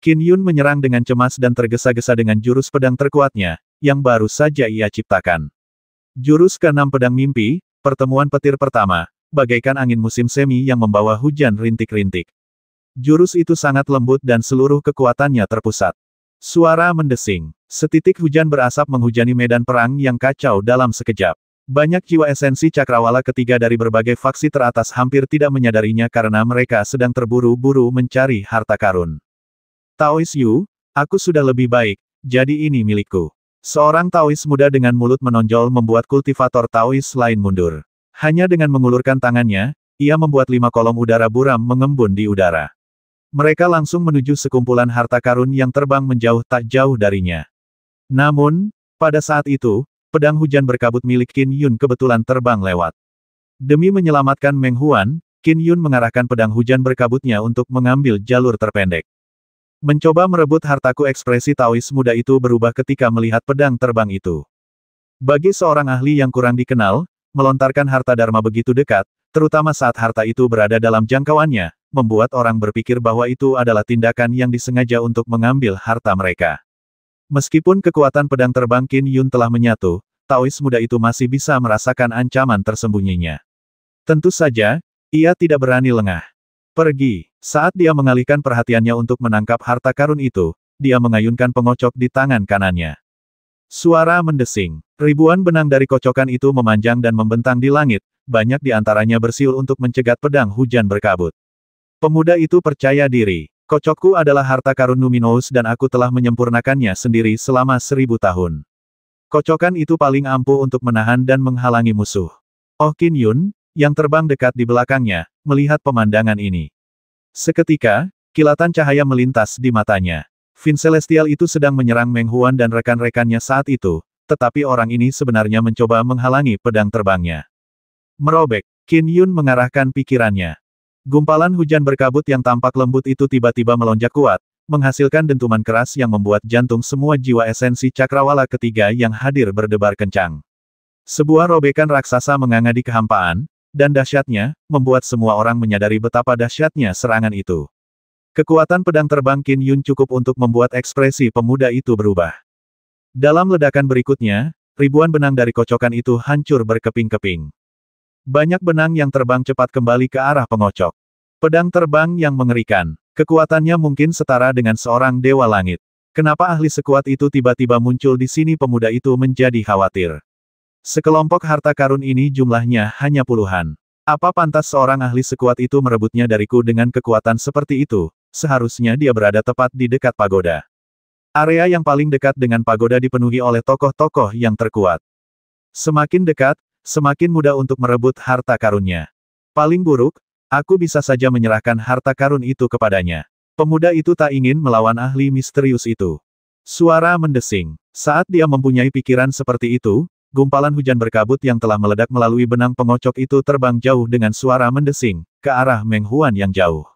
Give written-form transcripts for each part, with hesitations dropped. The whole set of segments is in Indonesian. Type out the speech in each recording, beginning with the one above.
Qin Yun menyerang dengan cemas dan tergesa-gesa dengan jurus pedang terkuatnya, yang baru saja ia ciptakan. Jurus ke-6 Pedang Mimpi, pertemuan petir pertama, bagaikan angin musim semi yang membawa hujan rintik-rintik. Jurus itu sangat lembut dan seluruh kekuatannya terpusat. Suara mendesing. Setitik hujan berasap menghujani medan perang yang kacau dalam sekejap. Banyak jiwa esensi cakrawala ketiga dari berbagai faksi teratas hampir tidak menyadarinya karena mereka sedang terburu-buru mencari harta karun. Taois Yu, aku sudah lebih baik, jadi ini milikku. Seorang Taois muda dengan mulut menonjol membuat kultivator Taois lain mundur. Hanya dengan mengulurkan tangannya, ia membuat 5 kolom udara buram mengembun di udara. Mereka langsung menuju sekumpulan harta karun yang terbang menjauh tak jauh darinya. Namun, pada saat itu, pedang hujan berkabut milik Qin Yun kebetulan terbang lewat. Demi menyelamatkan Meng Huan, Qin Yun mengarahkan pedang hujan berkabutnya untuk mengambil jalur terpendek. Mencoba merebut hartaku. Ekspresi Taois muda itu berubah ketika melihat pedang terbang itu. Bagi seorang ahli yang kurang dikenal, melontarkan harta dharma begitu dekat, terutama saat harta itu berada dalam jangkauannya, membuat orang berpikir bahwa itu adalah tindakan yang disengaja untuk mengambil harta mereka. Meskipun kekuatan pedang terbang Qin Yun telah menyatu, Taois muda itu masih bisa merasakan ancaman tersembunyinya. Tentu saja, ia tidak berani lengah. Pergi. Saat dia mengalihkan perhatiannya untuk menangkap harta karun itu, dia mengayunkan pengocok di tangan kanannya. Suara mendesing. Ribuan benang dari kocokan itu memanjang dan membentang di langit, banyak di antaranya bersiul untuk mencegat pedang hujan berkabut. Pemuda itu percaya diri. Kocokku adalah harta karun Numinous dan aku telah menyempurnakannya sendiri selama 1000 tahun. Kocokan itu paling ampuh untuk menahan dan menghalangi musuh. Oh Qin Yun, yang terbang dekat di belakangnya, melihat pemandangan ini. Seketika, kilatan cahaya melintas di matanya. Fin Celestial itu sedang menyerang Meng Huan dan rekan-rekannya saat itu, tetapi orang ini sebenarnya mencoba menghalangi pedang terbangnya. Merobek, Qin Yun mengarahkan pikirannya. Gumpalan hujan berkabut yang tampak lembut itu tiba-tiba melonjak kuat, menghasilkan dentuman keras yang membuat jantung semua jiwa esensi cakrawala ketiga yang hadir berdebar kencang. Sebuah robekan raksasa menganga di kehampaan, dan dahsyatnya, membuat semua orang menyadari betapa dahsyatnya serangan itu. Kekuatan pedang terbang Qin Yun cukup untuk membuat ekspresi pemuda itu berubah. Dalam ledakan berikutnya, ribuan benang dari kocokan itu hancur berkeping-keping. Banyak benang yang terbang cepat kembali ke arah pengocok. Pedang terbang yang mengerikan. Kekuatannya mungkin setara dengan seorang dewa langit. Kenapa ahli sekuat itu tiba-tiba muncul di sini? Pemuda itu menjadi khawatir. Sekelompok harta karun ini jumlahnya hanya puluhan. Apa pantas seorang ahli sekuat itu merebutnya dariku dengan kekuatan seperti itu? Seharusnya dia berada tepat di dekat pagoda. Area yang paling dekat dengan pagoda dipenuhi oleh tokoh-tokoh yang terkuat. Semakin dekat, semakin mudah untuk merebut harta karunnya. Paling buruk, aku bisa saja menyerahkan harta karun itu kepadanya. Pemuda itu tak ingin melawan ahli misterius itu. Suara mendesing. Saat dia mempunyai pikiran seperti itu, gumpalan hujan berkabut yang telah meledak melalui benang pengocok itu terbang jauh dengan suara mendesing, ke arah Meng Huan yang jauh.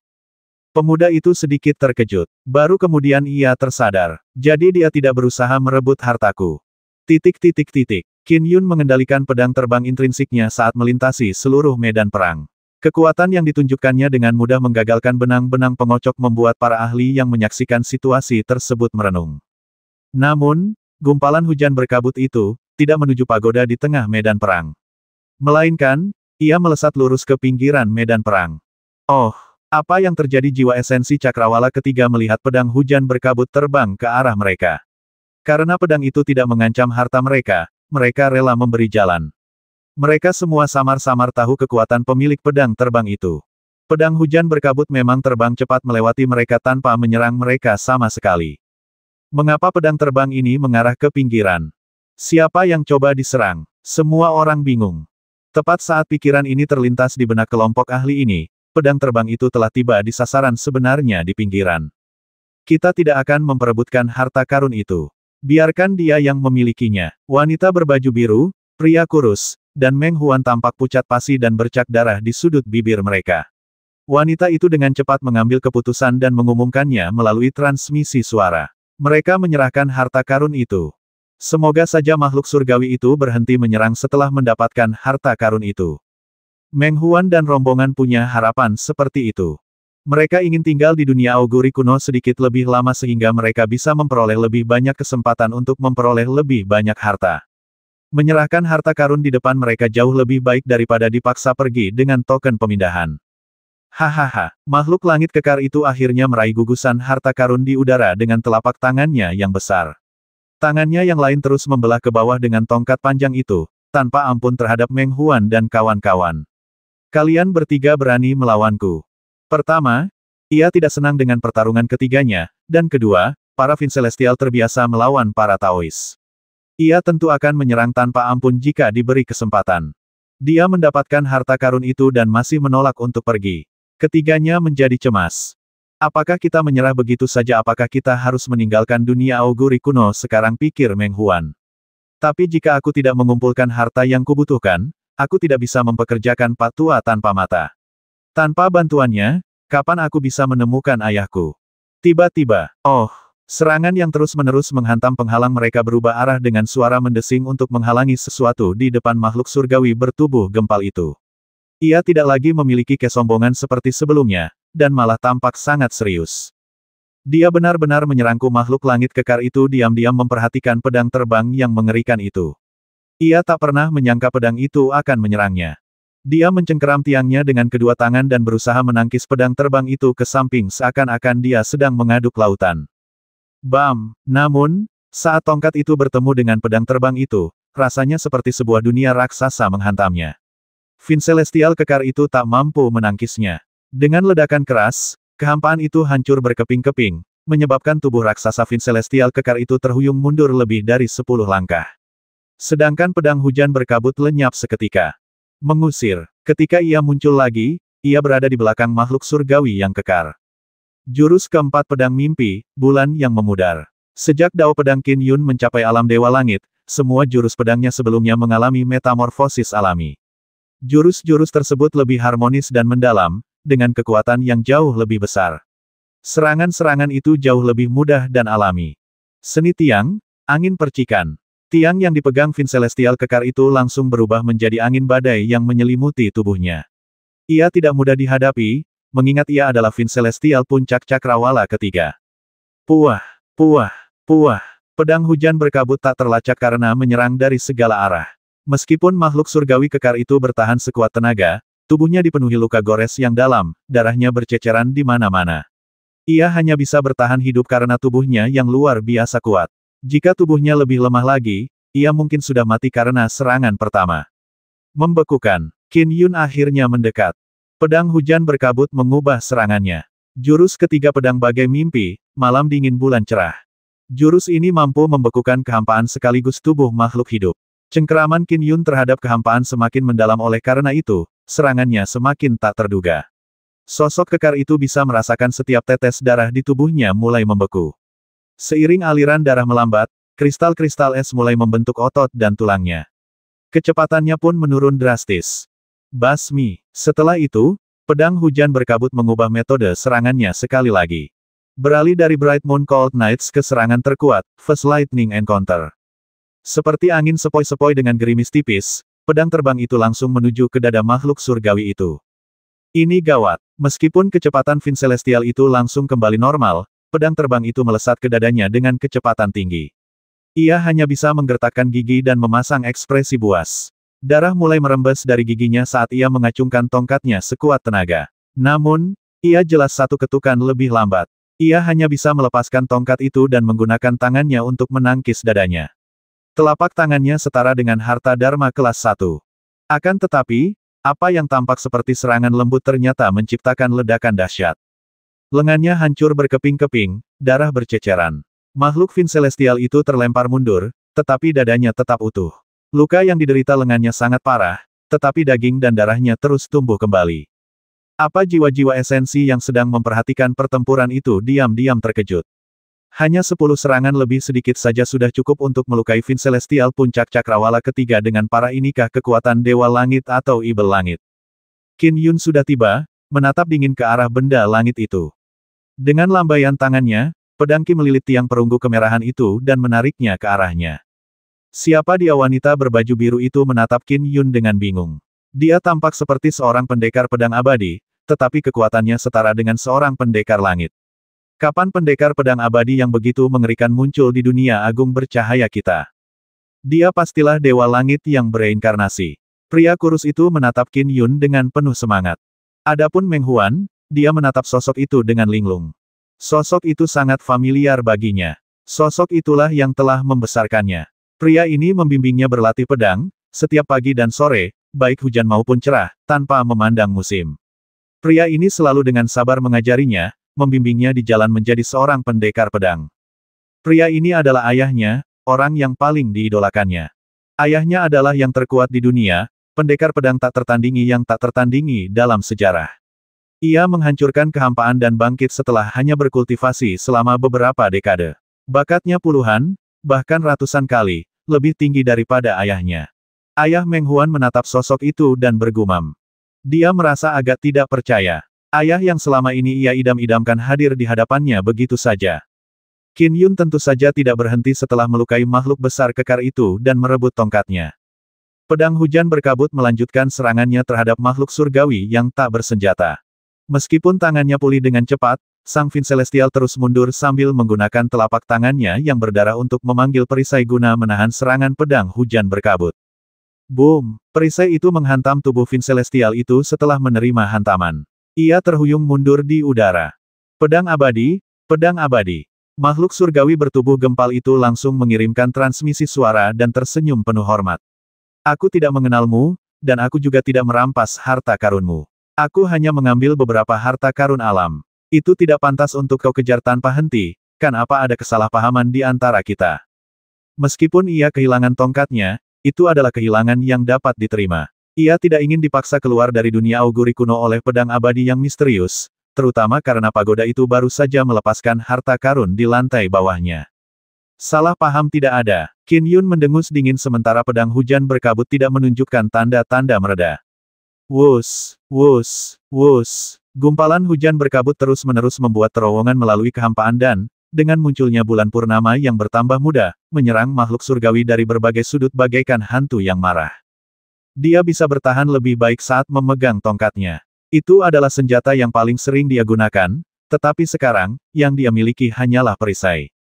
Pemuda itu sedikit terkejut. Baru kemudian ia tersadar. Jadi dia tidak berusaha merebut hartaku. Qin Yun mengendalikan pedang terbang intrinsiknya saat melintasi seluruh medan perang. Kekuatan yang ditunjukkannya dengan mudah menggagalkan benang-benang pengocok membuat para ahli yang menyaksikan situasi tersebut merenung. Namun, gumpalan hujan berkabut itu tidak menuju pagoda di tengah medan perang. Melainkan, ia melesat lurus ke pinggiran medan perang. Oh, apa yang terjadi? Jiwa esensi cakrawala ketiga melihat pedang hujan berkabut terbang ke arah mereka. Karena pedang itu tidak mengancam harta mereka, mereka rela memberi jalan. Mereka semua samar-samar tahu kekuatan pemilik pedang terbang itu. Pedang hujan berkabut memang terbang cepat melewati mereka tanpa menyerang mereka sama sekali. Mengapa pedang terbang ini mengarah ke pinggiran? Siapa yang coba diserang? Semua orang bingung. Tepat saat pikiran ini terlintas di benak kelompok ahli ini, pedang terbang itu telah tiba di sasaran sebenarnya di pinggiran. Kita tidak akan memperebutkan harta karun itu. Biarkan dia yang memilikinya. Wanita berbaju biru, pria kurus, dan Meng Huan tampak pucat pasi dan bercak darah di sudut bibir mereka. Wanita itu dengan cepat mengambil keputusan dan mengumumkannya melalui transmisi suara. Mereka menyerahkan harta karun itu. Semoga saja makhluk surgawi itu berhenti menyerang setelah mendapatkan harta karun itu. Meng Huan dan rombongan punya harapan seperti itu. Mereka ingin tinggal di dunia auguri kuno sedikit lebih lama sehingga mereka bisa memperoleh lebih banyak kesempatan untuk memperoleh lebih banyak harta. Menyerahkan harta karun di depan mereka jauh lebih baik daripada dipaksa pergi dengan token pemindahan. Hahaha, makhluk langit kekar itu akhirnya meraih gugusan harta karun di udara dengan telapak tangannya yang besar. Tangannya yang lain terus membelah ke bawah dengan tongkat panjang itu, tanpa ampun terhadap Meng Huan dan kawan-kawan. Kalian bertiga berani melawanku. Pertama, ia tidak senang dengan pertarungan ketiganya, dan kedua, para Fin Celestial terbiasa melawan para Taois. Ia tentu akan menyerang tanpa ampun jika diberi kesempatan. Dia mendapatkan harta karun itu dan masih menolak untuk pergi. Ketiganya menjadi cemas. Apakah kita menyerah begitu saja? Apakah kita harus meninggalkan dunia auguri kuno sekarang, pikir Meng Huan. Tapi jika aku tidak mengumpulkan harta yang kubutuhkan, aku tidak bisa mempekerjakan Pak Tua tanpa mata. Tanpa bantuannya, kapan aku bisa menemukan ayahku? Tiba-tiba, serangan yang terus-menerus menghantam penghalang mereka berubah arah dengan suara mendesing untuk menghalangi sesuatu di depan makhluk surgawi bertubuh gempal itu. Ia tidak lagi memiliki kesombongan seperti sebelumnya, dan malah tampak sangat serius. Dia benar-benar menyerangku. Makhluk langit kekar itu diam-diam memperhatikan pedang terbang yang mengerikan itu. Ia tak pernah menyangka pedang itu akan menyerangnya. Dia mencengkeram tiangnya dengan kedua tangan dan berusaha menangkis pedang terbang itu ke samping seakan-akan dia sedang mengaduk lautan. Bam! Namun, saat tongkat itu bertemu dengan pedang terbang itu, rasanya seperti sebuah dunia raksasa menghantamnya. Fin Celestial kekar itu tak mampu menangkisnya. Dengan ledakan keras, kehampaan itu hancur berkeping-keping, menyebabkan tubuh raksasa Fin Celestial kekar itu terhuyung mundur lebih dari 10 langkah. Sedangkan pedang hujan berkabut lenyap seketika. Mengusir. Ketika ia muncul lagi, ia berada di belakang makhluk surgawi yang kekar. Jurus keempat pedang mimpi, bulan yang memudar. Sejak dao pedang Qin Yun mencapai alam dewa langit, semua jurus pedangnya sebelumnya mengalami metamorfosis alami. Jurus-jurus tersebut lebih harmonis dan mendalam, dengan kekuatan yang jauh lebih besar. Serangan-serangan itu jauh lebih mudah dan alami. Seni tiang, angin percikan. Tiang yang dipegang Fin Celestial kekar itu langsung berubah menjadi angin badai yang menyelimuti tubuhnya. Ia tidak mudah dihadapi, mengingat ia adalah Fin Celestial puncak cakrawala ketiga. Puah, puah, puah. Pedang hujan berkabut tak terlacak karena menyerang dari segala arah. Meskipun makhluk surgawi kekar itu bertahan sekuat tenaga, tubuhnya dipenuhi luka gores yang dalam, darahnya berceceran di mana-mana. Ia hanya bisa bertahan hidup karena tubuhnya yang luar biasa kuat. Jika tubuhnya lebih lemah lagi, ia mungkin sudah mati karena serangan pertama. Membekukan, Qin Yun akhirnya mendekat. Pedang hujan berkabut mengubah serangannya. Jurus ketiga pedang bagai mimpi, malam dingin bulan cerah. Jurus ini mampu membekukan kehampaan sekaligus tubuh makhluk hidup. Cengkeraman Qin Yun terhadap kehampaan semakin mendalam oleh karena itu, serangannya semakin tak terduga. Sosok kekar itu bisa merasakan setiap tetes darah di tubuhnya mulai membeku. Seiring aliran darah melambat, kristal-kristal es mulai membentuk otot dan tulangnya. Kecepatannya pun menurun drastis. Basmi. Setelah itu, pedang hujan berkabut mengubah metode serangannya sekali lagi. Beralih dari Bright Moon Cold Nights ke serangan terkuat, First Lightning Encounter. Seperti angin sepoi-sepoi dengan gerimis tipis, pedang terbang itu langsung menuju ke dada makhluk surgawi itu. Ini gawat. Meskipun kecepatan Fin Celestial itu langsung kembali normal, pedang terbang itu melesat ke dadanya dengan kecepatan tinggi. Ia hanya bisa menggertakkan gigi dan memasang ekspresi buas. Darah mulai merembes dari giginya saat ia mengacungkan tongkatnya sekuat tenaga. Namun, ia jelas satu ketukan lebih lambat. Ia hanya bisa melepaskan tongkat itu dan menggunakan tangannya untuk menangkis dadanya. Telapak tangannya setara dengan harta dharma kelas 1. Akan tetapi, apa yang tampak seperti serangan lembut ternyata menciptakan ledakan dahsyat. Lengannya hancur berkeping-keping, darah berceceran. Makhluk Fin Celestial itu terlempar mundur, tetapi dadanya tetap utuh. Luka yang diderita lengannya sangat parah, tetapi daging dan darahnya terus tumbuh kembali. Apa jiwa-jiwa esensi yang sedang memperhatikan pertempuran itu diam-diam terkejut. Hanya 10 serangan lebih sedikit saja sudah cukup untuk melukai Fin Celestial puncak cakrawala ketiga dengan parah. Inikah kekuatan Dewa Langit atau Ibel Langit? Qin Yun sudah tiba, menatap dingin ke arah benda langit itu. Dengan lambaian tangannya, pedang Qi melilit tiang perunggu kemerahan itu dan menariknya ke arahnya. Siapa dia? Wanita berbaju biru itu menatap Qin Yun dengan bingung. Dia tampak seperti seorang pendekar pedang abadi, tetapi kekuatannya setara dengan seorang pendekar langit. Kapan pendekar pedang abadi yang begitu mengerikan muncul di dunia agung bercahaya kita? Dia pastilah dewa langit yang bereinkarnasi. Pria kurus itu menatap Qin Yun dengan penuh semangat. Adapun Meng Huan, dia menatap sosok itu dengan linglung. Sosok itu sangat familiar baginya. Sosok itulah yang telah membesarkannya. Pria ini membimbingnya berlatih pedang, setiap pagi dan sore, baik hujan maupun cerah, tanpa memandang musim. Pria ini selalu dengan sabar mengajarinya, membimbingnya di jalan menjadi seorang pendekar pedang. Pria ini adalah ayahnya, orang yang paling diidolakannya. Ayahnya adalah yang terkuat di dunia, pendekar pedang tak tertandingi yang tak tertandingi dalam sejarah. Ia menghancurkan kehampaan dan bangkit setelah hanya berkultivasi selama beberapa dekade. Bakatnya puluhan, bahkan ratusan kali, lebih tinggi daripada ayahnya. Ayah Meng Huan menatap sosok itu dan bergumam. Dia merasa agak tidak percaya. Ayah yang selama ini ia idam-idamkan hadir di hadapannya begitu saja. Qin Yun tentu saja tidak berhenti setelah melukai makhluk besar kekar itu dan merebut tongkatnya. Pedang hujan berkabut melanjutkan serangannya terhadap makhluk surgawi yang tak bersenjata. Meskipun tangannya pulih dengan cepat, Sang Fin Celestial terus mundur sambil menggunakan telapak tangannya yang berdarah untuk memanggil perisai guna menahan serangan pedang hujan berkabut. Boom! Perisai itu menghantam tubuh Fin Celestial itu setelah menerima hantaman. Ia terhuyung mundur di udara. Pedang abadi, pedang abadi. Makhluk surgawi bertubuh gempal itu langsung mengirimkan transmisi suara dan tersenyum penuh hormat. Aku tidak mengenalmu, dan aku juga tidak merampas harta karunmu. Aku hanya mengambil beberapa harta karun alam. Itu tidak pantas untuk kau kejar tanpa henti, kan apa ada kesalahpahaman di antara kita. Meskipun ia kehilangan tongkatnya, itu adalah kehilangan yang dapat diterima. Ia tidak ingin dipaksa keluar dari dunia auguri kuno oleh pedang abadi yang misterius, terutama karena pagoda itu baru saja melepaskan harta karun di lantai bawahnya. Salah paham tidak ada. Qin Yun mendengus dingin sementara pedang hujan berkabut tidak menunjukkan tanda-tanda mereda. Wus, wus, wus. Gumpalan hujan berkabut terus-menerus membuat terowongan melalui kehampaan dan, dengan munculnya bulan purnama yang bertambah muda, menyerang makhluk surgawi dari berbagai sudut bagaikan hantu yang marah. Dia bisa bertahan lebih baik saat memegang tongkatnya. Itu adalah senjata yang paling sering dia gunakan, tetapi sekarang, yang dia miliki hanyalah perisai.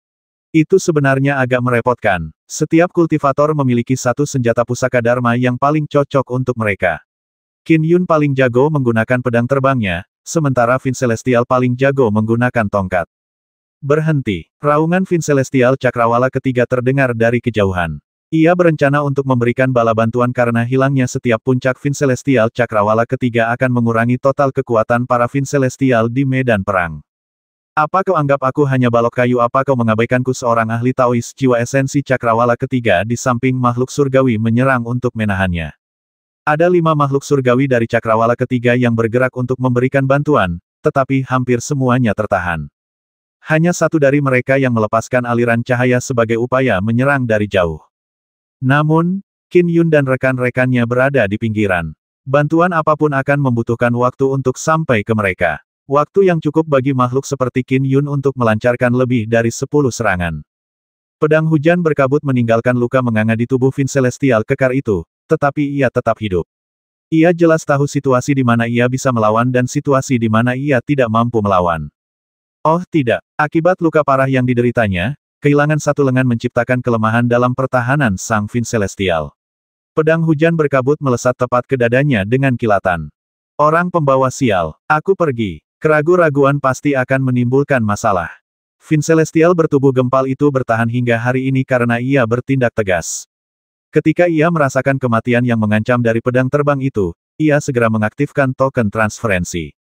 Itu sebenarnya agak merepotkan. Setiap kultivator memiliki satu senjata pusaka Dharma yang paling cocok untuk mereka. Qin Yun paling jago menggunakan pedang terbangnya, sementara Fin Celestial paling jago menggunakan tongkat. Berhenti. Raungan Fin Celestial Cakrawala ketiga terdengar dari kejauhan. Ia berencana untuk memberikan bala bantuan karena hilangnya setiap puncak Fin Celestial Cakrawala ketiga akan mengurangi total kekuatan para Fin Celestial di medan perang. Apa kau anggap aku hanya balok kayu? Apa kau mengabaikanku seorang ahli Taois jiwa esensi Cakrawala ketiga di samping makhluk surgawi menyerang untuk menahannya? Ada 5 makhluk surgawi dari Cakrawala ketiga yang bergerak untuk memberikan bantuan, tetapi hampir semuanya tertahan. Hanya satu dari mereka yang melepaskan aliran cahaya sebagai upaya menyerang dari jauh. Namun, Qin Yun dan rekan-rekannya berada di pinggiran. Bantuan apapun akan membutuhkan waktu untuk sampai ke mereka. Waktu yang cukup bagi makhluk seperti Qin Yun untuk melancarkan lebih dari 10 serangan. Pedang hujan berkabut meninggalkan luka menganga di tubuh Fin Celestial kekar itu, tetapi ia tetap hidup. Ia jelas tahu situasi di mana ia bisa melawan dan situasi di mana ia tidak mampu melawan. Oh tidak, akibat luka parah yang dideritanya, kehilangan satu lengan menciptakan kelemahan dalam pertahanan Sang Fin Celestial. Pedang hujan berkabut melesat tepat ke dadanya dengan kilatan. Orang pembawa sial, aku pergi. Keraguan-raguan pasti akan menimbulkan masalah. Fin Celestial bertubuh gempal itu bertahan hingga hari ini karena ia bertindak tegas. Ketika ia merasakan kematian yang mengancam dari pedang terbang itu, ia segera mengaktifkan token transferensi.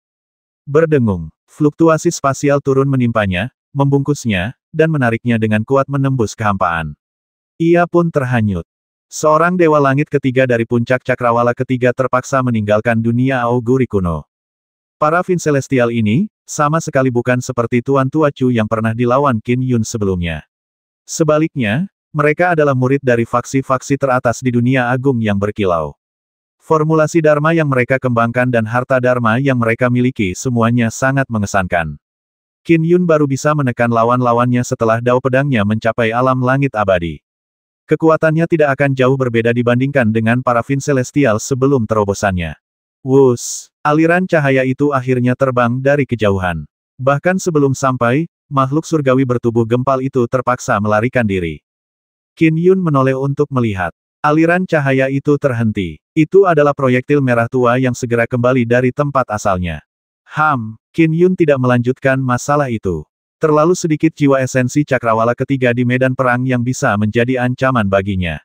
Berdengung, fluktuasi spasial turun menimpanya, membungkusnya, dan menariknya dengan kuat menembus kehampaan. Ia pun terhanyut. Seorang dewa langit ketiga dari puncak Cakrawala ketiga terpaksa meninggalkan dunia auguri kuno. Para Fin Celestial ini, sama sekali bukan seperti Tuan Tua Chu yang pernah dilawan Qin Yun sebelumnya. Sebaliknya, mereka adalah murid dari faksi-faksi teratas di dunia agung yang berkilau. Formulasi Dharma yang mereka kembangkan dan harta Dharma yang mereka miliki semuanya sangat mengesankan. Qin Yun baru bisa menekan lawan-lawannya setelah dao pedangnya mencapai alam langit abadi. Kekuatannya tidak akan jauh berbeda dibandingkan dengan para Fin Celestial sebelum terobosannya. Wus! Aliran cahaya itu akhirnya terbang dari kejauhan. Bahkan sebelum sampai, makhluk surgawi bertubuh gempal itu terpaksa melarikan diri. Qin Yun menoleh untuk melihat. Aliran cahaya itu terhenti. Itu adalah proyektil merah tua yang segera kembali dari tempat asalnya. Qin Yun tidak melanjutkan masalah itu. Terlalu sedikit jiwa esensi cakrawala ketiga di medan perang yang bisa menjadi ancaman baginya.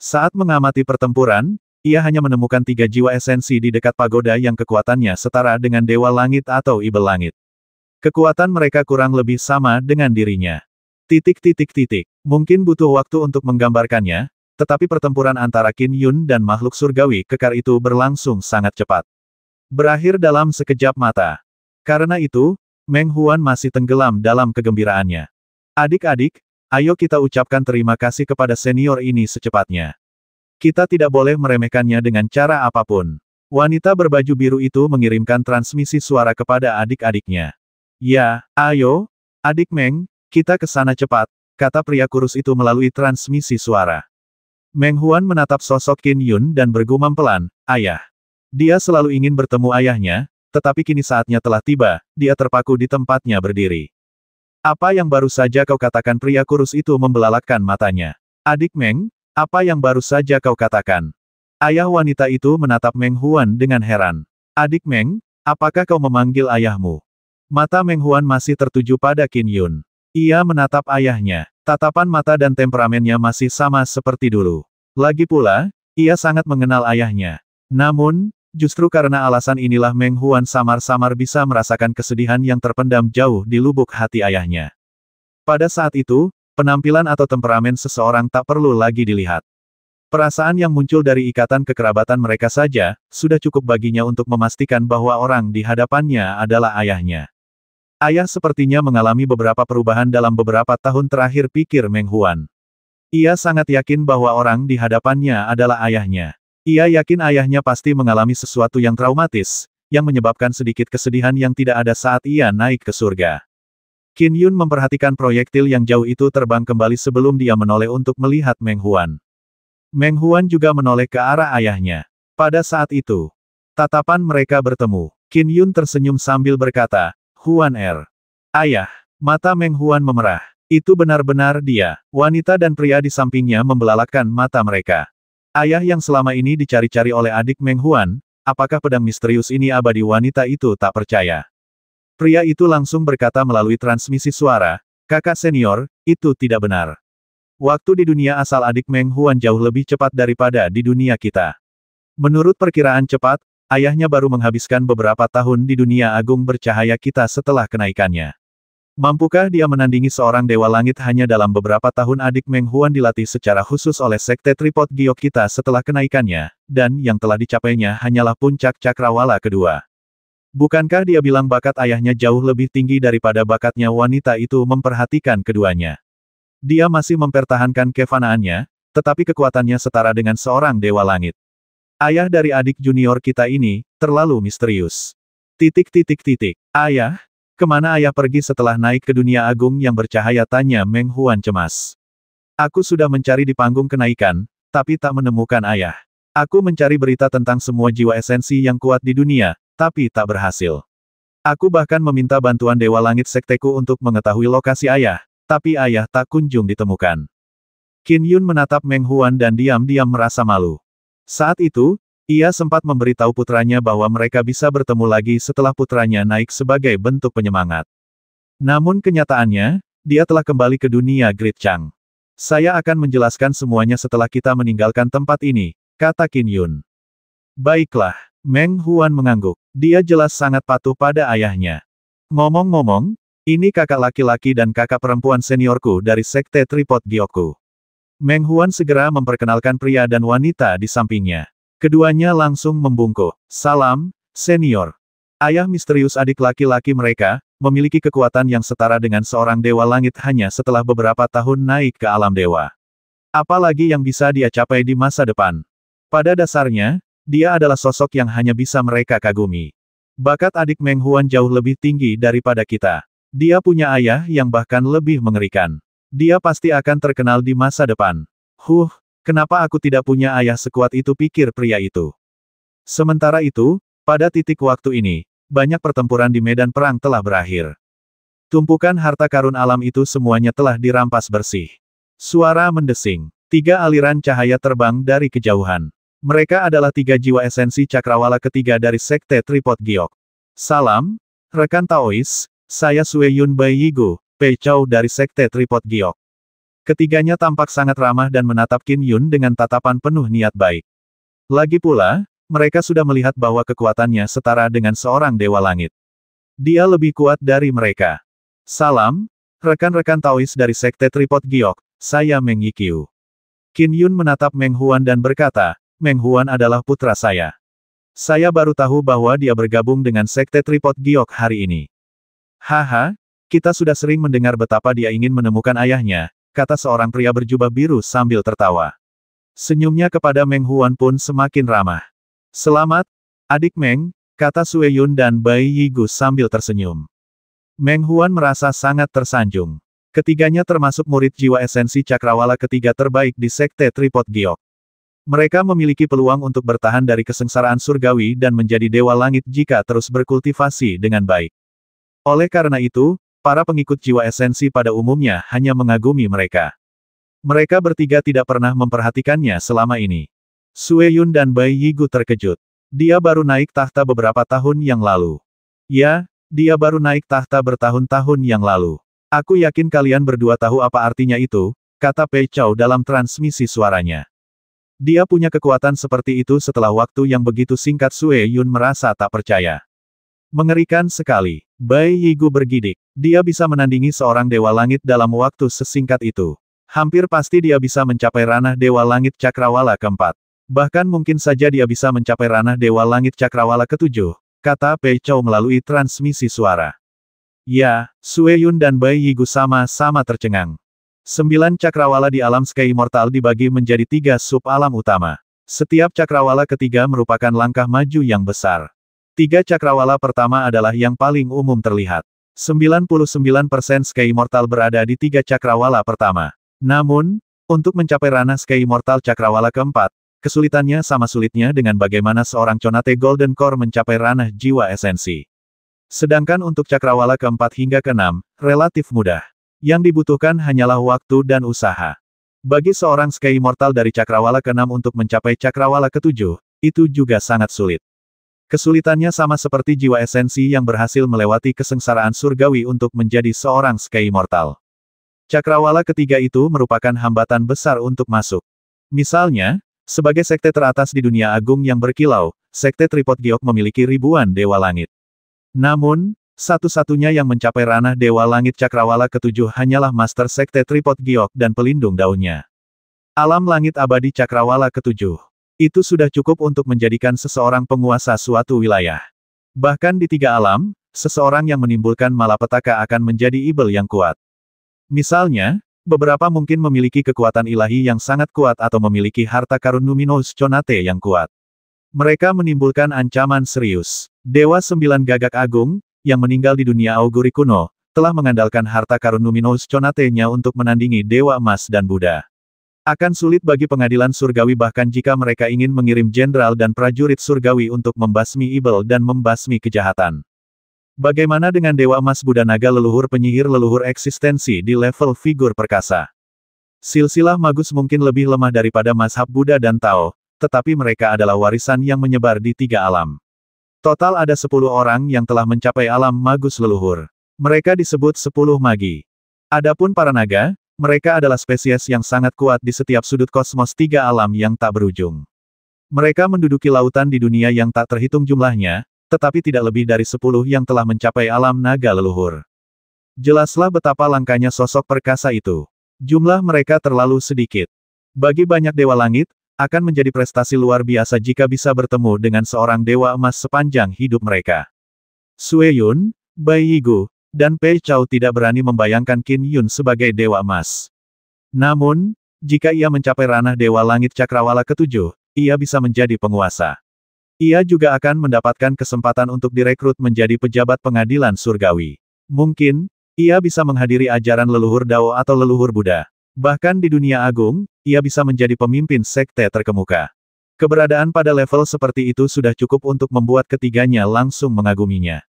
Saat mengamati pertempuran, ia hanya menemukan 3 jiwa esensi di dekat pagoda yang kekuatannya setara dengan Dewa Langit atau Ibel Langit. Kekuatan mereka kurang lebih sama dengan dirinya. Mungkin butuh waktu untuk menggambarkannya, tetapi pertempuran antara Qin Yun dan makhluk surgawi kekar itu berlangsung sangat cepat. Berakhir dalam sekejap mata. Karena itu, Meng Huan masih tenggelam dalam kegembiraannya. Adik-adik, ayo kita ucapkan terima kasih kepada senior ini secepatnya. Kita tidak boleh meremehkannya dengan cara apapun. Wanita berbaju biru itu mengirimkan transmisi suara kepada adik-adiknya. Ya, ayo, adik Meng, kita ke sana cepat, kata pria kurus itu melalui transmisi suara. Meng Huan menatap sosok Qin Yun dan bergumam pelan, ayah. Dia selalu ingin bertemu ayahnya, tetapi kini saatnya telah tiba, dia terpaku di tempatnya berdiri. Apa yang baru saja kau katakan? Pria kurus itu membelalakkan matanya. Adik Meng, apa yang baru saja kau katakan? Ayah wanita itu menatap Meng Huan dengan heran. Adik Meng, apakah kau memanggil ayahmu? Mata Meng Huan masih tertuju pada Qin Yun. Ia menatap ayahnya. Tatapan mata dan temperamennya masih sama seperti dulu. Lagi pula, ia sangat mengenal ayahnya. Namun, justru karena alasan inilah Meng Huan samar-samar bisa merasakan kesedihan yang terpendam jauh di lubuk hati ayahnya. Pada saat itu, penampilan atau temperamen seseorang tak perlu lagi dilihat. Perasaan yang muncul dari ikatan kekerabatan mereka saja, sudah cukup baginya untuk memastikan bahwa orang di hadapannya adalah ayahnya. Ayah sepertinya mengalami beberapa perubahan dalam beberapa tahun terakhir, pikir Meng Huan. Ia sangat yakin bahwa orang di hadapannya adalah ayahnya. Ia yakin ayahnya pasti mengalami sesuatu yang traumatis, yang menyebabkan sedikit kesedihan yang tidak ada saat ia naik ke surga. Qin Yun memperhatikan proyektil yang jauh itu terbang kembali sebelum dia menoleh untuk melihat Meng Huan. Meng Huan juga menoleh ke arah ayahnya. Pada saat itu, tatapan mereka bertemu. Qin Yun tersenyum sambil berkata, Huan Ayah, mata Meng Huan memerah. Itu benar-benar dia. Wanita dan pria di sampingnya membelalakkan mata mereka. Ayah yang selama ini dicari-cari oleh adik Meng Huan, apakah pedang misterius ini abadi? Wanita itu tak percaya. Pria itu langsung berkata melalui transmisi suara, kakak senior, itu tidak benar. Waktu di dunia asal adik Meng Huan jauh lebih cepat daripada di dunia kita. Menurut perkiraan cepat, ayahnya baru menghabiskan beberapa tahun di dunia agung bercahaya kita setelah kenaikannya. Mampukah dia menandingi seorang dewa langit hanya dalam beberapa tahun? Adik Meng Huan dilatih secara khusus oleh Sekte Tripod Giok kita setelah kenaikannya, dan yang telah dicapainya hanyalah puncak cakrawala kedua. Bukankah dia bilang bakat ayahnya jauh lebih tinggi daripada bakatnya? Wanita itu memperhatikan keduanya. Dia masih mempertahankan kefanaannya, tetapi kekuatannya setara dengan seorang dewa langit. Ayah dari adik junior kita ini, terlalu misterius. Ayah, kemana ayah pergi setelah naik ke dunia agung yang bercahaya? Tanya Meng Huan cemas. Aku sudah mencari di panggung kenaikan, tapi tak menemukan ayah. Aku mencari berita tentang semua jiwa esensi yang kuat di dunia, tapi tak berhasil. Aku bahkan meminta bantuan Dewa Langit Sekteku untuk mengetahui lokasi ayah, tapi ayah tak kunjung ditemukan. Qin Yun menatap Meng Huan dan diam-diam merasa malu. Saat itu, ia sempat memberitahu putranya bahwa mereka bisa bertemu lagi setelah putranya naik sebagai bentuk penyemangat. Namun kenyataannya, dia telah kembali ke dunia Great Chang. Saya akan menjelaskan semuanya setelah kita meninggalkan tempat ini, kata Qin Yun. Baiklah, Meng Huan mengangguk. Dia jelas sangat patuh pada ayahnya. Ngomong-ngomong, ini kakak laki-laki dan kakak perempuan seniorku dari Sekte Tripod Giokku. Meng Huan segera memperkenalkan pria dan wanita di sampingnya. Keduanya langsung membungkuk. Salam, senior. Ayah misterius adik laki-laki mereka, memiliki kekuatan yang setara dengan seorang dewa langit hanya setelah beberapa tahun naik ke alam dewa. Apalagi yang bisa dia capai di masa depan. Pada dasarnya, dia adalah sosok yang hanya bisa mereka kagumi. Bakat adik Meng Huan jauh lebih tinggi daripada kita. Dia punya ayah yang bahkan lebih mengerikan. Dia pasti akan terkenal di masa depan. Kenapa aku tidak punya ayah sekuat itu? Pikir pria itu. Sementara itu, Pada titik waktu ini, banyak pertempuran di medan perang telah berakhir. Tumpukan harta karun alam itu semuanya telah dirampas bersih. Suara mendesing. 3 aliran cahaya terbang dari kejauhan. Mereka adalah 3 jiwa esensi cakrawala ketiga dari Sekte Tripod Giok. Salam, rekan Taois, saya Sue Yun Bai Yigu, Pei Chou dari Sekte Tripod Giok. Ketiganya tampak sangat ramah dan menatap Qin Yun dengan tatapan penuh niat baik. Lagi pula, mereka sudah melihat bahwa kekuatannya setara dengan seorang dewa langit. Dia lebih kuat dari mereka. Salam, rekan-rekan Taois dari Sekte Tripod Giok, saya Meng Yiqiu. Qin Yun menatap Meng Huan dan berkata, Meng Huan adalah putra saya. Saya baru tahu bahwa dia bergabung dengan Sekte Tripod Giok hari ini. Haha, kita sudah sering mendengar betapa dia ingin menemukan ayahnya, kata seorang pria berjubah biru sambil tertawa. Senyumnya kepada Meng Huan pun semakin ramah. Selamat, adik Meng, kata Sue Yun dan Bai Yigu sambil tersenyum. Meng Huan merasa sangat tersanjung. Ketiganya termasuk murid jiwa esensi cakrawala ketiga terbaik di Sekte Tripod Giok. Mereka memiliki peluang untuk bertahan dari kesengsaraan surgawi dan menjadi dewa langit jika terus berkultivasi dengan baik. Oleh karena itu, para pengikut jiwa esensi pada umumnya hanya mengagumi mereka. Mereka bertiga tidak pernah memperhatikannya selama ini. Sue Yun dan Bai Yigu terkejut. Dia baru naik tahta beberapa tahun yang lalu. Ya, dia baru naik tahta bertahun-tahun yang lalu. Aku yakin kalian berdua tahu apa artinya itu, kata Pei Chou dalam transmisi suaranya. Dia punya kekuatan seperti itu setelah waktu yang begitu singkat. Sue Yun merasa tak percaya. Mengerikan sekali. Bai Yigu bergidik. Dia bisa menandingi seorang dewa langit dalam waktu sesingkat itu. Hampir pasti dia bisa mencapai ranah dewa langit cakrawala keempat. Bahkan mungkin saja dia bisa mencapai ranah dewa langit cakrawala ketujuh, kata Pei Chou melalui transmisi suara. Ya, Sue Yun dan Bai Yigu sama-sama tercengang. 9 cakrawala di alam Sky Immortal dibagi menjadi 3 sub-alam utama. Setiap cakrawala ketiga merupakan langkah maju yang besar. 3 cakrawala pertama adalah yang paling umum terlihat. 99% Sky Immortal berada di 3 cakrawala pertama. Namun, untuk mencapai ranah Sky Immortal cakrawala keempat, kesulitannya sama sulitnya dengan bagaimana seorang Conate Golden Core mencapai ranah jiwa esensi. Sedangkan untuk cakrawala keempat hingga keenam, relatif mudah. Yang dibutuhkan hanyalah waktu dan usaha. Bagi seorang Sky Immortal dari cakrawala keenam untuk mencapai cakrawala ketujuh, itu juga sangat sulit. Kesulitannya sama seperti jiwa esensi yang berhasil melewati kesengsaraan surgawi untuk menjadi seorang Sky Immortal. Cakrawala ketiga itu merupakan hambatan besar untuk masuk. Misalnya, sebagai sekte teratas di dunia agung yang berkilau, Sekte Tripod Giok memiliki ribuan dewa langit. Namun, satu-satunya yang mencapai ranah dewa langit cakrawala ketujuh hanyalah Master Sekte Tripod Giok dan pelindung daunnya. Alam langit abadi cakrawala ketujuh. Itu sudah cukup untuk menjadikan seseorang penguasa suatu wilayah. Bahkan di 3 alam, seseorang yang menimbulkan malapetaka akan menjadi ibel yang kuat. Misalnya, beberapa mungkin memiliki kekuatan ilahi yang sangat kuat atau memiliki harta karun Numinous Conate yang kuat. Mereka menimbulkan ancaman serius. Dewa 9 Gagak Agung, yang meninggal di dunia auguri kuno, telah mengandalkan harta karun Numinous Conate-nya untuk menandingi Dewa Emas dan Buddha. Akan sulit bagi pengadilan surgawi bahkan jika mereka ingin mengirim jenderal dan prajurit surgawi untuk membasmi ibel dan membasmi kejahatan. Bagaimana dengan Dewa Emas Buddha Naga leluhur penyihir leluhur eksistensi di level figur perkasa? Silsilah Magus mungkin lebih lemah daripada mazhab Buddha dan Tao, tetapi mereka adalah warisan yang menyebar di 3 alam. Total ada 10 orang yang telah mencapai alam Magus leluhur. Mereka disebut 10 magi. Adapun para naga, mereka adalah spesies yang sangat kuat di setiap sudut kosmos 3 alam yang tak berujung. Mereka menduduki lautan di dunia yang tak terhitung jumlahnya, tetapi tidak lebih dari 10 yang telah mencapai alam naga leluhur. Jelaslah betapa langkanya sosok perkasa itu. Jumlah mereka terlalu sedikit. Bagi banyak dewa langit, akan menjadi prestasi luar biasa jika bisa bertemu dengan seorang dewa emas sepanjang hidup mereka. Sue Yun, Bai Yigu, dan Pei Chou tidak berani membayangkan Qin Yun sebagai dewa emas. Namun, jika ia mencapai ranah dewa langit cakrawala ketujuh, ia bisa menjadi penguasa. Ia juga akan mendapatkan kesempatan untuk direkrut menjadi pejabat pengadilan surgawi. Mungkin, ia bisa menghadiri ajaran leluhur Dao atau leluhur Buddha. Bahkan di dunia agung, ia bisa menjadi pemimpin sekte terkemuka. Keberadaan pada level seperti itu sudah cukup untuk membuat ketiganya langsung mengaguminya.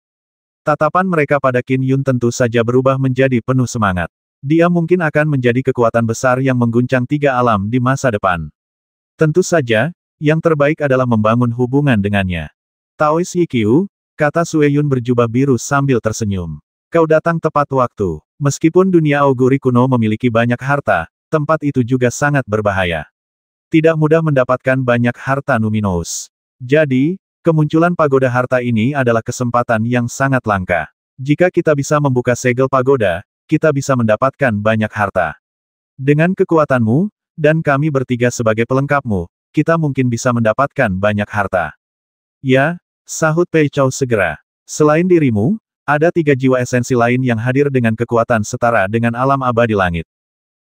Tatapan mereka pada Qin Yun tentu saja berubah menjadi penuh semangat. Dia mungkin akan menjadi kekuatan besar yang mengguncang tiga alam di masa depan. Tentu saja, yang terbaik adalah membangun hubungan dengannya. Taois Yiqiu, kata Sue Yun berjubah biru sambil tersenyum. Kau datang tepat waktu. Meskipun dunia auguri kuno memiliki banyak harta, tempat itu juga sangat berbahaya. Tidak mudah mendapatkan banyak harta numinous. Jadi, kemunculan pagoda harta ini adalah kesempatan yang sangat langka. Jika kita bisa membuka segel pagoda, kita bisa mendapatkan banyak harta. Dengan kekuatanmu, dan kami bertiga sebagai pelengkapmu, kita mungkin bisa mendapatkan banyak harta. Ya, sahut Pei Chou segera. Selain dirimu, ada 3 jiwa esensi lain yang hadir dengan kekuatan setara dengan alam abadi langit.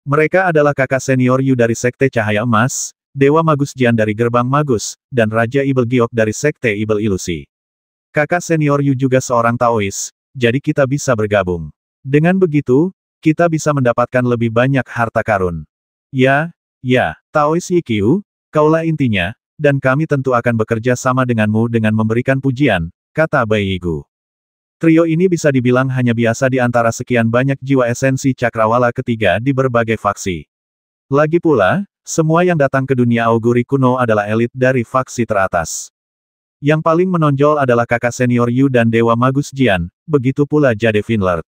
Mereka adalah kakak senior Yu dari Sekte Cahaya Emas, Dewa Magus Jian dari Gerbang Magus, dan Raja Ibel Giok dari Sekte Ibel Ilusi. Kakak senior Yu juga seorang Taois, jadi kita bisa bergabung. Dengan begitu, kita bisa mendapatkan lebih banyak harta karun. Ya, Taois Yiqiu, kaulah intinya, dan kami tentu akan bekerja sama denganmu dengan memberikan pujian, kata Bai Yigu. Trio ini bisa dibilang hanya biasa di antara sekian banyak jiwa esensi cakrawala ketiga di berbagai faksi. Lagi pula, semua yang datang ke dunia auguri kuno adalah elit dari faksi teratas. Yang paling menonjol adalah kakak senior Yu dan Dewa Magus Jian, begitu pula Jade Finlert.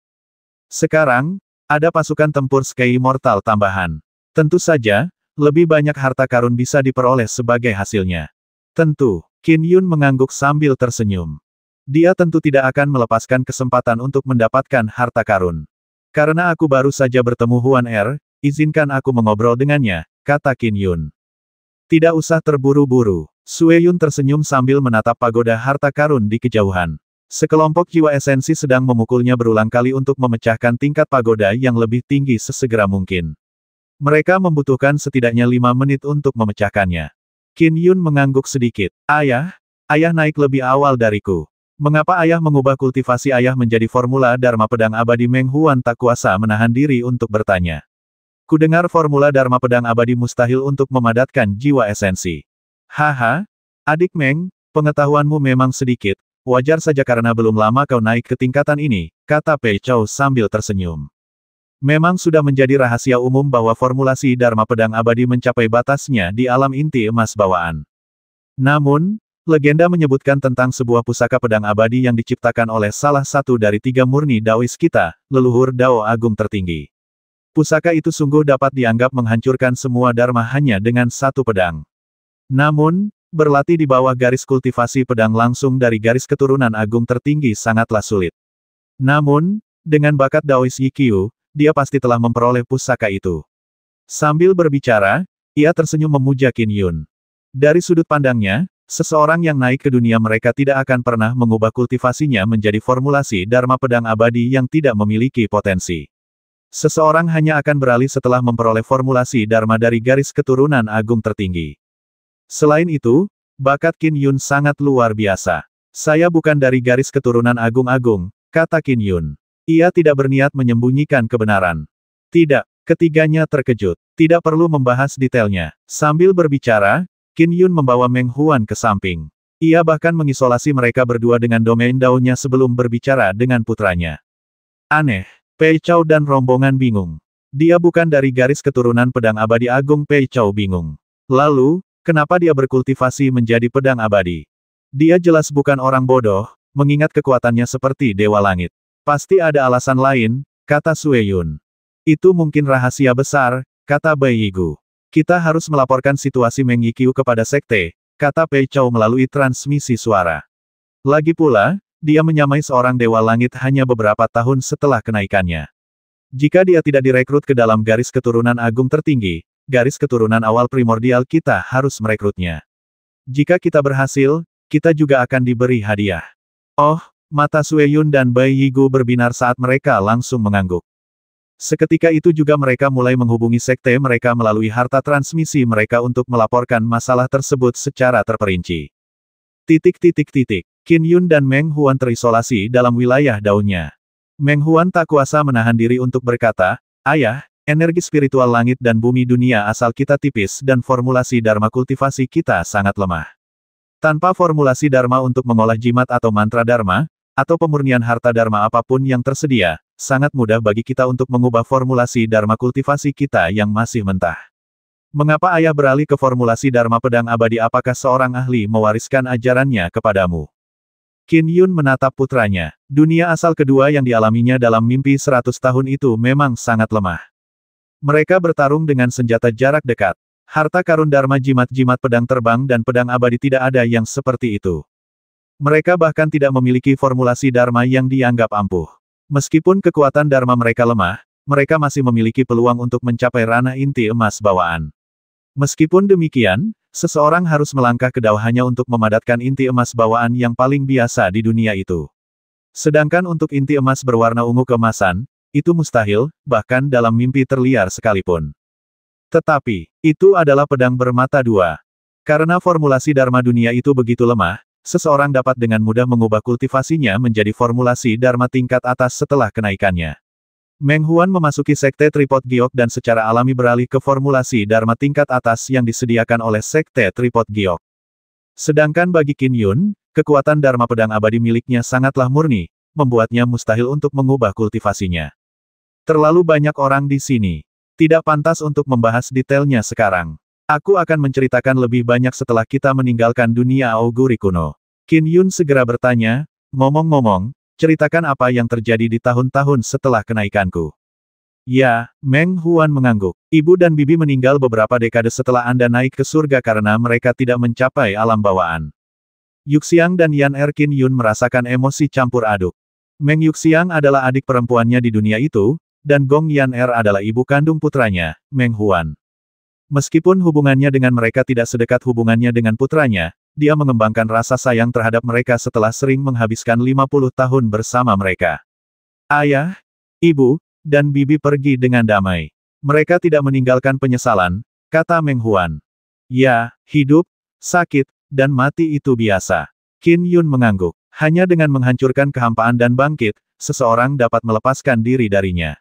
Sekarang, ada pasukan tempur Sky Immortal tambahan. Tentu saja, lebih banyak harta karun bisa diperoleh sebagai hasilnya. Tentu, Qin Yun mengangguk sambil tersenyum. Dia tentu tidak akan melepaskan kesempatan untuk mendapatkan harta karun. Karena aku baru saja bertemu Huan Er, izinkan aku mengobrol dengannya, kata Qin Yun. Tidak usah terburu-buru. Sue Yun tersenyum sambil menatap pagoda harta karun di kejauhan. Sekelompok jiwa esensi sedang memukulnya berulang kali untuk memecahkan tingkat pagoda yang lebih tinggi sesegera mungkin. Mereka membutuhkan setidaknya 5 menit untuk memecahkannya. Qin Yun mengangguk sedikit. Ayah naik lebih awal dariku. Mengapa ayah mengubah kultivasi ayah menjadi formula Dharma Pedang Abadi? Meng Huan tak kuasa menahan diri untuk bertanya. Kudengar formula Dharma Pedang Abadi mustahil untuk memadatkan jiwa esensi. Haha, adik Meng, pengetahuanmu memang sedikit, wajar saja karena belum lama kau naik ke tingkatan ini, kata Pei Chou sambil tersenyum. Memang sudah menjadi rahasia umum bahwa formulasi Dharma Pedang Abadi mencapai batasnya di alam inti emas bawaan. Namun, legenda menyebutkan tentang sebuah pusaka pedang abadi yang diciptakan oleh salah satu dari 3 murni Daois kita, leluhur Dao Agung tertinggi. Pusaka itu sungguh dapat dianggap menghancurkan semua dharma hanya dengan satu pedang. Namun, berlatih di bawah garis kultivasi pedang langsung dari garis keturunan agung tertinggi sangatlah sulit. Namun, dengan bakat Daois Yiqiu, dia pasti telah memperoleh pusaka itu. Sambil berbicara, ia tersenyum memuja Qin Yun. Dari sudut pandangnya, seseorang yang naik ke dunia mereka tidak akan pernah mengubah kultivasinya menjadi formulasi Dharma Pedang Abadi yang tidak memiliki potensi. Seseorang hanya akan beralih setelah memperoleh formulasi Dharma dari garis keturunan agung tertinggi. Selain itu, bakat Qin Yun sangat luar biasa. Saya bukan dari garis keturunan agung-agung, kata Qin Yun. Ia tidak berniat menyembunyikan kebenaran. Tidak, ketiganya terkejut. Tidak perlu membahas detailnya. Sambil berbicara, Qin Yun membawa Meng Huan ke samping. Ia bahkan mengisolasi mereka berdua dengan domain daunnya sebelum berbicara dengan putranya. Aneh. Pei Chou dan rombongan bingung. Dia bukan dari garis keturunan pedang abadi agung. Pei Chou bingung. Lalu, kenapa dia berkultivasi menjadi pedang abadi? Dia jelas bukan orang bodoh, mengingat kekuatannya seperti Dewa Langit. Pasti ada alasan lain, kata Sue Yun. Itu mungkin rahasia besar, kata Bai Yigu. Kita harus melaporkan situasi Meng Yiqiu kepada sekte, kata Pei Chou melalui transmisi suara. Lagi pula, dia menyamai seorang Dewa Langit hanya beberapa tahun setelah kenaikannya. Jika dia tidak direkrut ke dalam garis keturunan agung tertinggi, garis keturunan awal primordial kita harus merekrutnya. Jika kita berhasil, kita juga akan diberi hadiah. Oh, mata Sue Yun dan Bai Yigu berbinar saat mereka langsung mengangguk. Seketika itu juga mereka mulai menghubungi sekte mereka melalui harta transmisi mereka untuk melaporkan masalah tersebut secara terperinci. Qin Yun dan Meng Huan terisolasi dalam wilayah daunnya. Meng Huan tak kuasa menahan diri untuk berkata, Ayah, Energi spiritual langit dan bumi dunia asal kita tipis dan formulasi dharma kultivasi kita sangat lemah. Tanpa formulasi dharma untuk mengolah jimat atau mantra dharma, atau pemurnian harta dharma apapun yang tersedia, sangat mudah bagi kita untuk mengubah formulasi dharma kultivasi kita yang masih mentah. Mengapa ayah beralih ke formulasi dharma pedang abadi? Apakah seorang ahli mewariskan ajarannya kepadamu? Qin Yun menatap putranya. Dunia asal kedua yang dialaminya dalam mimpi 100 tahun itu memang sangat lemah. Mereka bertarung dengan senjata jarak dekat. Harta karun dharma jimat-jimat pedang terbang dan pedang abadi tidak ada yang seperti itu. Mereka bahkan tidak memiliki formulasi dharma yang dianggap ampuh. Meskipun kekuatan dharma mereka lemah, mereka masih memiliki peluang untuk mencapai ranah inti emas bawaan. Meskipun demikian, seseorang harus melangkah ke bawah hanya untuk memadatkan inti emas bawaan yang paling biasa di dunia itu. Sedangkan untuk inti emas berwarna ungu keemasan, itu mustahil, bahkan dalam mimpi terliar sekalipun. Tetapi, itu adalah pedang bermata dua. Karena formulasi dharma dunia itu begitu lemah, seseorang dapat dengan mudah mengubah kultivasinya menjadi formulasi dharma tingkat atas setelah kenaikannya. Meng Huan memasuki Sekte Tripod Giok dan secara alami beralih ke formulasi dharma tingkat atas yang disediakan oleh Sekte Tripod Giok. Sedangkan bagi Qin Yun, kekuatan dharma pedang abadi miliknya sangatlah murni, membuatnya mustahil untuk mengubah kultivasinya. Terlalu banyak orang di sini. Tidak pantas untuk membahas detailnya sekarang. Aku akan menceritakan lebih banyak setelah kita meninggalkan dunia auguri kuno. Qin Yun segera bertanya, ngomong-ngomong, ceritakan apa yang terjadi di tahun-tahun setelah kenaikanku. Ya, Meng Huan mengangguk. Ibu dan bibi meninggal beberapa dekade setelah Anda naik ke surga karena mereka tidak mencapai alam bawaan. Yuxiang dan Yan Qin Yun merasakan emosi campur aduk. Meng Yuxiang adalah adik perempuannya di dunia itu, dan Gong Yan adalah ibu kandung putranya, Meng Huan. Meskipun hubungannya dengan mereka tidak sedekat hubungannya dengan putranya, dia mengembangkan rasa sayang terhadap mereka setelah sering menghabiskan 50 tahun bersama mereka. Ayah, ibu, dan bibi pergi dengan damai. Mereka tidak meninggalkan penyesalan, kata Meng Huan. Ya, hidup, sakit, dan mati itu biasa. Qin Yun mengangguk. Hanya dengan menghancurkan kehampaan dan bangkit, seseorang dapat melepaskan diri darinya.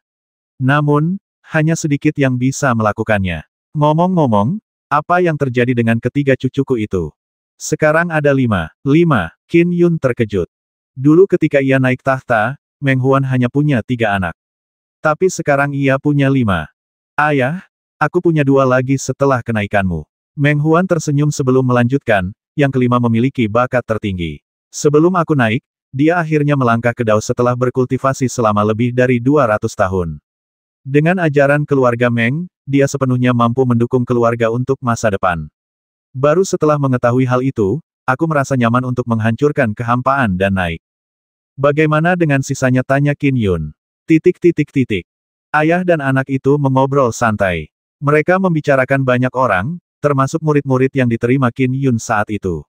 Namun, hanya sedikit yang bisa melakukannya. Ngomong-ngomong, apa yang terjadi dengan ketiga cucuku itu? Sekarang ada 5. Qin Yun terkejut. Dulu ketika ia naik tahta, Meng Huan hanya punya 3 anak. Tapi sekarang ia punya 5. Ayah, aku punya 2 lagi setelah kenaikanmu. Meng Huan tersenyum sebelum melanjutkan, yang kelima memiliki bakat tertinggi. Sebelum aku naik, dia akhirnya melangkah ke Dao setelah berkultivasi selama lebih dari 200 tahun. Dengan ajaran keluarga Meng, dia sepenuhnya mampu mendukung keluarga untuk masa depan. Baru setelah mengetahui hal itu, aku merasa nyaman untuk menghancurkan kehampaan dan naik. Bagaimana dengan sisanya? Tanya Qin Yun. Ayah dan anak itu mengobrol santai. Mereka membicarakan banyak orang, termasuk murid-murid yang diterima Qin Yun saat itu.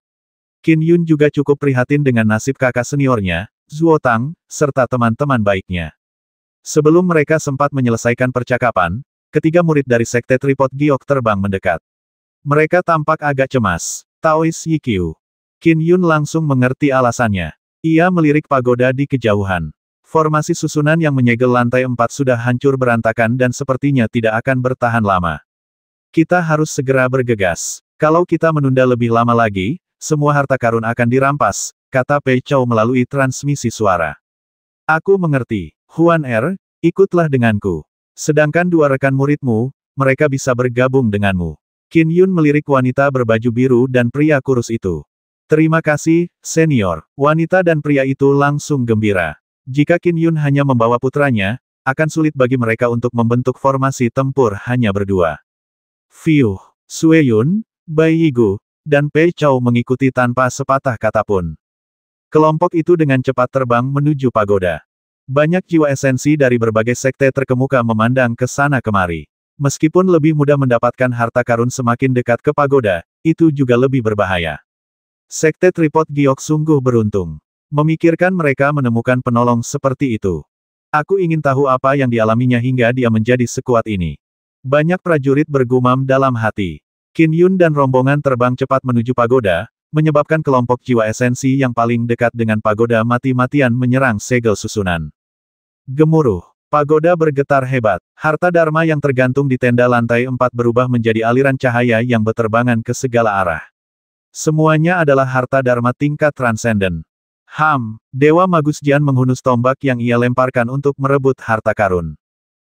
Qin Yun juga cukup prihatin dengan nasib kakak seniornya, Zuo Tang, serta teman-teman baiknya. Sebelum mereka sempat menyelesaikan percakapan, ketiga murid dari Sekte Tripod Giok terbang mendekat. Mereka tampak agak cemas. Taois Yikyu. Qin Yun langsung mengerti alasannya. Ia melirik pagoda di kejauhan. Formasi susunan yang menyegel lantai 4 sudah hancur berantakan dan sepertinya tidak akan bertahan lama. Kita harus segera bergegas. Kalau kita menunda lebih lama lagi, semua harta karun akan dirampas, kata Pei Chou melalui transmisi suara. Aku mengerti. Huan ikutlah denganku. Sedangkan 2 rekan muridmu, mereka bisa bergabung denganmu. Qin Yun melirik wanita berbaju biru dan pria kurus itu. Terima kasih, senior. Wanita dan pria itu langsung gembira. Jika Qin Yun hanya membawa putranya, akan sulit bagi mereka untuk membentuk formasi tempur hanya berdua. Fiuh, Sue Yun, Bai Yigu, dan Pei Chou mengikuti tanpa sepatah kata pun. Kelompok itu dengan cepat terbang menuju pagoda. Banyak jiwa esensi dari berbagai sekte terkemuka memandang ke sana kemari. Meskipun lebih mudah mendapatkan harta karun semakin dekat ke pagoda, itu juga lebih berbahaya. Sekte Tripod Giok sungguh beruntung. Memikirkan mereka menemukan penolong seperti itu. Aku ingin tahu apa yang dialaminya hingga dia menjadi sekuat ini. Banyak prajurit bergumam dalam hati. Qin Yun dan rombongan terbang cepat menuju pagoda, menyebabkan kelompok jiwa esensi yang paling dekat dengan pagoda mati-matian menyerang segel susunan. Gemuruh. Pagoda bergetar hebat. Harta Dharma yang tergantung di tenda lantai 4 berubah menjadi aliran cahaya yang berterbangan ke segala arah. Semuanya adalah harta Dharma tingkat transenden. Dewa Magus Jian menghunus tombak yang ia lemparkan untuk merebut harta karun.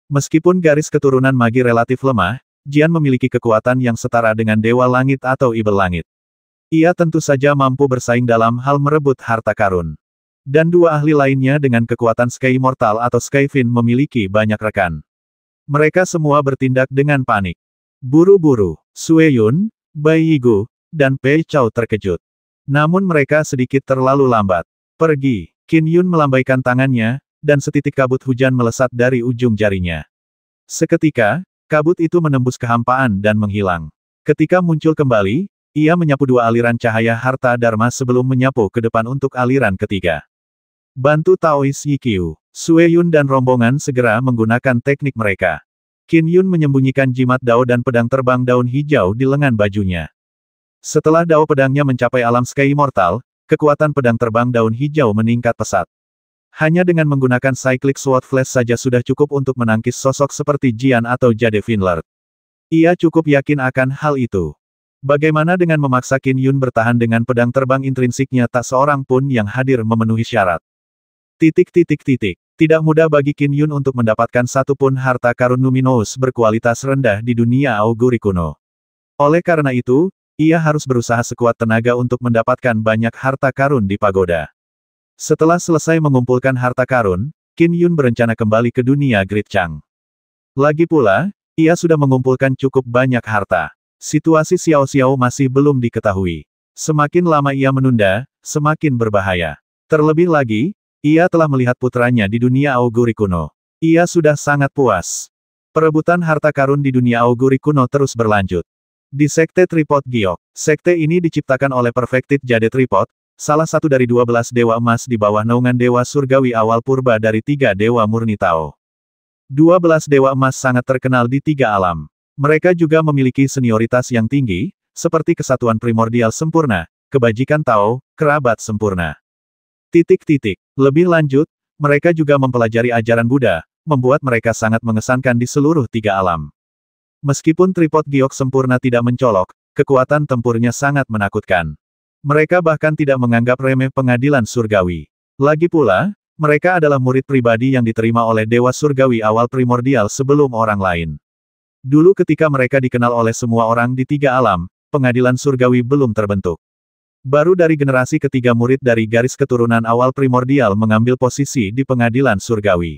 Meskipun garis keturunan magi relatif lemah, Jian memiliki kekuatan yang setara dengan Dewa Langit atau Ibel Langit. Ia tentu saja mampu bersaing dalam hal merebut harta karun. Dan dua ahli lainnya dengan kekuatan Sky Immortal atau Skyfin memiliki banyak rekan. Mereka semua bertindak dengan panik. Buru-buru, Sue Yun, Bai Yigu, dan Pei Chao terkejut. Namun mereka sedikit terlalu lambat. Pergi, Qin Yun melambaikan tangannya, dan setitik kabut hujan melesat dari ujung jarinya. Seketika, kabut itu menembus kehampaan dan menghilang. Ketika muncul kembali, ia menyapu dua aliran cahaya harta Dharma sebelum menyapu ke depan untuk aliran ketiga. Bantu Taois Yikyu, Sue Yun dan rombongan segera menggunakan teknik mereka. Qin Yun menyembunyikan jimat dao dan pedang terbang daun hijau di lengan bajunya. Setelah dao pedangnya mencapai alam Sky Immortal, kekuatan pedang terbang daun hijau meningkat pesat. Hanya dengan menggunakan Cyclic Sword Flash saja sudah cukup untuk menangkis sosok seperti Jian atau Jade Finlord. Ia cukup yakin akan hal itu. Bagaimana dengan memaksa Qin Yun bertahan dengan pedang terbang intrinsiknya, tak seorang pun yang hadir memenuhi syarat. Tidak mudah bagi Qin Yun untuk mendapatkan satu pun harta karun luminous berkualitas rendah di dunia auguri kuno. Oleh karena itu, ia harus berusaha sekuat tenaga untuk mendapatkan banyak harta karun di pagoda. Setelah selesai mengumpulkan harta karun, Qin Yun berencana kembali ke dunia Great Chang. Lagi pula, ia sudah mengumpulkan cukup banyak harta. Situasi Xiao Xiao masih belum diketahui. Semakin lama ia menunda, semakin berbahaya. Terlebih lagi, ia telah melihat putranya di dunia auguri kuno. Ia sudah sangat puas. Perebutan harta karun di dunia auguri kuno terus berlanjut. Di Sekte Tripod Giok, sekte ini diciptakan oleh Perfected Jade Tripod, salah satu dari 12 dewa emas di bawah naungan dewa surgawi awal purba dari 3 dewa murni Tao. 12 dewa emas sangat terkenal di 3 alam. Mereka juga memiliki senioritas yang tinggi, seperti kesatuan primordial sempurna, kebajikan Tao, kerabat sempurna. Lebih lanjut, mereka juga mempelajari ajaran Buddha, membuat mereka sangat mengesankan di seluruh 3 alam. Meskipun Tripod Giok sempurna tidak mencolok, kekuatan tempurnya sangat menakutkan. Mereka bahkan tidak menganggap remeh pengadilan surgawi. Lagi pula, mereka adalah murid pribadi yang diterima oleh dewa surgawi awal primordial sebelum orang lain. Dulu ketika mereka dikenal oleh semua orang di 3 alam, pengadilan surgawi belum terbentuk. Baru dari generasi ketiga murid dari garis keturunan awal primordial mengambil posisi di pengadilan surgawi.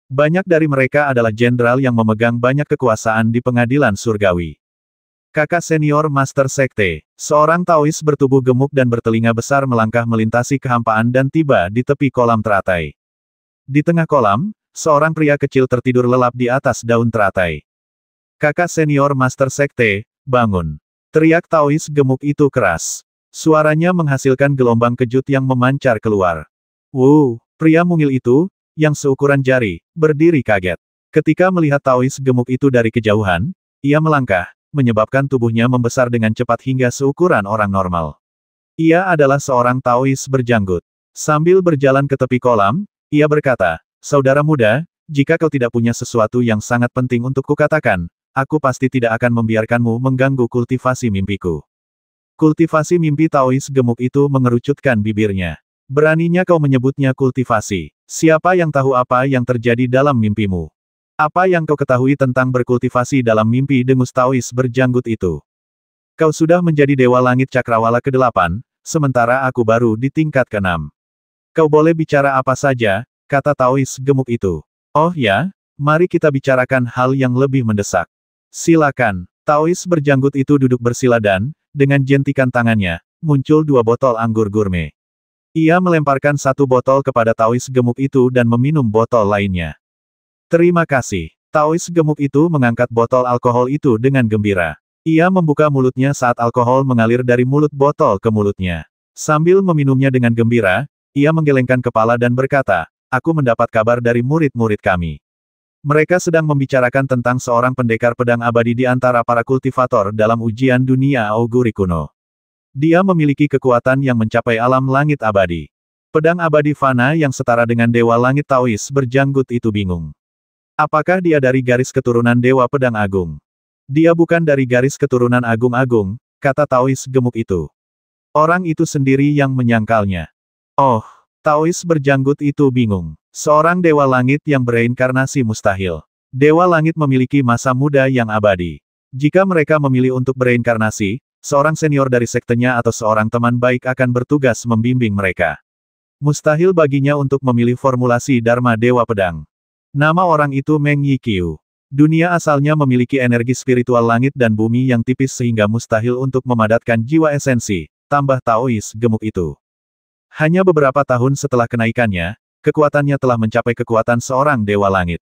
Banyak dari mereka adalah jenderal yang memegang banyak kekuasaan di pengadilan surgawi. Kakak senior Master Sekte, seorang Taois bertubuh gemuk dan bertelinga besar melangkah melintasi kehampaan dan tiba di tepi kolam teratai. Di tengah kolam, seorang pria kecil tertidur lelap di atas daun teratai. Kakak senior Master Sekte, bangun. Teriak Taois gemuk itu keras. Suaranya menghasilkan gelombang kejut yang memancar keluar. Pria mungil itu, yang seukuran jari, berdiri kaget. Ketika melihat Taois gemuk itu dari kejauhan, ia melangkah, menyebabkan tubuhnya membesar dengan cepat hingga seukuran orang normal. Ia adalah seorang Taois berjanggut. Sambil berjalan ke tepi kolam, ia berkata, "Saudara muda, jika kau tidak punya sesuatu yang sangat penting untuk kukatakan, aku pasti tidak akan membiarkanmu mengganggu kultivasi mimpiku." Kultivasi mimpi Taois gemuk itu mengerucutkan bibirnya. Beraninya kau menyebutnya kultivasi. Siapa yang tahu apa yang terjadi dalam mimpimu? Apa yang kau ketahui tentang berkultivasi dalam mimpi, dengus Taois berjanggut itu? Kau sudah menjadi Dewa Langit Cakrawala ke-8, sementara aku baru di tingkat ke-6. Kau boleh bicara apa saja, kata Taois gemuk itu. Oh ya, mari kita bicarakan hal yang lebih mendesak. Silakan. Taois berjanggut itu duduk bersila dan, dengan jentikan tangannya, muncul 2 botol anggur gourmet. Ia melemparkan 1 botol kepada Taois gemuk itu dan meminum botol lainnya. Terima kasih. Taois gemuk itu mengangkat botol alkohol itu dengan gembira. Ia membuka mulutnya saat alkohol mengalir dari mulut botol ke mulutnya. Sambil meminumnya dengan gembira, ia menggelengkan kepala dan berkata, "Aku mendapat kabar dari murid-murid kami. Mereka sedang membicarakan tentang seorang pendekar pedang abadi di antara para kultivator dalam ujian dunia auguri kuno. Dia memiliki kekuatan yang mencapai alam langit abadi. Pedang abadi fana yang setara dengan Dewa Langit Taois berjanggut itu bingung. Apakah dia dari garis keturunan Dewa Pedang Agung? Dia bukan dari garis keturunan Agung-Agung, kata Taois gemuk itu. Orang itu sendiri yang menyangkalnya. Oh, Taois berjanggut itu bingung. Seorang Dewa Langit yang bereinkarnasi mustahil. Dewa Langit memiliki masa muda yang abadi. Jika mereka memilih untuk bereinkarnasi, seorang senior dari sektenya atau seorang teman baik akan bertugas membimbing mereka. Mustahil baginya untuk memilih formulasi Dharma Dewa Pedang. Nama orang itu Meng Yiqiu. Dunia asalnya memiliki energi spiritual langit dan bumi yang tipis sehingga mustahil untuk memadatkan jiwa esensi, tambah Taois gemuk itu. Hanya beberapa tahun setelah kenaikannya, kekuatannya telah mencapai kekuatan seorang Dewa Langit.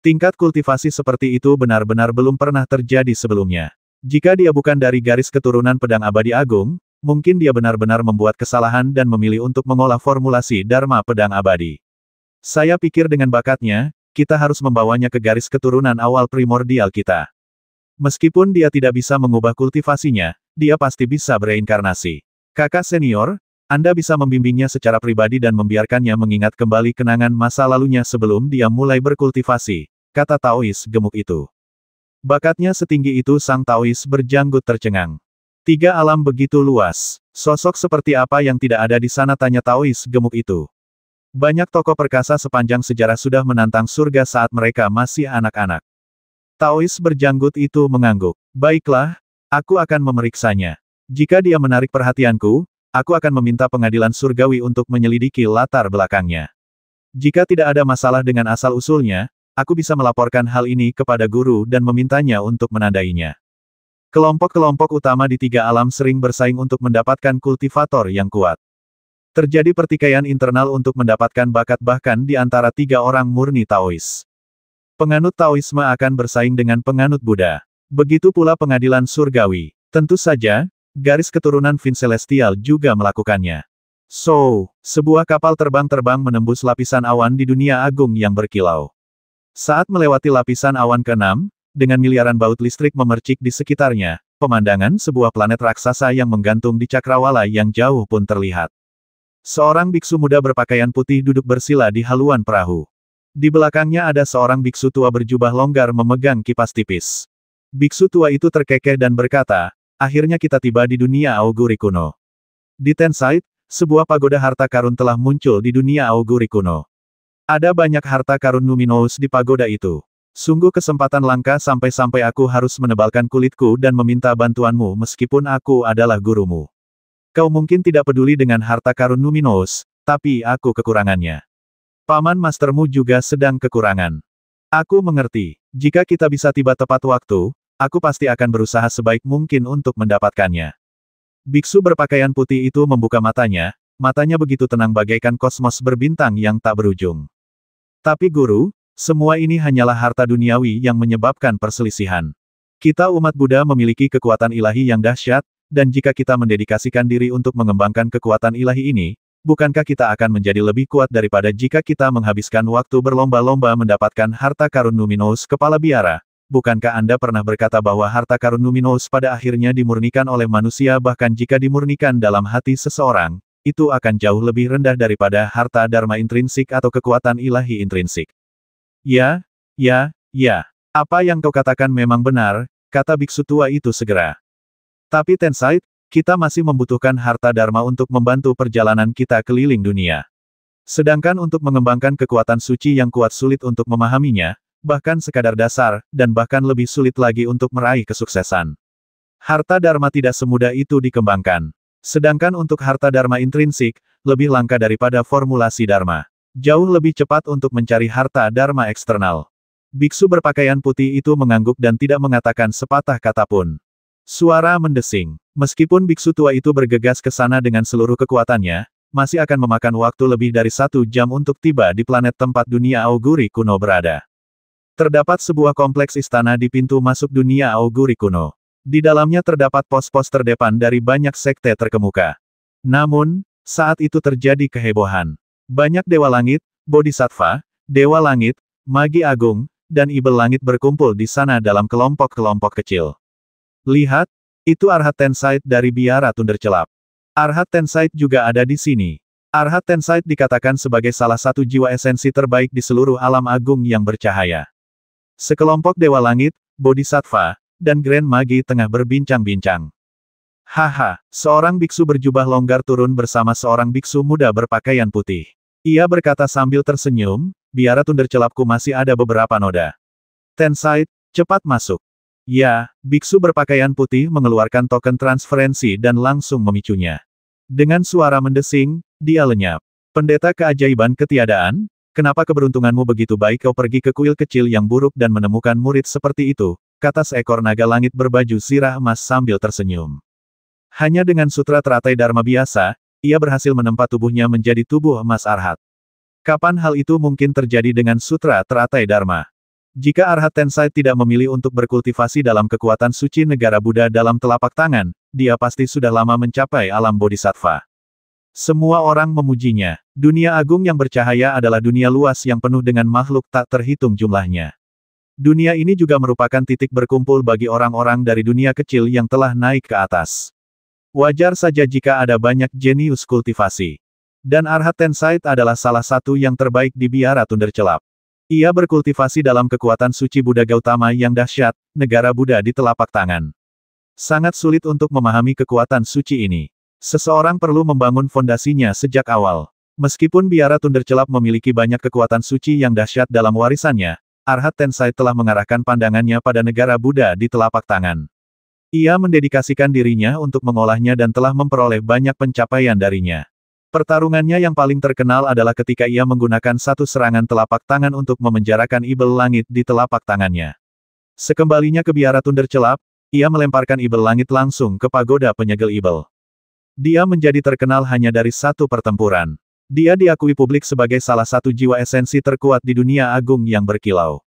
Tingkat kultivasi seperti itu benar-benar belum pernah terjadi sebelumnya. Jika dia bukan dari garis keturunan Pedang Abadi Agung, mungkin dia benar-benar membuat kesalahan dan memilih untuk mengolah formulasi Dharma Pedang Abadi. Saya pikir dengan bakatnya, kita harus membawanya ke garis keturunan awal primordial kita. Meskipun dia tidak bisa mengubah kultivasinya, dia pasti bisa bereinkarnasi. Kakak senior, Anda bisa membimbingnya secara pribadi dan membiarkannya mengingat kembali kenangan masa lalunya sebelum dia mulai berkultivasi, kata Taois gemuk itu. Bakatnya setinggi itu sang Taois berjanggut tercengang. Tiga alam begitu luas. Sosok seperti apa yang tidak ada di sana, tanya Taois gemuk itu. Banyak tokoh perkasa sepanjang sejarah sudah menantang surga saat mereka masih anak-anak. Taois berjanggut itu mengangguk. Baiklah, aku akan memeriksanya. Jika dia menarik perhatianku, aku akan meminta pengadilan surgawi untuk menyelidiki latar belakangnya. Jika tidak ada masalah dengan asal-usulnya, aku bisa melaporkan hal ini kepada guru dan memintanya untuk menandainya. Kelompok-kelompok utama di tiga alam sering bersaing untuk mendapatkan kultivator yang kuat. Terjadi pertikaian internal untuk mendapatkan bakat bahkan di antara tiga orang murni Taois. Penganut Taoisme akan bersaing dengan penganut Buddha. Begitu pula pengadilan surgawi. Tentu saja, garis keturunan Fin Celestial juga melakukannya. So, sebuah kapal terbang menembus lapisan awan di dunia agung yang berkilau. Saat melewati lapisan awan ke-6, dengan miliaran baut listrik memercik di sekitarnya, pemandangan sebuah planet raksasa yang menggantung di cakrawala yang jauh pun terlihat. Seorang biksu muda berpakaian putih duduk bersila di haluan perahu. Di belakangnya ada seorang biksu tua berjubah longgar memegang kipas tipis. Biksu tua itu terkekeh dan berkata, akhirnya kita tiba di dunia auguri kuno. Di Tenside, sebuah pagoda harta karun telah muncul di dunia auguri kuno. Ada banyak harta karun luminous di pagoda itu. Sungguh kesempatan langka sampai-sampai aku harus menebalkan kulitku dan meminta bantuanmu meskipun aku adalah gurumu. Kau mungkin tidak peduli dengan harta karun luminous, tapi aku kekurangannya. Paman mastermu juga sedang kekurangan. Aku mengerti. Jika kita bisa tiba tepat waktu, aku pasti akan berusaha sebaik mungkin untuk mendapatkannya. Biksu berpakaian putih itu membuka matanya begitu tenang bagaikan kosmos berbintang yang tak berujung. Tapi guru, semua ini hanyalah harta duniawi yang menyebabkan perselisihan. Kita umat Buddha memiliki kekuatan ilahi yang dahsyat, dan jika kita mendedikasikan diri untuk mengembangkan kekuatan ilahi ini, bukankah kita akan menjadi lebih kuat daripada jika kita menghabiskan waktu berlomba-lomba mendapatkan harta karun luminous kepala biara? Bukankah Anda pernah berkata bahwa harta karun luminous pada akhirnya dimurnikan oleh manusia, bahkan jika dimurnikan dalam hati seseorang, itu akan jauh lebih rendah daripada harta dharma intrinsik atau kekuatan ilahi intrinsik? Ya. Apa yang kau katakan memang benar, kata biksu tua itu segera. Tapi Tenside, kita masih membutuhkan harta dharma untuk membantu perjalanan kita keliling dunia. Sedangkan untuk mengembangkan kekuatan suci yang kuat sulit untuk memahaminya, bahkan sekadar dasar, dan bahkan lebih sulit lagi untuk meraih kesuksesan. Harta dharma tidak semudah itu dikembangkan. Sedangkan untuk harta dharma intrinsik, lebih langka daripada formulasi dharma. Jauh lebih cepat untuk mencari harta dharma eksternal. Biksu berpakaian putih itu mengangguk dan tidak mengatakan sepatah kata pun. Suara mendesing. Meskipun biksu tua itu bergegas ke sana dengan seluruh kekuatannya, masih akan memakan waktu lebih dari 1 jam untuk tiba di planet tempat dunia auguri kuno berada. Terdapat sebuah kompleks istana di pintu masuk dunia auguri kuno. Di dalamnya terdapat pos-pos terdepan dari banyak sekte terkemuka. Namun, saat itu terjadi kehebohan. Banyak dewa langit, bodhisattva, dewa langit, magi agung, dan ibel langit berkumpul di sana dalam kelompok-kelompok kecil. Lihat, itu Arhat Tenside dari biara Thundercelap. Arhat Tenside juga ada di sini. Arhat Tenside dikatakan sebagai salah satu jiwa esensi terbaik di seluruh alam agung yang bercahaya. Sekelompok Dewa Langit, Bodhisattva, dan Grand Magi tengah berbincang-bincang. Haha, seorang biksu berjubah longgar turun bersama seorang biksu muda berpakaian putih. Ia berkata sambil tersenyum, biara tundercelapku masih ada beberapa noda. Tensai, cepat masuk. Ya, biksu berpakaian putih mengeluarkan token transferensi dan langsung memicunya. Dengan suara mendesing, dia lenyap. Pendeta keajaiban ketiadaan, kenapa keberuntunganmu begitu baik kau pergi ke kuil kecil yang buruk dan menemukan murid seperti itu, kata seekor naga langit berbaju zirah emas sambil tersenyum. Hanya dengan sutra teratai Dharma biasa, ia berhasil menempa tubuhnya menjadi tubuh emas Arhat. Kapan hal itu mungkin terjadi dengan sutra teratai Dharma? Jika Arhat Tensai tidak memilih untuk berkultivasi dalam kekuatan suci negara Buddha dalam telapak tangan, dia pasti sudah lama mencapai alam bodhisattva. Semua orang memujinya. Dunia agung yang bercahaya adalah dunia luas yang penuh dengan makhluk tak terhitung jumlahnya. Dunia ini juga merupakan titik berkumpul bagi orang-orang dari dunia kecil yang telah naik ke atas. Wajar saja jika ada banyak jenius kultivasi. Dan Arhat Tensai adalah salah satu yang terbaik di biara tundercelap. Ia berkultivasi dalam kekuatan suci Buddha Gautama yang dahsyat, negara Buddha di telapak tangan. Sangat sulit untuk memahami kekuatan suci ini. Seseorang perlu membangun fondasinya sejak awal. Meskipun biara tundercelap memiliki banyak kekuatan suci yang dahsyat dalam warisannya, Arhat Tensai telah mengarahkan pandangannya pada negara Buddha di telapak tangan. Ia mendedikasikan dirinya untuk mengolahnya dan telah memperoleh banyak pencapaian darinya. Pertarungannya yang paling terkenal adalah ketika ia menggunakan satu serangan telapak tangan untuk memenjarakan ibel langit di telapak tangannya. Sekembalinya ke biara tundercelap, ia melemparkan ibel langit langsung ke pagoda penyegel ibel. Dia menjadi terkenal hanya dari satu pertempuran. Dia diakui publik sebagai salah satu jiwa esensi terkuat di dunia agung yang berkilau.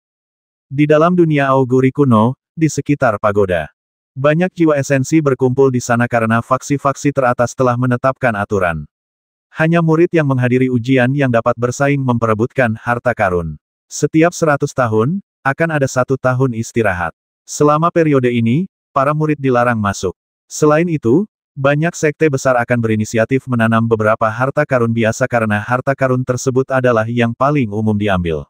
Di dalam dunia auguri kuno, di sekitar pagoda. Banyak jiwa esensi berkumpul di sana karena faksi-faksi teratas telah menetapkan aturan. Hanya murid yang menghadiri ujian yang dapat bersaing memperebutkan harta karun. Setiap 100 tahun, akan ada 1 tahun istirahat. Selama periode ini, para murid dilarang masuk. Selain itu, banyak sekte besar akan berinisiatif menanam beberapa harta karun biasa karena harta karun tersebut adalah yang paling umum diambil.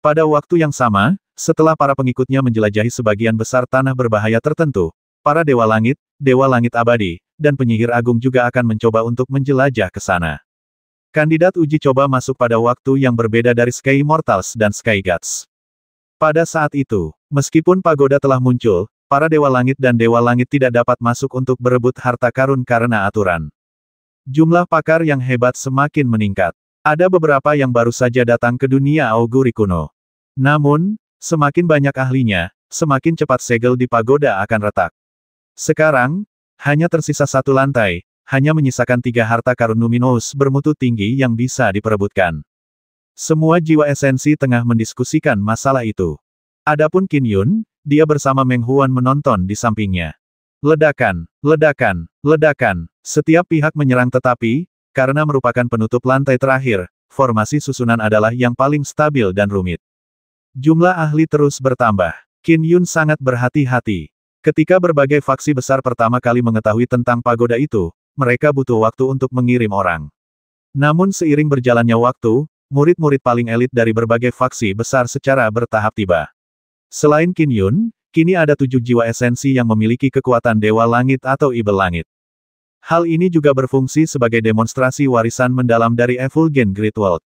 Pada waktu yang sama, setelah para pengikutnya menjelajahi sebagian besar tanah berbahaya tertentu, para dewa langit abadi, dan penyihir agung juga akan mencoba untuk menjelajah ke sana. Kandidat uji coba masuk pada waktu yang berbeda dari Sky Immortals dan Sky Gods. Pada saat itu, meskipun pagoda telah muncul, para dewa langit dan dewa langit tidak dapat masuk untuk berebut harta karun karena aturan. Jumlah pakar yang hebat semakin meningkat. Ada beberapa yang baru saja datang ke dunia auguri kuno. Namun, semakin banyak ahlinya, semakin cepat segel di pagoda akan retak. Sekarang, hanya tersisa 1 lantai, hanya menyisakan 3 harta karun luminous bermutu tinggi yang bisa diperebutkan. Semua jiwa esensi tengah mendiskusikan masalah itu. Adapun Qin Yun, dia bersama Meng Huan menonton di sampingnya. Ledakan, ledakan, ledakan. Setiap pihak menyerang tetapi, karena merupakan penutup lantai terakhir, formasi susunan adalah yang paling stabil dan rumit. Jumlah ahli terus bertambah. Qin Yun sangat berhati-hati. Ketika berbagai faksi besar pertama kali mengetahui tentang pagoda itu, mereka butuh waktu untuk mengirim orang. Namun seiring berjalannya waktu, murid-murid paling elit dari berbagai faksi besar secara bertahap tiba. Selain Qin Yun, kini ada 7 jiwa esensi yang memiliki kekuatan dewa langit atau ibel langit. Hal ini juga berfungsi sebagai demonstrasi warisan mendalam dari Effulgent Great World.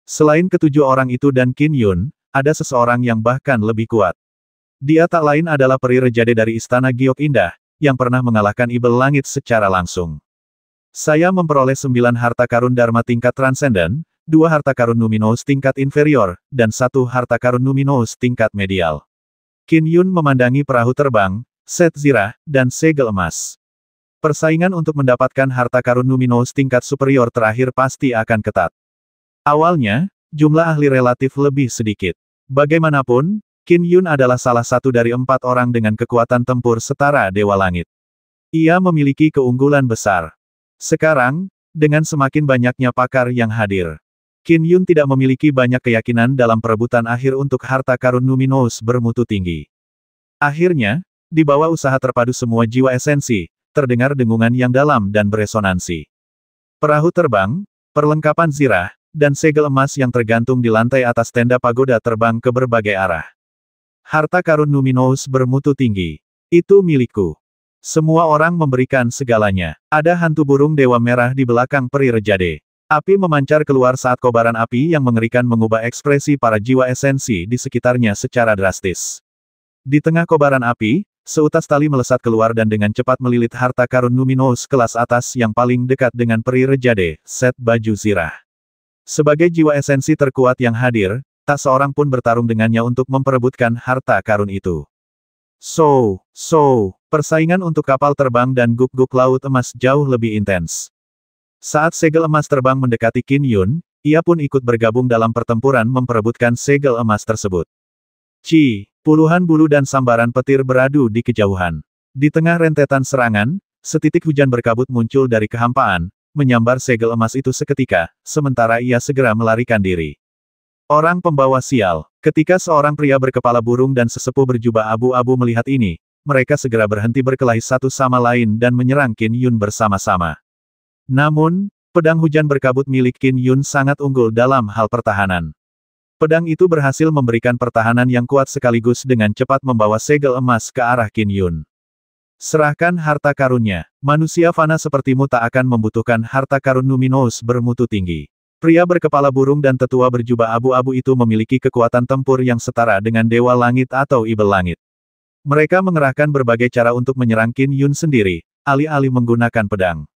Selain ketujuh orang itu dan Qin Yun, ada seseorang yang bahkan lebih kuat. Dia tak lain adalah peri rejade dari Istana Giok Indah, yang pernah mengalahkan ibel langit secara langsung. Saya memperoleh 9 harta karun Dharma tingkat transenden, 2 harta karun luminous tingkat inferior, dan 1 harta karun luminous tingkat medial. Qin Yun memandangi perahu terbang, set zirah, dan segel emas. Persaingan untuk mendapatkan harta karun luminous tingkat superior terakhir pasti akan ketat. Awalnya, jumlah ahli relatif lebih sedikit. Bagaimanapun, Qin Yun adalah salah satu dari 4 orang dengan kekuatan tempur setara Dewa Langit. Ia memiliki keunggulan besar. Sekarang, dengan semakin banyaknya pakar yang hadir, Qin Yun tidak memiliki banyak keyakinan dalam perebutan akhir untuk harta karun luminous bermutu tinggi. Akhirnya, di bawah usaha terpadu semua jiwa esensi, terdengar dengungan yang dalam dan beresonansi. Perahu terbang, perlengkapan zirah, dan segel emas yang tergantung di lantai atas tenda pagoda terbang ke berbagai arah. Harta karun Numinous bermutu tinggi. Itu milikku. Semua orang memberikan segalanya. Ada hantu burung dewa merah di belakang peri Rejade. Api memancar keluar saat kobaran api yang mengerikan mengubah ekspresi para jiwa esensi di sekitarnya secara drastis. Di tengah kobaran api, seutas tali melesat keluar dan dengan cepat melilit harta karun Numinous kelas atas yang paling dekat dengan peri Rejade, Set Baju Zirah. Sebagai jiwa esensi terkuat yang hadir, tak seorang pun bertarung dengannya untuk memperebutkan harta karun itu. Persaingan untuk kapal terbang dan guk-guk laut emas jauh lebih intens. Saat segel emas terbang mendekati Qin Yun, ia pun ikut bergabung dalam pertempuran memperebutkan segel emas tersebut. Puluhan bulu dan sambaran petir beradu di kejauhan. Di tengah rentetan serangan, setitik hujan berkabut muncul dari kehampaan, menyambar segel emas itu seketika, sementara ia segera melarikan diri. Orang pembawa sial. Ketika seorang pria berkepala burung dan sesepuh berjubah abu-abu melihat ini, mereka segera berhenti berkelahi satu sama lain dan menyerang Qin Yun bersama-sama. Namun, pedang hujan berkabut milik Qin Yun sangat unggul dalam hal pertahanan. Pedang itu berhasil memberikan pertahanan yang kuat sekaligus dengan cepat membawa segel emas ke arah Qin Yun. Serahkan harta karunnya. Manusia fana sepertimu tak akan membutuhkan harta karun Numinous bermutu tinggi. Pria berkepala burung dan tetua berjubah abu-abu itu memiliki kekuatan tempur yang setara dengan Dewa Langit atau Ibel Langit. Mereka mengerahkan berbagai cara untuk menyerang Qin Yun sendiri, alih-alih menggunakan pedang.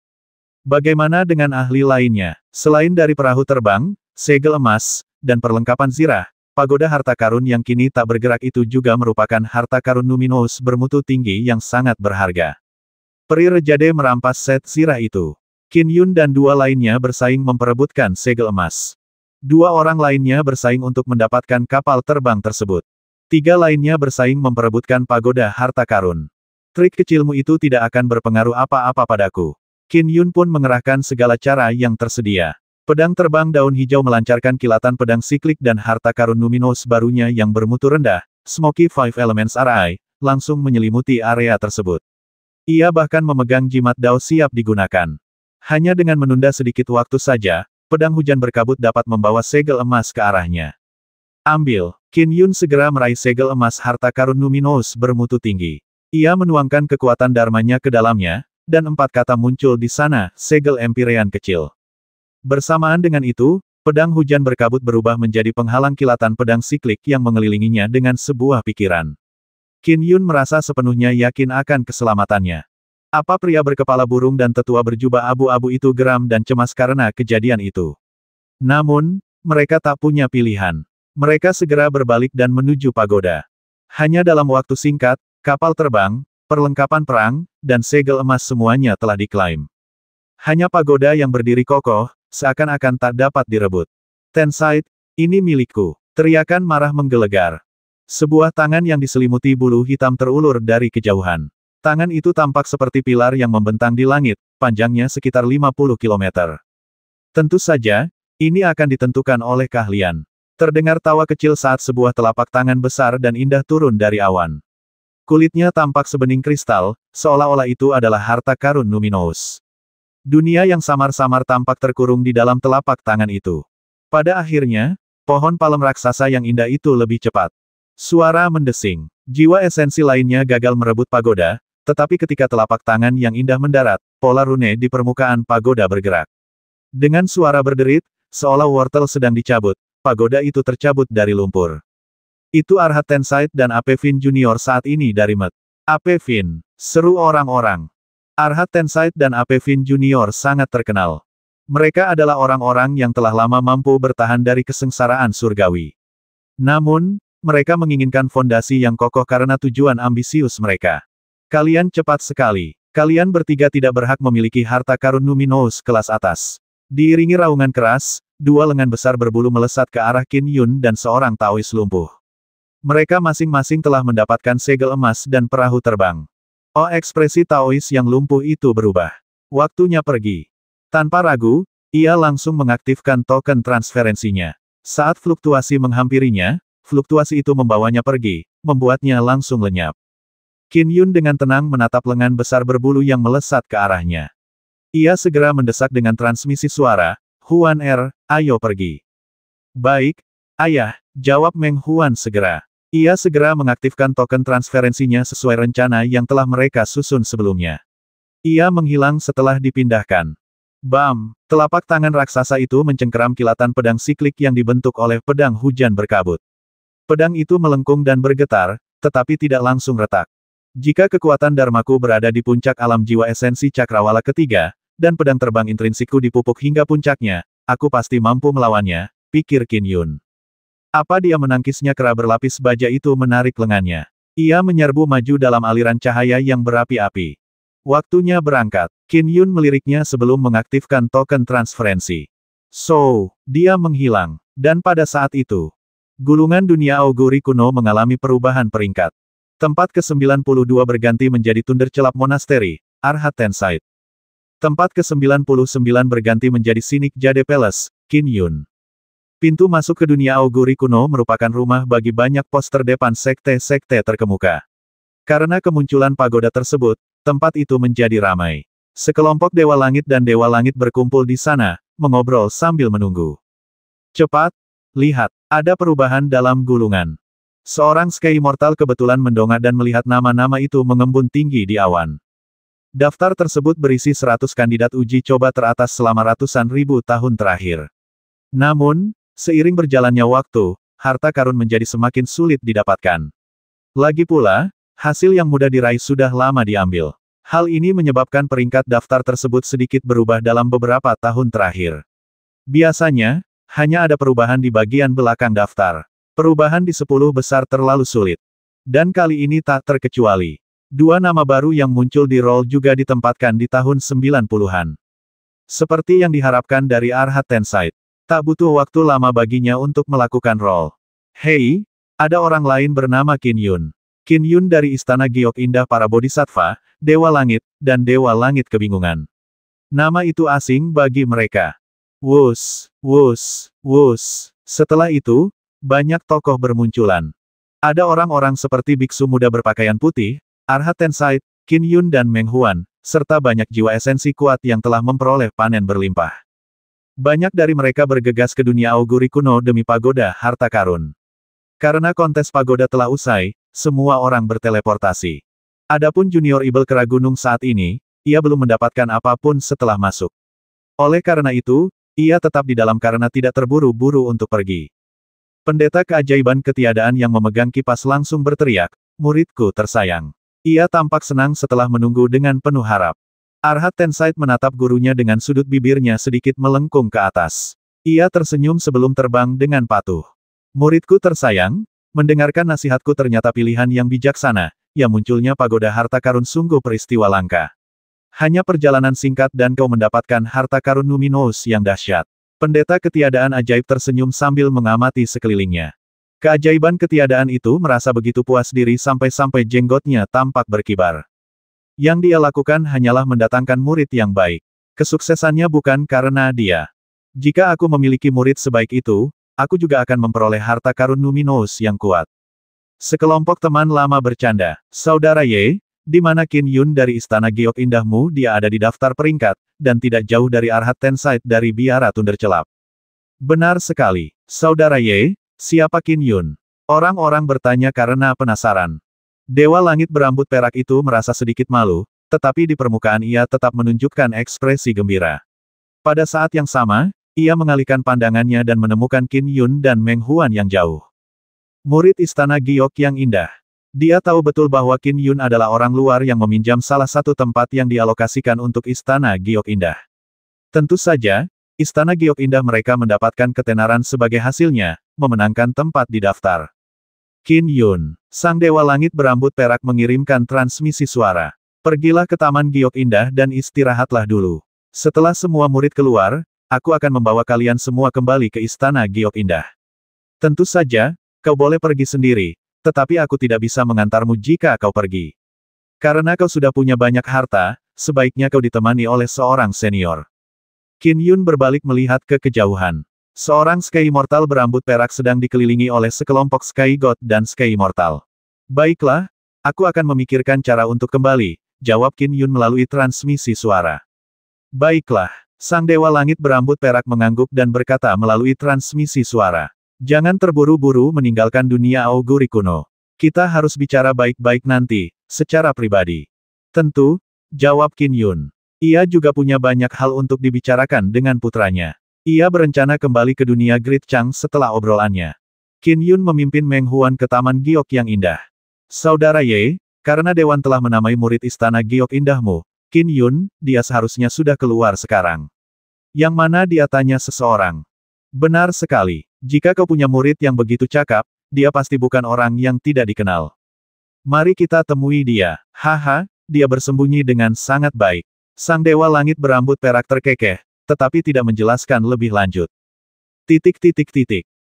Bagaimana dengan ahli lainnya? Selain dari perahu terbang, segel emas, dan perlengkapan zirah, pagoda harta karun yang kini tak bergerak itu juga merupakan harta karun Numinous bermutu tinggi yang sangat berharga. Peri Rejade merampas set zirah itu. Qin Yun dan dua lainnya bersaing memperebutkan segel emas. Dua orang lainnya bersaing untuk mendapatkan kapal terbang tersebut. Tiga lainnya bersaing memperebutkan pagoda harta karun. Trik kecilmu itu tidak akan berpengaruh apa-apa padaku. Qin Yun pun mengerahkan segala cara yang tersedia. Pedang terbang daun hijau melancarkan kilatan pedang siklik dan harta karun Numinous barunya yang bermutu rendah, Smoky Five Elements Arai, langsung menyelimuti area tersebut. Ia bahkan memegang jimat dao siap digunakan. Hanya dengan menunda sedikit waktu saja, pedang hujan berkabut dapat membawa segel emas ke arahnya. Ambil. Qin Yun segera meraih segel emas harta karun Numinous bermutu tinggi. Ia menuangkan kekuatan dharmanya ke dalamnya, dan 4 kata muncul di sana, segel Empyrean kecil. Bersamaan dengan itu, pedang hujan berkabut berubah menjadi penghalang kilatan pedang siklik yang mengelilinginya dengan sebuah pikiran. Qin Yun merasa sepenuhnya yakin akan keselamatannya. Apa pria berkepala burung dan tetua berjubah abu-abu itu geram dan cemas karena kejadian itu. Namun, mereka tak punya pilihan. Mereka segera berbalik dan menuju pagoda. Hanya dalam waktu singkat, kapal terbang, perlengkapan perang, dan segel emas semuanya telah diklaim. Hanya pagoda yang berdiri kokoh, seakan-akan tak dapat direbut. Tenside, ini milikku. Teriakan marah menggelegar. Sebuah tangan yang diselimuti bulu hitam terulur dari kejauhan. Tangan itu tampak seperti pilar yang membentang di langit, panjangnya sekitar 50 km. Tentu saja, ini akan ditentukan oleh keahlian. Terdengar tawa kecil saat sebuah telapak tangan besar dan indah turun dari awan. Kulitnya tampak sebening kristal, seolah-olah itu adalah harta karun Numinous. Dunia yang samar-samar tampak terkurung di dalam telapak tangan itu. Pada akhirnya, pohon palem raksasa yang indah itu lebih cepat. Suara mendesing. Jiwa esensi lainnya gagal merebut pagoda, tetapi ketika telapak tangan yang indah mendarat, pola rune di permukaan pagoda bergerak. Dengan suara berderit, seolah wortel sedang dicabut, pagoda itu tercabut dari lumpur. Itu Arhat Tenside dan Apevin Junior saat ini dari Met. Apevin, seru orang-orang. Arhat Tenside dan Apevin Junior sangat terkenal. Mereka adalah orang-orang yang telah lama mampu bertahan dari kesengsaraan surgawi. Namun, mereka menginginkan fondasi yang kokoh karena tujuan ambisius mereka. Kalian cepat sekali. Kalian bertiga tidak berhak memiliki harta karun Numinous kelas atas. Diiringi raungan keras, dua lengan besar berbulu melesat ke arah Qin Yun dan seorang Taois lumpuh. Mereka masing-masing telah mendapatkan segel emas dan perahu terbang. Oh, ekspresi Taois yang lumpuh itu berubah. Waktunya pergi. Tanpa ragu, ia langsung mengaktifkan token transferensinya. Saat fluktuasi menghampirinya, fluktuasi itu membawanya pergi, membuatnya langsung lenyap. Qin Yun dengan tenang menatap lengan besar berbulu yang melesat ke arahnya. Ia segera mendesak dengan transmisi suara, "Huan Er, ayo pergi." "Baik, ayah," jawab Meng Huan segera. Ia segera mengaktifkan token transferensinya sesuai rencana yang telah mereka susun sebelumnya. Ia menghilang setelah dipindahkan. Bam! Telapak tangan raksasa itu mencengkeram kilatan pedang siklik yang dibentuk oleh pedang hujan berkabut. Pedang itu melengkung dan bergetar, tetapi tidak langsung retak. Jika kekuatan Dharmaku berada di puncak alam jiwa esensi cakrawala ketiga, dan pedang terbang intrinsikku dipupuk hingga puncaknya, aku pasti mampu melawannya, pikir Qin Yun. Apa dia menangkisnya? Kera berlapis baja itu menarik lengannya. Ia menyerbu maju dalam aliran cahaya yang berapi-api. Waktunya berangkat. Qin Yun meliriknya sebelum mengaktifkan token transferensi. So, dia menghilang. Dan pada saat itu, gulungan dunia auguri kuno mengalami perubahan peringkat. Tempat ke-92 berganti menjadi Thundercelap Monastery, Arhat Tenside. Tempat ke-99 berganti menjadi Sinik Jade Palace, Qin Yun. Pintu masuk ke dunia auguri kuno merupakan rumah bagi banyak poster depan sekte-sekte terkemuka. Karena kemunculan pagoda tersebut, tempat itu menjadi ramai. Sekelompok Dewa Langit dan Dewa Langit berkumpul di sana, mengobrol sambil menunggu. Cepat, lihat, ada perubahan dalam gulungan. Seorang Sky Immortal kebetulan mendongak dan melihat nama-nama itu mengembun tinggi di awan. Daftar tersebut berisi 100 kandidat uji coba teratas selama ratusan ribu tahun terakhir. Namun, seiring berjalannya waktu, harta karun menjadi semakin sulit didapatkan. Lagi pula, hasil yang mudah diraih sudah lama diambil. Hal ini menyebabkan peringkat daftar tersebut sedikit berubah dalam beberapa tahun terakhir. Biasanya, hanya ada perubahan di bagian belakang daftar. Perubahan di 10 besar terlalu sulit. Dan kali ini tak terkecuali. Dua nama baru yang muncul di roll juga ditempatkan di tahun 90-an. Seperti yang diharapkan dari Arhat Tenside. Tak butuh waktu lama baginya untuk melakukan roll. Hei, ada orang lain bernama Qin Yun. Qin Yun dari Istana Giok Indah para Bodhisattva, Dewa Langit, dan Dewa Langit kebingungan. Nama itu asing bagi mereka. Wus, wus, wus. Setelah itu, banyak tokoh bermunculan. Ada orang-orang seperti biksu muda berpakaian putih, Arhat Tenside, Qin Yun dan Meng Huan, serta banyak jiwa esensi kuat yang telah memperoleh panen berlimpah. Banyak dari mereka bergegas ke dunia auguri kuno demi pagoda harta karun. Karena kontes pagoda telah usai, semua orang berteleportasi. Adapun junior Ibel Kera Gunung saat ini, ia belum mendapatkan apapun setelah masuk. Oleh karena itu, ia tetap di dalam karena tidak terburu-buru untuk pergi. Pendeta keajaiban ketiadaan yang memegang kipas langsung berteriak, "Muridku tersayang." Ia tampak senang setelah menunggu dengan penuh harap. Arhat Tenside menatap gurunya dengan sudut bibirnya sedikit melengkung ke atas. Ia tersenyum sebelum terbang dengan patuh. Muridku tersayang, mendengarkan nasihatku ternyata pilihan yang bijaksana, ya munculnya pagoda harta karun sungguh peristiwa langka. Hanya perjalanan singkat dan kau mendapatkan harta karun luminous yang dahsyat. Pendeta ketiadaan ajaib tersenyum sambil mengamati sekelilingnya. Keajaiban ketiadaan itu merasa begitu puas diri sampai-sampai jenggotnya tampak berkibar. Yang dia lakukan hanyalah mendatangkan murid yang baik. Kesuksesannya bukan karena dia. Jika aku memiliki murid sebaik itu, aku juga akan memperoleh harta karun luminous yang kuat. Sekelompok teman lama bercanda. Saudara Ye, di mana Qin Yun dari Istana Giok Indahmu? Dia ada di daftar peringkat, dan tidak jauh dari Arhat Tenside dari biara Thundercelap. Benar sekali. Saudara Ye, siapa Qin Yun? Orang-orang bertanya karena penasaran. Dewa Langit berambut perak itu merasa sedikit malu, tetapi di permukaan ia tetap menunjukkan ekspresi gembira. Pada saat yang sama, ia mengalihkan pandangannya dan menemukan Qin Yun dan Meng Huan yang jauh. Murid Istana Giok yang indah. Dia tahu betul bahwa Qin Yun adalah orang luar yang meminjam salah satu tempat yang dialokasikan untuk Istana Giok Indah. Tentu saja, Istana Giok Indah mereka mendapatkan ketenaran sebagai hasilnya, memenangkan tempat di daftar. Qin Yun, sang Dewa Langit berambut perak mengirimkan transmisi suara. Pergilah ke Taman Giok Indah dan istirahatlah dulu. Setelah semua murid keluar, aku akan membawa kalian semua kembali ke Istana Giok Indah. Tentu saja, kau boleh pergi sendiri, tetapi aku tidak bisa mengantarmu jika kau pergi. Karena kau sudah punya banyak harta, sebaiknya kau ditemani oleh seorang senior. Qin Yun berbalik melihat ke kejauhan. Seorang Sky Immortal berambut perak sedang dikelilingi oleh sekelompok Sky God dan Sky Immortal. Baiklah, aku akan memikirkan cara untuk kembali, jawab Qin Yun melalui transmisi suara. Baiklah, sang Dewa Langit berambut perak mengangguk dan berkata melalui transmisi suara. Jangan terburu-buru meninggalkan dunia auguri kuno. Kita harus bicara baik-baik nanti, secara pribadi. Tentu, jawab Qin Yun. Ia juga punya banyak hal untuk dibicarakan dengan putranya. Ia berencana kembali ke dunia Great Chang setelah obrolannya. Qin Yun memimpin Meng Huan ke Taman Giok yang indah. Saudara Ye, karena Dewan telah menamai murid istana Giok indahmu, Qin Yun, dia seharusnya sudah keluar sekarang. Yang mana dia tanya seseorang. Benar sekali. Jika kau punya murid yang begitu cakap, dia pasti bukan orang yang tidak dikenal. Mari kita temui dia. Haha, dia bersembunyi dengan sangat baik. Sang Dewa Langit berambut perak terkekeh, tetapi tidak menjelaskan lebih lanjut.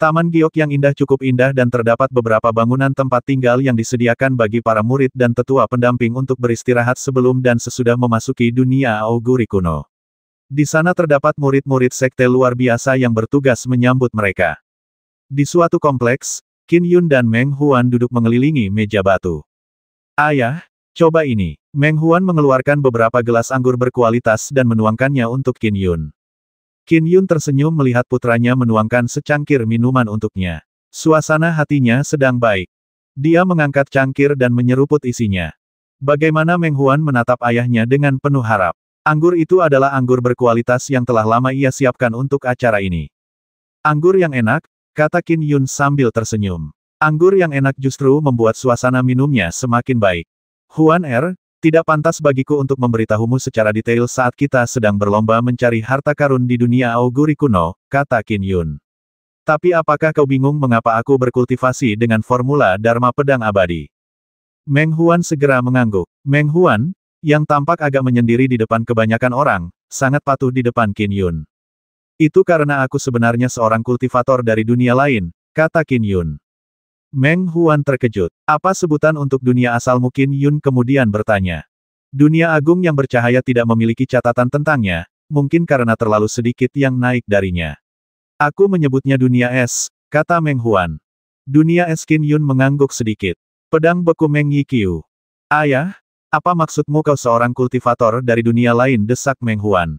Taman Giok yang indah cukup indah dan terdapat beberapa bangunan tempat tinggal yang disediakan bagi para murid dan tetua pendamping untuk beristirahat sebelum dan sesudah memasuki dunia auguri kuno. Di sana terdapat murid-murid sekte luar biasa yang bertugas menyambut mereka. Di suatu kompleks, Qin Yun dan Meng Huan duduk mengelilingi meja batu. Ayah, coba ini. Meng Huan mengeluarkan beberapa gelas anggur berkualitas dan menuangkannya untuk Qin Yun. Qin Yun tersenyum melihat putranya menuangkan secangkir minuman untuknya. Suasana hatinya sedang baik. Dia mengangkat cangkir dan menyeruput isinya. Bagaimana Meng Huan menatap ayahnya dengan penuh harap. Anggur itu adalah anggur berkualitas yang telah lama ia siapkan untuk acara ini. Anggur yang enak, kata Qin Yun sambil tersenyum. Anggur yang enak justru membuat suasana minumnya semakin baik. Huan tidak pantas bagiku untuk memberitahumu secara detail saat kita sedang berlomba mencari harta karun di dunia auguri kuno, kata Qin Yun. Tapi apakah kau bingung mengapa aku berkultivasi dengan formula Dharma Pedang Abadi? Meng Huan segera mengangguk. Meng Huan, yang tampak agak menyendiri di depan kebanyakan orang, sangat patuh di depan Qin Yun. Itu karena aku sebenarnya seorang kultivator dari dunia lain, kata Qin Yun. Meng Huan terkejut. Apa sebutan untuk dunia asalmu? Qin Yun kemudian bertanya. Dunia agung yang bercahaya tidak memiliki catatan tentangnya, mungkin karena terlalu sedikit yang naik darinya. Aku menyebutnya dunia es, kata Meng Huan. Dunia es. Qin Yun mengangguk sedikit. Pedang beku Meng Yiqiu. Ayah, apa maksudmu kau seorang kultivator dari dunia lain? Desak Meng Huan.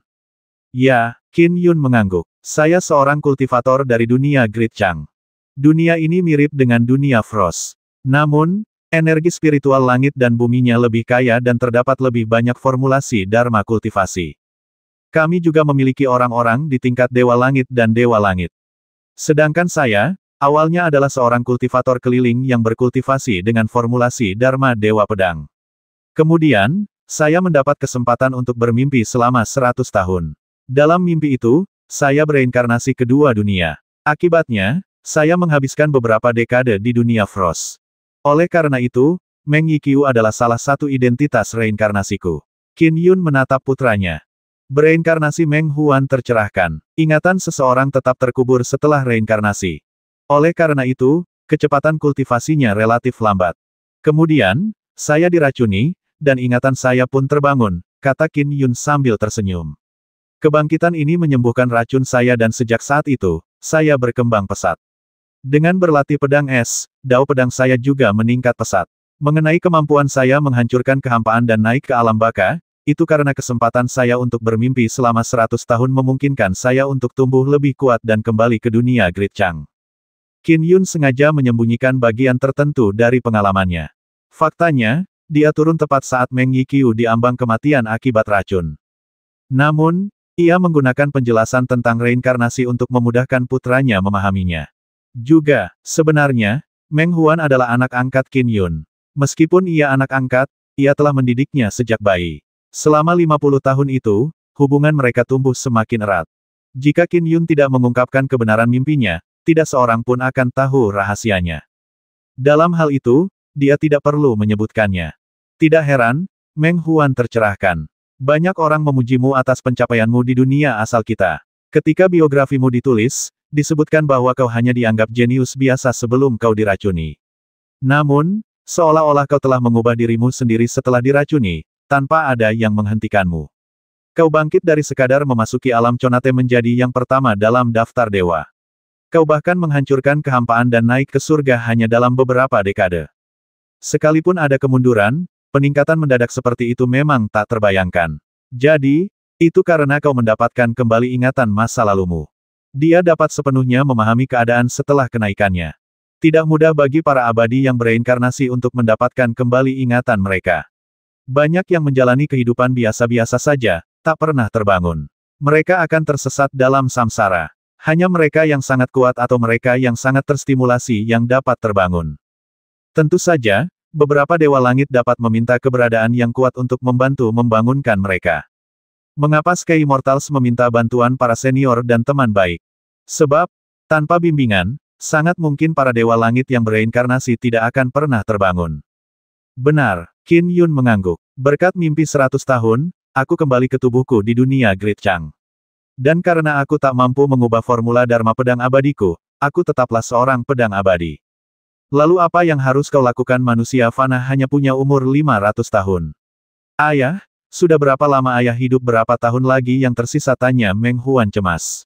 Ya, Qin Yun mengangguk. Saya seorang kultivator dari dunia Great Chang. Dunia ini mirip dengan dunia Frost. Namun, energi spiritual langit dan buminya lebih kaya dan terdapat lebih banyak formulasi Dharma kultivasi. Kami juga memiliki orang-orang di tingkat Dewa Langit dan Dewa Langit. Sedangkan saya, awalnya adalah seorang kultivator keliling yang berkultivasi dengan formulasi Dharma Dewa Pedang. Kemudian, saya mendapat kesempatan untuk bermimpi selama 100 tahun. Dalam mimpi itu, saya bereinkarnasi ke dua dunia. Akibatnya, saya menghabiskan beberapa dekade di dunia Frost. Oleh karena itu, Meng Yiqiu adalah salah satu identitas reinkarnasiku. Qin Yun menatap putranya. Bereinkarnasi. Meng Huan tercerahkan. Ingatan seseorang tetap terkubur setelah reinkarnasi. Oleh karena itu, kecepatan kultivasinya relatif lambat. Kemudian, saya diracuni, dan ingatan saya pun terbangun, kata Qin Yun sambil tersenyum. Kebangkitan ini menyembuhkan racun saya dan sejak saat itu, saya berkembang pesat. Dengan berlatih pedang es, dao pedang saya juga meningkat pesat. Mengenai kemampuan saya menghancurkan kehampaan dan naik ke alam baka, itu karena kesempatan saya untuk bermimpi selama 100 tahun memungkinkan saya untuk tumbuh lebih kuat dan kembali ke dunia Great Chang. Qin Yun sengaja menyembunyikan bagian tertentu dari pengalamannya. Faktanya, dia turun tepat saat Meng Yiqiu diambang kematian akibat racun. Namun, ia menggunakan penjelasan tentang reinkarnasi untuk memudahkan putranya memahaminya. Juga, sebenarnya, Meng Huan adalah anak angkat Qin Yun. Meskipun ia anak angkat, ia telah mendidiknya sejak bayi. Selama 50 tahun itu, hubungan mereka tumbuh semakin erat. Jika Qin Yun tidak mengungkapkan kebenaran mimpinya, tidak seorang pun akan tahu rahasianya. Dalam hal itu, dia tidak perlu menyebutkannya. Tidak heran, Meng Huan tercerahkan. Banyak orang memujimu atas pencapaianmu di dunia asal kita. Ketika biografimu ditulis, disebutkan bahwa kau hanya dianggap jenius biasa sebelum kau diracuni. Namun, seolah-olah kau telah mengubah dirimu sendiri setelah diracuni, tanpa ada yang menghentikanmu. Kau bangkit dari sekadar memasuki alam Conate menjadi yang pertama dalam daftar dewa. Kau bahkan menghancurkan kehampaan dan naik ke surga hanya dalam beberapa dekade. Sekalipun ada kemunduran, peningkatan mendadak seperti itu memang tak terbayangkan. Jadi, itu karena kau mendapatkan kembali ingatan masa lalumu. Dia dapat sepenuhnya memahami keadaan setelah kenaikannya. Tidak mudah bagi para abadi yang bereinkarnasi untuk mendapatkan kembali ingatan mereka. Banyak yang menjalani kehidupan biasa-biasa saja, tak pernah terbangun. Mereka akan tersesat dalam samsara. Hanya mereka yang sangat kuat atau mereka yang sangat terstimulasi yang dapat terbangun. Tentu saja, beberapa dewa langit dapat meminta keberadaan yang kuat untuk membantu membangunkan mereka. Mengapa Sky Immortals meminta bantuan para senior dan teman baik? Sebab, tanpa bimbingan, sangat mungkin para dewa langit yang bereinkarnasi tidak akan pernah terbangun. Benar, Qin Yun mengangguk. Berkat mimpi 100 tahun, aku kembali ke tubuhku di dunia Great Chang. Dan karena aku tak mampu mengubah formula Dharma Pedang Abadiku, aku tetaplah seorang pedang abadi. Lalu apa yang harus kau lakukan? Manusia fana hanya punya umur 500 tahun. Ayah, sudah berapa lama ayah hidup? Berapa tahun lagi yang tersisa? Tanya Meng Huan cemas.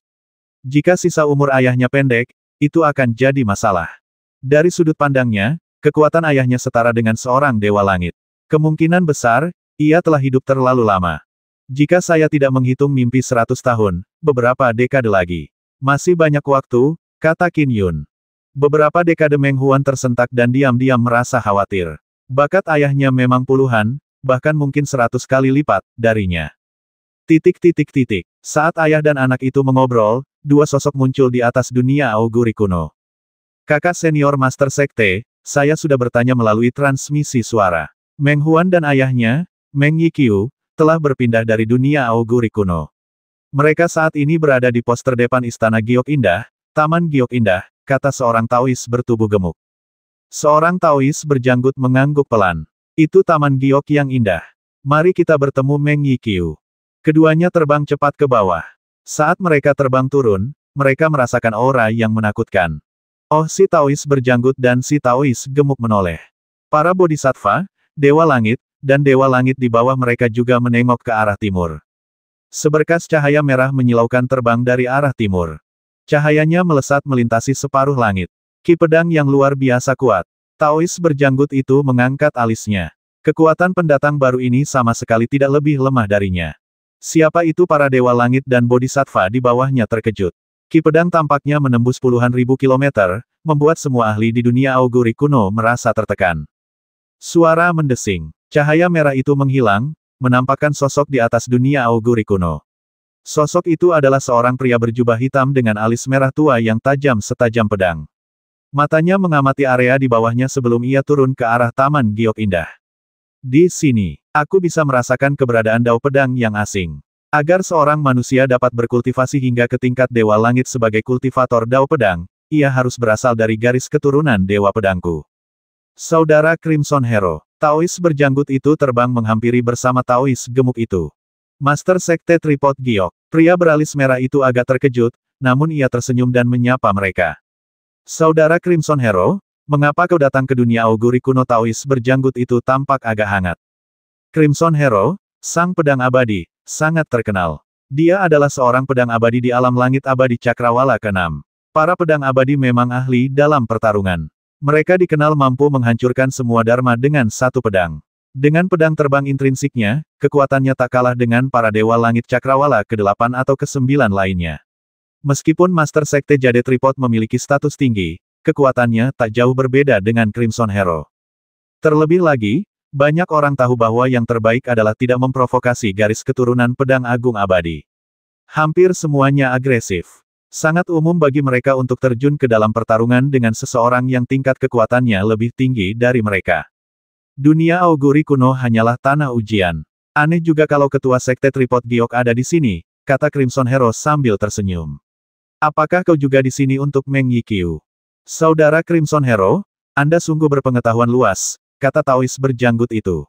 Jika sisa umur ayahnya pendek, itu akan jadi masalah. Dari sudut pandangnya, kekuatan ayahnya setara dengan seorang dewa langit. Kemungkinan besar, ia telah hidup terlalu lama. Jika saya tidak menghitung mimpi 100 tahun, beberapa dekade lagi. Masih banyak waktu, kata Qin Yun. Beberapa dekade Meng Huan tersentak dan diam-diam merasa khawatir. Bakat ayahnya memang puluhan, bahkan mungkin 100 kali lipat, darinya. Saat ayah dan anak itu mengobrol, dua sosok muncul di atas dunia auguri kuno. Kakak senior Master Sekte, saya sudah bertanya melalui transmisi suara. Meng Huan dan ayahnya, Meng Yiqiu, telah berpindah dari dunia auguri kuno. Mereka saat ini berada di pos terdepan Istana Giok Indah, Taman Giok Indah, kata seorang Taois bertubuh gemuk. Seorang Taois berjanggut mengangguk pelan. Itu Taman Giok yang indah. Mari kita bertemu Meng Yiqiu. Keduanya terbang cepat ke bawah. Saat mereka terbang turun, mereka merasakan aura yang menakutkan. Oh, si Taois berjanggut dan si Taois gemuk menoleh. Para bodhisattva, dewa langit, dan dewa langit di bawah mereka juga menengok ke arah timur. Seberkas cahaya merah menyilaukan terbang dari arah timur. Cahayanya melesat melintasi separuh langit. Ki pedang yang luar biasa kuat. Taois berjanggut itu mengangkat alisnya. Kekuatan pendatang baru ini sama sekali tidak lebih lemah darinya. Siapa itu? Para dewa langit dan bodhisattva di bawahnya terkejut. Ki pedang tampaknya menembus puluhan ribu kilometer, membuat semua ahli di dunia auguri kuno merasa tertekan. Suara mendesing. Cahaya merah itu menghilang, menampakkan sosok di atas dunia auguri kuno. Sosok itu adalah seorang pria berjubah hitam dengan alis merah tua yang tajam setajam pedang. Matanya mengamati area di bawahnya sebelum ia turun ke arah Taman Giok Indah. Di sini, aku bisa merasakan keberadaan dao pedang yang asing. Agar seorang manusia dapat berkultivasi hingga ke tingkat dewa langit sebagai kultivator dao pedang, ia harus berasal dari garis keturunan dewa pedangku. Saudara Crimson Hero, Taois berjanggut itu terbang menghampiri bersama Taois gemuk itu. Master Sekte Tripod Giok, pria beralis merah itu agak terkejut, namun ia tersenyum dan menyapa mereka. Saudara Crimson Hero, mengapa kau datang ke dunia auguri kuno? Taois berjanggut itu tampak agak hangat. Crimson Hero, sang pedang abadi, sangat terkenal. Dia adalah seorang pedang abadi di alam langit abadi Cakrawala ke-6. Para pedang abadi memang ahli dalam pertarungan. Mereka dikenal mampu menghancurkan semua dharma dengan satu pedang. Dengan pedang terbang intrinsiknya, kekuatannya tak kalah dengan para dewa langit Cakrawala ke-8 atau ke-9 lainnya. Meskipun Master Sekte Jade Tripod memiliki status tinggi, kekuatannya tak jauh berbeda dengan Crimson Hero. Terlebih lagi, banyak orang tahu bahwa yang terbaik adalah tidak memprovokasi garis keturunan pedang agung abadi. Hampir semuanya agresif. Sangat umum bagi mereka untuk terjun ke dalam pertarungan dengan seseorang yang tingkat kekuatannya lebih tinggi dari mereka. Dunia auguri kuno hanyalah tanah ujian. Aneh juga kalau ketua sekte Tripod Giok ada di sini, kata Crimson Hero sambil tersenyum. Apakah kau juga di sini untuk Meng Yiqiu? Saudara Crimson Hero, Anda sungguh berpengetahuan luas, kata Taois berjanggut itu.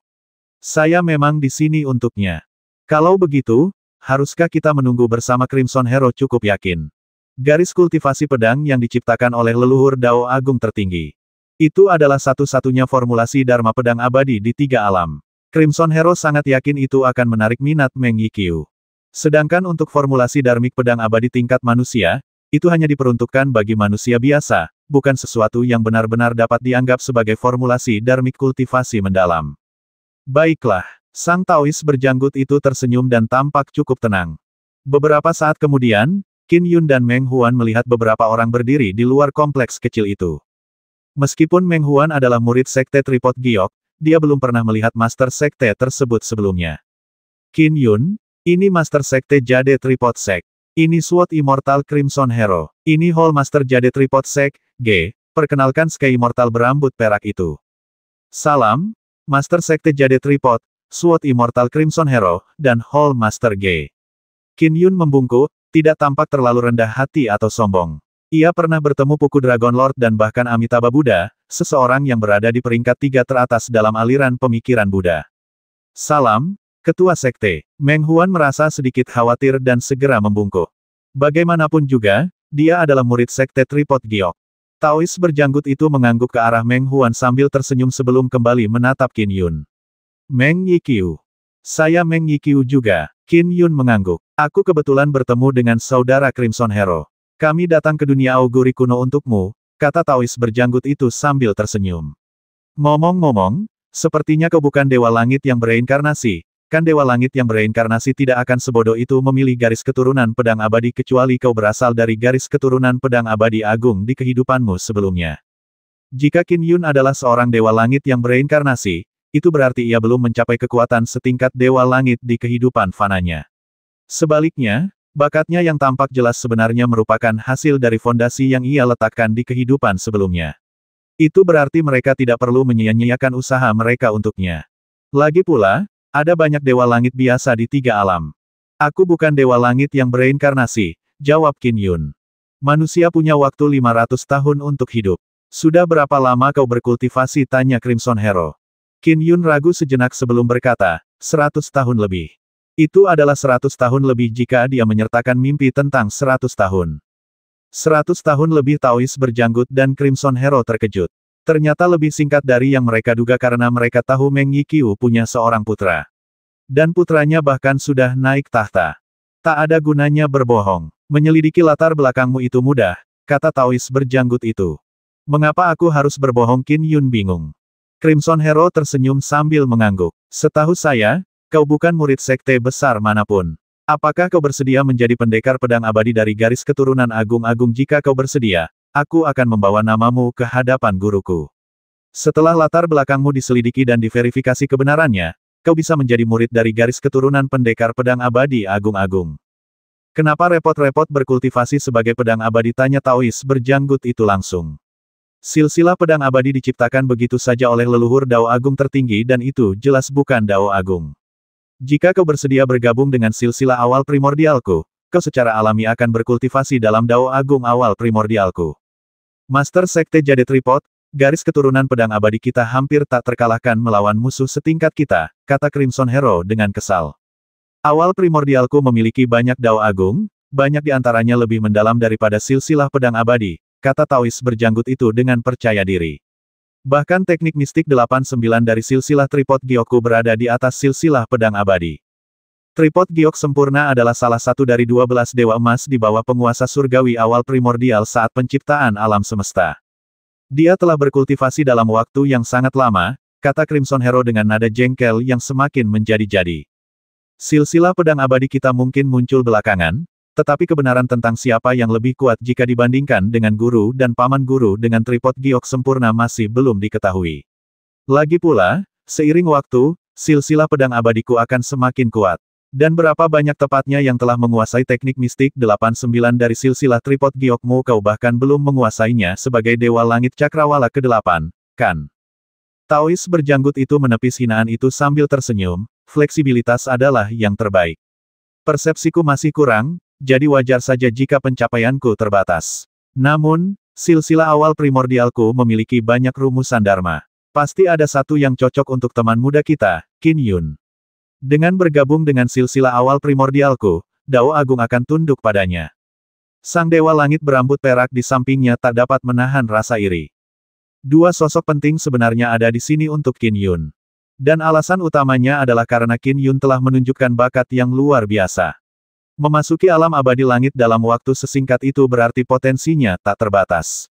Saya memang di sini untuknya. Kalau begitu, haruskah kita menunggu bersama? Crimson Hero cukup yakin. Garis kultivasi pedang yang diciptakan oleh leluhur Dao Agung tertinggi. Itu adalah satu-satunya formulasi Dharma pedang abadi di 3 alam. Crimson Hero sangat yakin itu akan menarik minat Meng Yiqiu. Sedangkan untuk formulasi Dharmik pedang abadi tingkat manusia, itu hanya diperuntukkan bagi manusia biasa, bukan sesuatu yang benar-benar dapat dianggap sebagai formulasi Dharmik kultivasi mendalam. Baiklah, sang Taois berjanggut itu tersenyum dan tampak cukup tenang. Beberapa saat kemudian, Qin Yun dan Meng Huan melihat beberapa orang berdiri di luar kompleks kecil itu. Meskipun Meng Huan adalah murid Sekte Tripod Giok, dia belum pernah melihat Master Sekte tersebut sebelumnya. Qin Yun, ini Master Sekte Jade Tripod Sek. Ini Sword Immortal Crimson Hero. Ini Hall Master Jade Tripod Sek, G. Perkenalkan Sky Immortal berambut perak itu. Salam, Master Sekte Jade Tripod, Sword Immortal Crimson Hero, dan Hall Master G. Qin Yun membungkuk, tidak tampak terlalu rendah hati atau sombong. Ia pernah bertemu Puku Dragon Lord dan bahkan Amitabha Buddha, seseorang yang berada di peringkat 3 teratas dalam aliran pemikiran Buddha. Salam, Ketua Sekte. Meng Huan merasa sedikit khawatir dan segera membungkuk. Bagaimanapun juga, dia adalah murid Sekte Tripod Giok. Taois berjanggut itu mengangguk ke arah Meng Huan sambil tersenyum sebelum kembali menatap Qin Yun. Meng Yiqiu. Saya Meng Yiqiu juga. Qin Yun mengangguk. Aku kebetulan bertemu dengan saudara Crimson Hero. Kami datang ke dunia auguri kuno untukmu, kata Taois berjanggut itu sambil tersenyum. Ngomong-ngomong, sepertinya kau bukan Dewa Langit yang bereinkarnasi. Kan Dewa Langit yang bereinkarnasi tidak akan sebodoh itu memilih garis keturunan pedang abadi kecuali kau berasal dari garis keturunan pedang abadi agung di kehidupanmu sebelumnya. Jika Qin Yun adalah seorang Dewa Langit yang bereinkarnasi, itu berarti ia belum mencapai kekuatan setingkat Dewa Langit di kehidupan fananya. Sebaliknya, bakatnya yang tampak jelas sebenarnya merupakan hasil dari fondasi yang ia letakkan di kehidupan sebelumnya. Itu berarti mereka tidak perlu menyia-nyiakan usaha mereka untuknya. Lagi pula, ada banyak Dewa Langit biasa di 3 alam. Aku bukan Dewa Langit yang bereinkarnasi, jawab Qin Yun. Manusia punya waktu 500 tahun untuk hidup. Sudah berapa lama kau berkultivasi, tanya Crimson Hero. Qin Yun ragu sejenak sebelum berkata, 100 tahun lebih. Itu adalah 100 tahun lebih jika dia menyertakan mimpi tentang 100 tahun. 100 tahun lebih, Taois berjanggut dan Crimson Hero terkejut. Ternyata lebih singkat dari yang mereka duga karena mereka tahu Meng Yiqiu punya seorang putra. Dan putranya bahkan sudah naik tahta. Tak ada gunanya berbohong. Menyelidiki latar belakangmu itu mudah, kata Taois berjanggut itu. Mengapa aku harus berbohong? Qin Yun bingung. Crimson Hero tersenyum sambil mengangguk. Setahu saya, kau bukan murid sekte besar manapun. Apakah kau bersedia menjadi pendekar pedang abadi dari garis keturunan agung-agung? Jika kau bersedia, aku akan membawa namamu ke hadapan guruku. Setelah latar belakangmu diselidiki dan diverifikasi kebenarannya, kau bisa menjadi murid dari garis keturunan pendekar pedang abadi agung-agung. Kenapa repot-repot berkultivasi sebagai pedang abadi? Tanya Taois berjanggut itu langsung. Silsilah pedang abadi diciptakan begitu saja oleh leluhur Dao Agung tertinggi dan itu jelas bukan Dao Agung. Jika kau bersedia bergabung dengan silsilah awal primordialku, kau secara alami akan berkultivasi dalam Dao Agung awal primordialku. Master Sekte Jade Tripod, garis keturunan pedang abadi kita hampir tak terkalahkan melawan musuh setingkat kita, kata Crimson Hero dengan kesal. Awal primordialku memiliki banyak Dao Agung, banyak di antaranya lebih mendalam daripada silsilah pedang abadi, kata Taois berjanggut itu dengan percaya diri. Bahkan teknik mistik 89 dari silsilah Tripod Giokku berada di atas silsilah pedang abadi. Tripod Giok sempurna adalah salah satu dari 12 dewa emas di bawah penguasa surgawi awal primordial saat penciptaan alam semesta. Dia telah berkultivasi dalam waktu yang sangat lama, kata Crimson Hero dengan nada jengkel yang semakin menjadi-jadi. Silsilah pedang abadi kita mungkin muncul belakangan, tetapi kebenaran tentang siapa yang lebih kuat jika dibandingkan dengan guru dan paman guru dengan Tripod Giok sempurna masih belum diketahui. Lagi pula, seiring waktu, silsilah pedang abadiku akan semakin kuat. Dan berapa banyak tepatnya yang telah menguasai teknik mistik 89 dari silsilah Tripod Giokmu, kau bahkan belum menguasainya sebagai Dewa Langit Cakrawala ke-8, kan? Taois berjanggut itu menepis hinaan itu sambil tersenyum, fleksibilitas adalah yang terbaik. Persepsiku masih kurang, jadi wajar saja jika pencapaianku terbatas. Namun, silsilah awal primordialku memiliki banyak rumusan dharma. Pasti ada satu yang cocok untuk teman muda kita, Qin Yun. Dengan bergabung dengan silsilah awal primordialku, Dao Agung akan tunduk padanya. Sang Dewa Langit berambut perak di sampingnya tak dapat menahan rasa iri. Dua sosok penting sebenarnya ada di sini untuk Qin Yun. Dan alasan utamanya adalah karena Qin Yun telah menunjukkan bakat yang luar biasa. Memasuki alam abadi langit dalam waktu sesingkat itu berarti potensinya tak terbatas.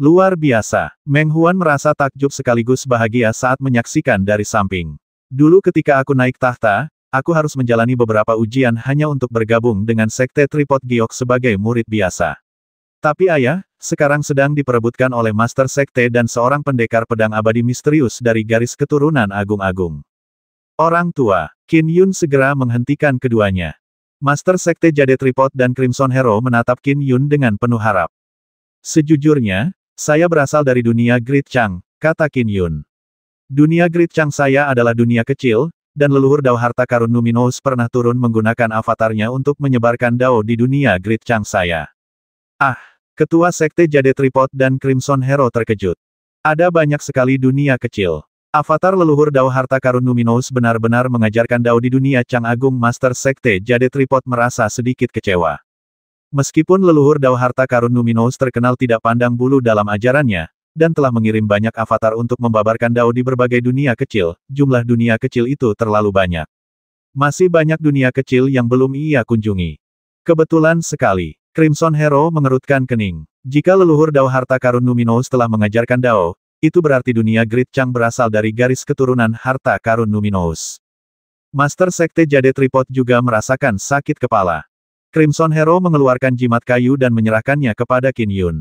Luar biasa. Meng Huan merasa takjub sekaligus bahagia saat menyaksikan dari samping. Dulu ketika aku naik tahta, aku harus menjalani beberapa ujian hanya untuk bergabung dengan Sekte Tripod Giok sebagai murid biasa. Tapi ayah, sekarang sedang diperebutkan oleh Master Sekte dan seorang pendekar pedang abadi misterius dari garis keturunan agung-agung. Orang tua, Qin Yun segera menghentikan keduanya. Master Sekte Jade Tripod dan Crimson Hero menatap Qin Yun dengan penuh harap. Sejujurnya, saya berasal dari dunia Great Chang, kata Qin Yun. Dunia Great Chang saya adalah dunia kecil, dan leluhur Dao Harta Karun Luminous pernah turun menggunakan avatarnya untuk menyebarkan Dao di dunia Great Chang saya. Ah, Ketua Sekte Jade Tripod dan Crimson Hero terkejut. Ada banyak sekali dunia kecil. Avatar leluhur Dao Harta Karun Luminous benar-benar mengajarkan Dao di dunia Chang Agung. Master Sekte Jade Tripod merasa sedikit kecewa. Meskipun leluhur Dao Harta Karun Luminous terkenal tidak pandang bulu dalam ajarannya, dan telah mengirim banyak avatar untuk membabarkan Dao di berbagai dunia kecil, jumlah dunia kecil itu terlalu banyak. Masih banyak dunia kecil yang belum ia kunjungi. Kebetulan sekali, Crimson Hero mengerutkan kening. Jika leluhur Dao Harta Karun Luminous telah mengajarkan Dao, itu berarti dunia Great Chang berasal dari garis keturunan Harta Karun Luminous. Master Sekte Jade Tripod juga merasakan sakit kepala. Crimson Hero mengeluarkan jimat kayu dan menyerahkannya kepada Qin Yun.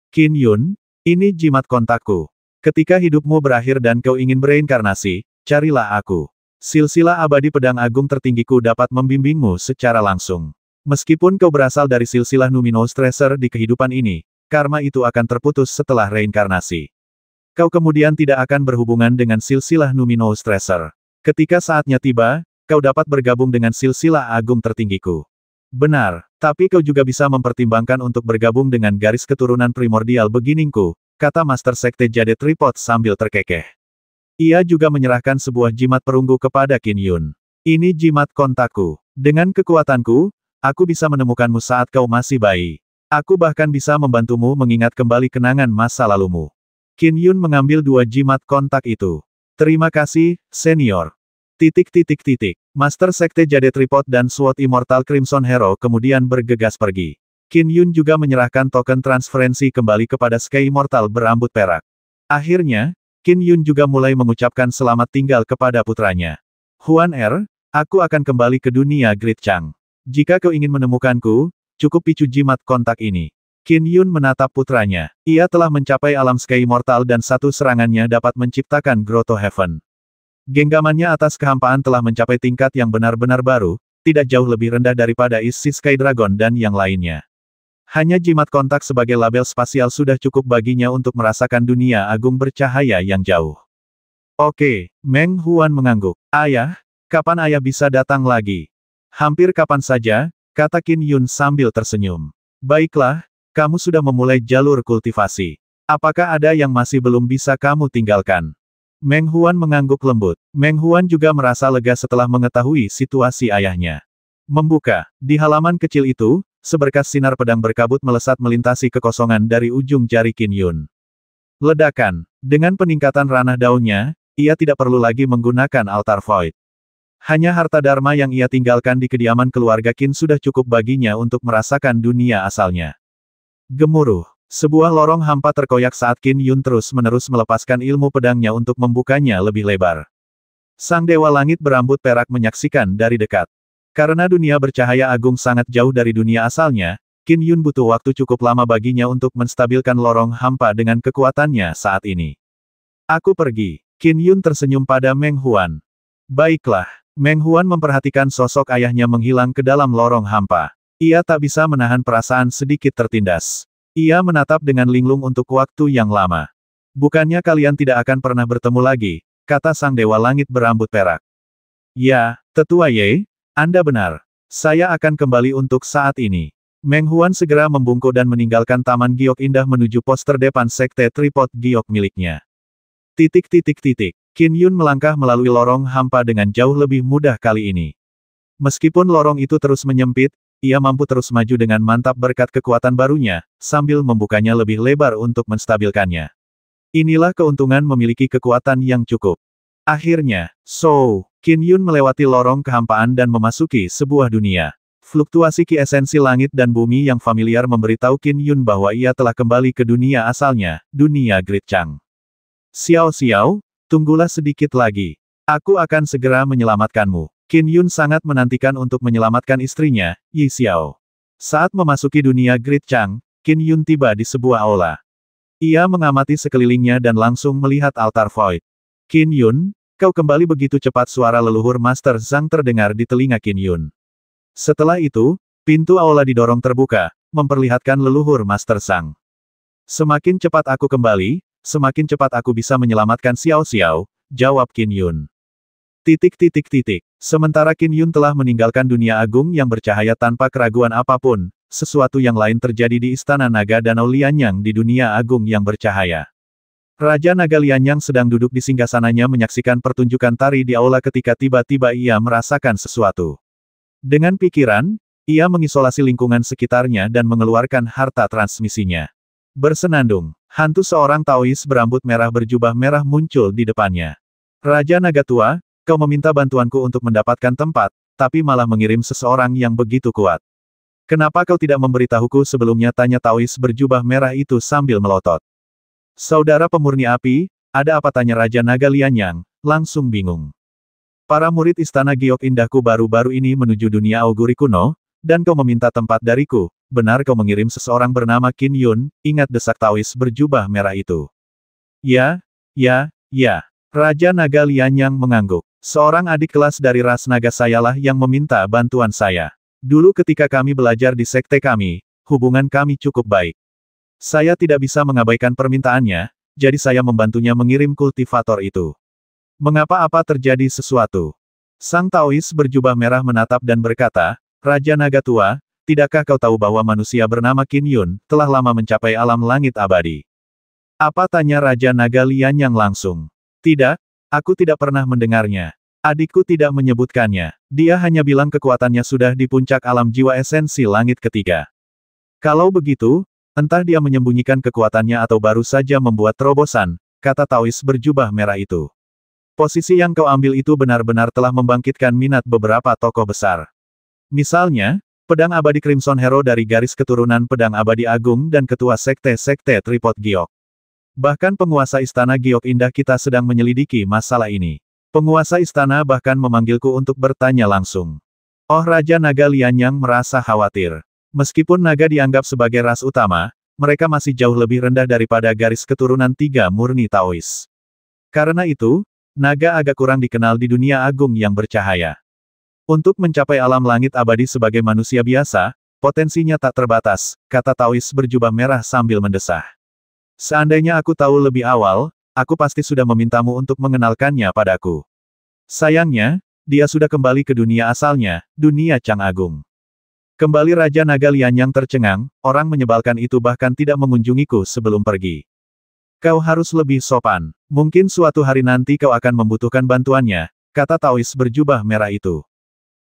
Qin Yun, ini jimat kontakku. Ketika hidupmu berakhir dan kau ingin bereinkarnasi, carilah aku. Silsilah abadi pedang agung tertinggiku dapat membimbingmu secara langsung. Meskipun kau berasal dari silsilah Luminous Tracer di kehidupan ini, karma itu akan terputus setelah reinkarnasi. Kau kemudian tidak akan berhubungan dengan silsilah Luminous Tracer. Ketika saatnya tiba, kau dapat bergabung dengan silsilah agung tertinggiku. Benar, tapi kau juga bisa mempertimbangkan untuk bergabung dengan garis keturunan primordial beginingku, kata Master Sekte Jade Tripod sambil terkekeh. Ia juga menyerahkan sebuah jimat perunggu kepada Qin Yun. Ini jimat kontakku. Dengan kekuatanku, aku bisa menemukanmu saat kau masih bayi. Aku bahkan bisa membantumu mengingat kembali kenangan masa lalumu. Qin Yun mengambil dua jimat kontak itu. Terima kasih, senior. Master Sekte Jade Tripod dan Sword Immortal Crimson Hero kemudian bergegas pergi. Qin Yun juga menyerahkan token transferensi kembali kepada Sky Immortal berambut perak. Akhirnya, Qin Yun juga mulai mengucapkan selamat tinggal kepada putranya. Huan aku akan kembali ke dunia Great Chang. Jika kau ingin menemukanku, cukup picu jimat kontak ini. Qin Yun menatap putranya. Ia telah mencapai alam Sky Immortal dan satu serangannya dapat menciptakan Grotto Heaven. Genggamannya atas kehampaan telah mencapai tingkat yang benar-benar baru, tidak jauh lebih rendah daripada isi Sky Dragon dan yang lainnya. Hanya jimat kontak sebagai label spasial sudah cukup baginya untuk merasakan dunia agung bercahaya yang jauh. Oke, Meng Huan mengangguk. Ayah, kapan ayah bisa datang lagi? Hampir kapan saja, kata Qin Yun sambil tersenyum. Baiklah, kamu sudah memulai jalur kultivasi. Apakah ada yang masih belum bisa kamu tinggalkan? Meng Huan mengangguk lembut. Meng Huan juga merasa lega setelah mengetahui situasi ayahnya. Membuka. Di halaman kecil itu, seberkas sinar pedang berkabut melesat melintasi kekosongan dari ujung jari Qin Yun. Ledakan. Dengan peningkatan ranah daunnya, ia tidak perlu lagi menggunakan altar void. Hanya harta dharma yang ia tinggalkan di kediaman keluarga Qin sudah cukup baginya untuk merasakan dunia asalnya. Gemuruh. Sebuah lorong hampa terkoyak saat Qin Yun terus-menerus melepaskan ilmu pedangnya untuk membukanya lebih lebar. Sang Dewa Langit berambut perak menyaksikan dari dekat. Karena dunia bercahaya agung sangat jauh dari dunia asalnya, Qin Yun butuh waktu cukup lama baginya untuk menstabilkan lorong hampa dengan kekuatannya saat ini. Aku pergi. Qin Yun tersenyum pada Meng Huan. Baiklah. Meng Huan memperhatikan sosok ayahnya menghilang ke dalam lorong hampa. Ia tak bisa menahan perasaan sedikit tertindas. Ia menatap dengan linglung untuk waktu yang lama. Bukannya kalian tidak akan pernah bertemu lagi, kata Sang Dewa Langit berambut perak. Ya, Tetua Ye, Anda benar. Saya akan kembali untuk saat ini. Meng Huan segera membungkuk dan meninggalkan Taman Giok Indah menuju pos terdepan Sekte Tripod Giok miliknya. Qin Yun melangkah melalui lorong hampa dengan jauh lebih mudah kali ini. Meskipun lorong itu terus menyempit, ia mampu terus maju dengan mantap berkat kekuatan barunya, sambil membukanya lebih lebar untuk menstabilkannya. Inilah keuntungan memiliki kekuatan yang cukup. Akhirnya, Qin Yun melewati lorong kehampaan dan memasuki sebuah dunia. Fluktuasi ki esensi langit dan bumi yang familiar memberitahu Qin Yun bahwa ia telah kembali ke dunia asalnya, dunia Great Chang. Xiao, tunggulah sedikit lagi. Aku akan segera menyelamatkanmu. Qin Yun sangat menantikan untuk menyelamatkan istrinya, Yi Xiao. Saat memasuki dunia Great Chang, Qin Yun tiba di sebuah aula. Ia mengamati sekelilingnya dan langsung melihat altar void. Qin Yun, kau kembali begitu cepat, suara leluhur Master Zhang terdengar di telinga Qin Yun. Setelah itu, pintu aula didorong terbuka, memperlihatkan leluhur Master Zhang. Semakin cepat aku kembali, semakin cepat aku bisa menyelamatkan Xiao Xiao, jawab Qin Yun. Sementara Qin Yun telah meninggalkan dunia agung yang bercahaya tanpa keraguan apapun, sesuatu yang lain terjadi di Istana Naga Danau Lianyang di dunia agung yang bercahaya. Raja Naga Lianyang sedang duduk di singgasananya menyaksikan pertunjukan tari di aula ketika tiba-tiba ia merasakan sesuatu. Dengan pikiran, ia mengisolasi lingkungan sekitarnya dan mengeluarkan harta transmisinya. Bersenandung, hantu seorang Taois berambut merah berjubah merah muncul di depannya. Raja Naga Tua, kau meminta bantuanku untuk mendapatkan tempat, tapi malah mengirim seseorang yang begitu kuat. Kenapa kau tidak memberitahuku sebelumnya, tanya Taois berjubah merah itu sambil melotot. Saudara pemurni api, ada apa, tanya Raja Naga Lianyang, langsung bingung. Para murid Istana Giok Indahku baru-baru ini menuju dunia auguri kuno, dan kau meminta tempat dariku, benar kau mengirim seseorang bernama Qin Yun, ingat, desak Taois berjubah merah itu. Ya. Raja Naga Lianyang mengangguk. Seorang adik kelas dari ras naga sayalah yang meminta bantuan saya. Dulu ketika kami belajar di sekte kami, hubungan kami cukup baik. Saya tidak bisa mengabaikan permintaannya, jadi saya membantunya mengirim kultivator itu. Mengapa, apa terjadi sesuatu? Sang Taois berjubah merah menatap dan berkata, Raja Naga Tua, tidakkah kau tahu bahwa manusia bernama Qin Yun telah lama mencapai alam langit abadi? Apa, tanya Raja Naga Lianyang langsung. Tidak, aku tidak pernah mendengarnya. Adikku tidak menyebutkannya. Dia hanya bilang kekuatannya sudah di puncak alam jiwa esensi langit ketiga. Kalau begitu, entah dia menyembunyikan kekuatannya atau baru saja membuat terobosan, kata Taois berjubah merah itu. Posisi yang kau ambil itu benar-benar telah membangkitkan minat beberapa tokoh besar. Misalnya, Pedang Abadi Crimson Hero dari garis keturunan Pedang Abadi Agung dan ketua sekte-sekte Tripod Giok. Bahkan penguasa Istana Giok Indah kita sedang menyelidiki masalah ini. Penguasa istana bahkan memanggilku untuk bertanya langsung. Oh, Raja Naga Lianyang merasa khawatir. Meskipun naga dianggap sebagai ras utama, mereka masih jauh lebih rendah daripada garis keturunan tiga murni Taois. Karena itu, naga agak kurang dikenal di dunia agung yang bercahaya. Untuk mencapai alam langit abadi sebagai manusia biasa, potensinya tak terbatas, kata Taois berjubah merah sambil mendesah. Seandainya aku tahu lebih awal, aku pasti sudah memintamu untuk mengenalkannya padaku. Sayangnya, dia sudah kembali ke dunia asalnya, dunia Chang Agung. Kembali, Raja Naga Lianyang tercengang, orang menyebalkan itu bahkan tidak mengunjungiku sebelum pergi. Kau harus lebih sopan. Mungkin suatu hari nanti kau akan membutuhkan bantuannya, kata Taois berjubah merah itu.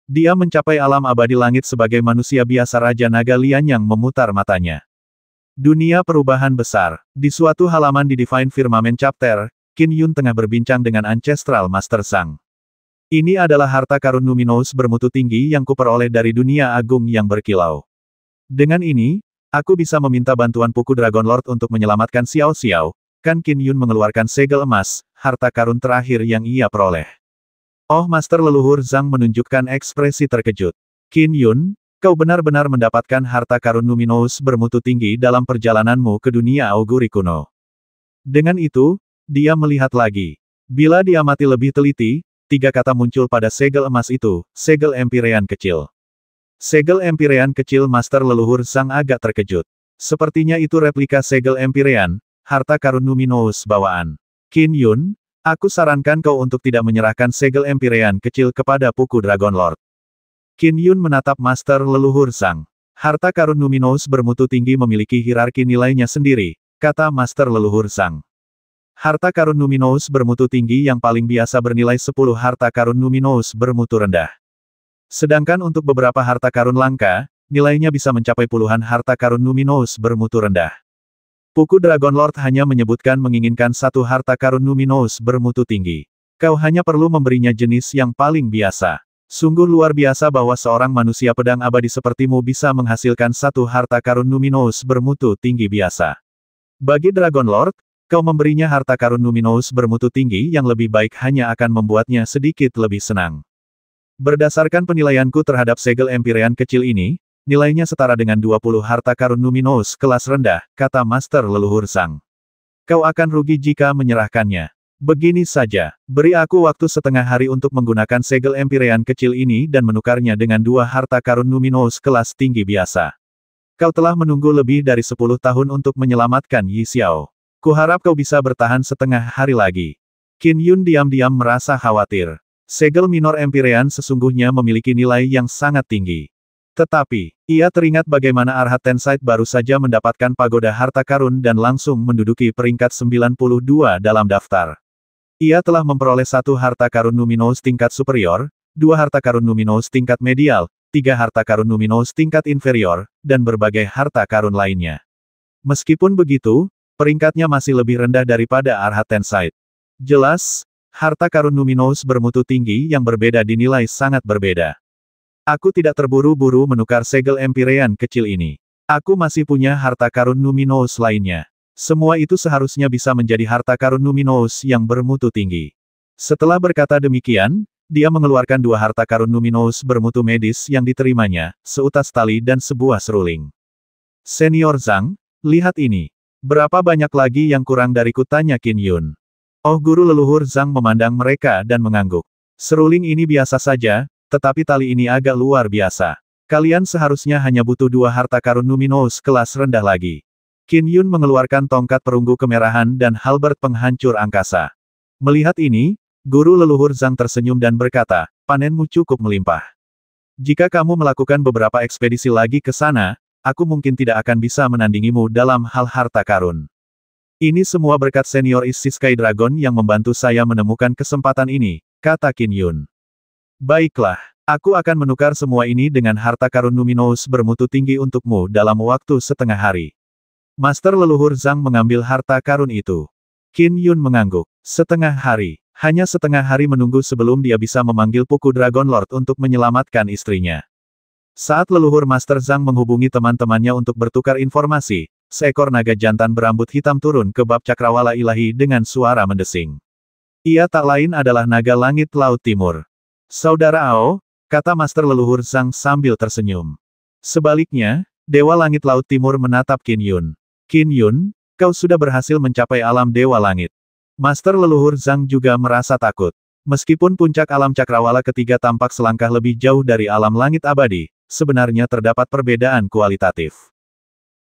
Dia mencapai alam abadi langit sebagai manusia biasa. Raja Naga Lianyang memutar matanya. Dunia perubahan besar. Di suatu halaman di Divine Firmament Chapter, Qin Yun tengah berbincang dengan Ancestral Master Zhang. Ini adalah harta karun luminous bermutu tinggi yang kuperoleh dari dunia agung yang berkilau. Dengan ini, aku bisa meminta bantuan Puku Dragon Lord untuk menyelamatkan Xiao Xiao, kan? Qin Yun mengeluarkan segel emas, harta karun terakhir yang ia peroleh. Oh, Master leluhur Zhang menunjukkan ekspresi terkejut. Qin Yun, kau benar-benar mendapatkan harta karun luminous bermutu tinggi dalam perjalananmu ke dunia auguri kuno. Dengan itu, dia melihat lagi. Bila diamati lebih teliti, tiga kata muncul pada segel emas itu, segel Empirean kecil. Segel Empirean kecil. Master leluhur Zhang agak terkejut. Sepertinya itu replika segel Empirean, harta karun luminous bawaan. Qin Yun, aku sarankan kau untuk tidak menyerahkan segel Empirean kecil kepada Puku Dragon Lord. Qin Yun menatap Master leluhur Zhang. Harta karun luminous bermutu tinggi memiliki hierarki nilainya sendiri, kata Master leluhur Zhang. Harta karun luminous bermutu tinggi yang paling biasa bernilai 10 harta karun luminous bermutu rendah. Sedangkan untuk beberapa harta karun langka, nilainya bisa mencapai puluhan harta karun luminous bermutu rendah. Puku Dragon Lord hanya menyebutkan menginginkan satu harta karun luminous bermutu tinggi. Kau hanya perlu memberinya jenis yang paling biasa. Sungguh luar biasa bahwa seorang manusia pedang abadi sepertimu bisa menghasilkan satu harta karun luminous bermutu tinggi biasa. Bagi Dragon Lord, kau memberinya harta karun luminous bermutu tinggi yang lebih baik hanya akan membuatnya sedikit lebih senang. Berdasarkan penilaianku terhadap segel Empyrean kecil ini, nilainya setara dengan 20 harta karun Numinous kelas rendah, kata Master Leluhur Zhang. Kau akan rugi jika menyerahkannya. Begini saja, beri aku waktu setengah hari untuk menggunakan segel Empyrean kecil ini dan menukarnya dengan 2 harta karun Numinous kelas tinggi biasa. Kau telah menunggu lebih dari 10 tahun untuk menyelamatkan Yi Xiao. Kuharap kau bisa bertahan setengah hari lagi. Qin Yun diam-diam merasa khawatir. Segel minor Empyrean sesungguhnya memiliki nilai yang sangat tinggi. Tetapi, ia teringat bagaimana Arhat Tenside baru saja mendapatkan pagoda harta karun dan langsung menduduki peringkat 92 dalam daftar. Ia telah memperoleh 1 harta karun Numinous tingkat superior, 2 harta karun Numinous tingkat medial, 3 harta karun Numinous tingkat inferior, dan berbagai harta karun lainnya. Meskipun begitu, peringkatnya masih lebih rendah daripada Arhat Tenside. Jelas, harta karun Numinous bermutu tinggi yang berbeda dinilai sangat berbeda. Aku tidak terburu-buru menukar segel Empyrean kecil ini. Aku masih punya harta karun Numinous lainnya. Semua itu seharusnya bisa menjadi harta karun Numinous yang bermutu tinggi. Setelah berkata demikian, dia mengeluarkan 2 harta karun Numinous bermutu medis yang diterimanya, seutas tali dan sebuah seruling. Senior Zhang, lihat ini. Berapa banyak lagi yang kurang dariku, tanya Qin Yun. Oh, guru leluhur Zhang memandang mereka dan mengangguk. Seruling ini biasa saja, tetapi tali ini agak luar biasa. Kalian seharusnya hanya butuh 2 harta karun Numinous kelas rendah lagi. Qin Yun mengeluarkan tongkat perunggu kemerahan dan halberd penghancur angkasa. Melihat ini, guru leluhur Zhang tersenyum dan berkata, panenmu cukup melimpah. Jika kamu melakukan beberapa ekspedisi lagi ke sana, aku mungkin tidak akan bisa menandingimu dalam hal harta karun. Ini semua berkat senior isi Sky Dragon yang membantu saya menemukan kesempatan ini, kata Qin Yun. Baiklah, aku akan menukar semua ini dengan harta karun Numinous bermutu tinggi untukmu dalam waktu setengah hari. Master leluhur Zhang mengambil harta karun itu. Qin Yun mengangguk. Setengah hari. Hanya setengah hari menunggu sebelum dia bisa memanggil Puku Dragon Lord untuk menyelamatkan istrinya. Saat leluhur Master Zhang menghubungi teman-temannya untuk bertukar informasi, seekor naga jantan berambut hitam turun ke bab cakrawala ilahi dengan suara mendesing. Ia tak lain adalah naga langit laut timur. Saudara Ao, kata Master leluhur Zhang sambil tersenyum. Sebaliknya, Dewa Langit Laut Timur menatap Qin Yun. Qin Yun, kau sudah berhasil mencapai alam Dewa Langit. Master leluhur Zhang juga merasa takut. Meskipun puncak alam cakrawala ketiga tampak selangkah lebih jauh dari alam langit abadi, sebenarnya terdapat perbedaan kualitatif.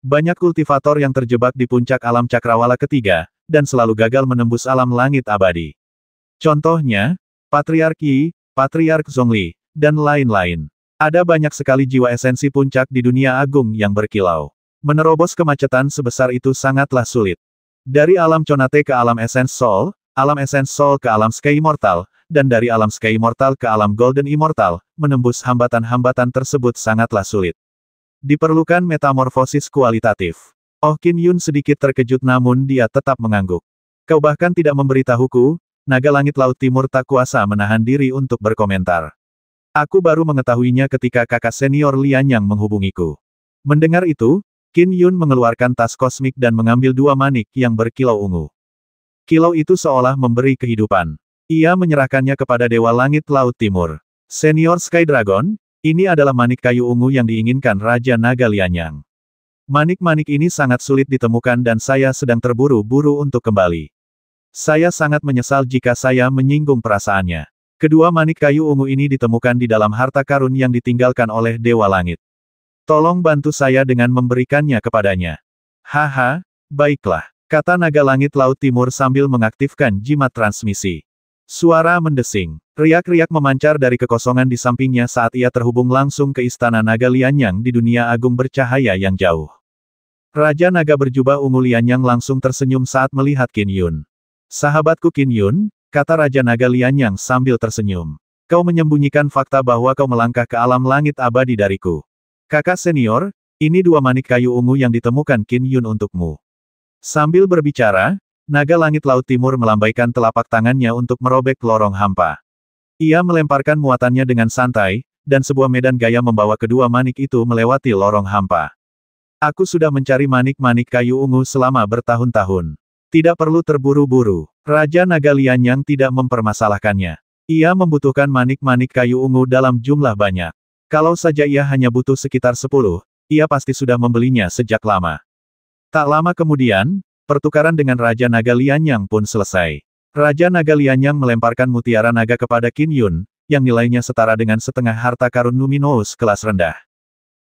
Banyak kultivator yang terjebak di puncak alam cakrawala ketiga, dan selalu gagal menembus alam langit abadi. Contohnya, Patriark Yi, Patriark Zhongli, dan lain-lain. Ada banyak sekali jiwa esensi puncak di dunia agung yang berkilau. Menerobos kemacetan sebesar itu sangatlah sulit. Dari alam Conate ke alam Essence Soul ke alam Sky Immortal, dan dari alam Sky Immortal ke alam Golden Immortal, menembus hambatan-hambatan tersebut sangatlah sulit. Diperlukan metamorfosis kualitatif. Oh, Qin Yun sedikit terkejut namun dia tetap mengangguk. Kau bahkan tidak memberitahuku, naga langit laut timur tak kuasa menahan diri untuk berkomentar. Aku baru mengetahuinya ketika kakak senior Lianyang menghubungiku. Mendengar itu, Qin Yun mengeluarkan tas kosmik dan mengambil 2 manik yang berkilau ungu. Kilau itu seolah memberi kehidupan. Ia menyerahkannya kepada Dewa Langit Laut Timur. Senior Sky Dragon, ini adalah manik kayu ungu yang diinginkan Raja Naga Lianyang. Manik-manik ini sangat sulit ditemukan dan saya sedang terburu-buru untuk kembali. Saya sangat menyesal jika saya menyinggung perasaannya. Kedua manik kayu ungu ini ditemukan di dalam harta karun yang ditinggalkan oleh Dewa Langit. Tolong bantu saya dengan memberikannya kepadanya. Haha, baiklah, kata naga langit laut timur sambil mengaktifkan jimat transmisi. Suara mendesing, riak-riak memancar dari kekosongan di sampingnya saat ia terhubung langsung ke istana naga Lianyang di dunia agung bercahaya yang jauh. Raja naga berjubah ungu Lianyang langsung tersenyum saat melihat Qin Yun. Sahabatku Qin Yun, kata Raja naga Lianyang sambil tersenyum. Kau menyembunyikan fakta bahwa kau melangkah ke alam langit abadi dariku. Kakak senior, ini 2 manik kayu ungu yang ditemukan Qin Yun untukmu. Sambil berbicara, naga langit laut timur melambaikan telapak tangannya untuk merobek lorong hampa. Ia melemparkan muatannya dengan santai, dan sebuah medan gaya membawa kedua manik itu melewati lorong hampa. Aku sudah mencari manik-manik kayu ungu selama bertahun-tahun. Tidak perlu terburu-buru. Raja Naga Lianyang tidak mempermasalahkannya. Ia membutuhkan manik-manik kayu ungu dalam jumlah banyak. Kalau saja ia hanya butuh sekitar 10, ia pasti sudah membelinya sejak lama. Tak lama kemudian, pertukaran dengan Raja Naga Lianyang pun selesai. Raja Naga Lianyang melemparkan mutiara naga kepada Qin Yun, yang nilainya setara dengan setengah harta karun Luminous kelas rendah.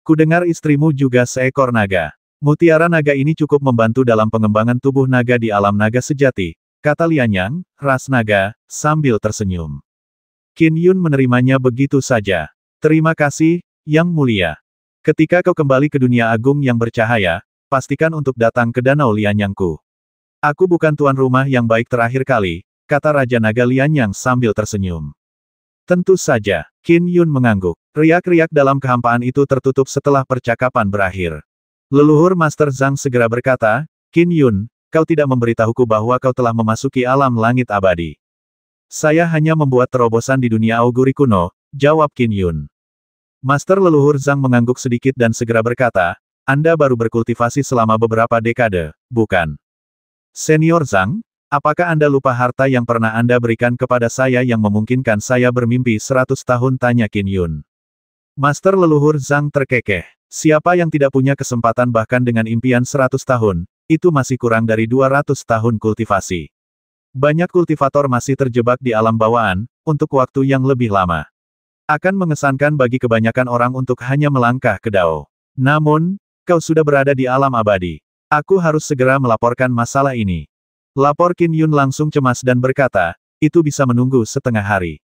Kudengar istrimu juga seekor naga. Mutiara naga ini cukup membantu dalam pengembangan tubuh naga di alam naga sejati, kata Lianyang, ras naga, sambil tersenyum. Qin Yun menerimanya begitu saja. Terima kasih, Yang Mulia. Ketika kau kembali ke dunia agung yang bercahaya, pastikan untuk datang ke Danau Lianyangku. Aku bukan tuan rumah yang baik terakhir kali, kata Raja Naga Lianyang sambil tersenyum. Tentu saja, Qin Yun mengangguk. Riak-riak dalam kehampaan itu tertutup setelah percakapan berakhir. Leluhur Master Zhang segera berkata, Qin Yun, kau tidak memberitahuku bahwa kau telah memasuki alam langit abadi. Saya hanya membuat terobosan di dunia auguri kuno, jawab Qin Yun. Master leluhur Zhang mengangguk sedikit dan segera berkata, Anda baru berkultivasi selama beberapa dekade, bukan? Senior Zhang, apakah Anda lupa harta yang pernah Anda berikan kepada saya yang memungkinkan saya bermimpi 100 tahun, tanya Qin Yun. Master leluhur Zhang terkekeh. Siapa yang tidak punya kesempatan bahkan dengan impian 100 tahun, itu masih kurang dari 200 tahun kultivasi. Banyak kultivator masih terjebak di alam bawaan, untuk waktu yang lebih lama. Akan mengesankan bagi kebanyakan orang untuk hanya melangkah ke Dao. Namun, kau sudah berada di alam abadi. Aku harus segera melaporkan masalah ini. Lapor Qin Yun langsung cemas dan berkata, itu bisa menunggu setengah hari.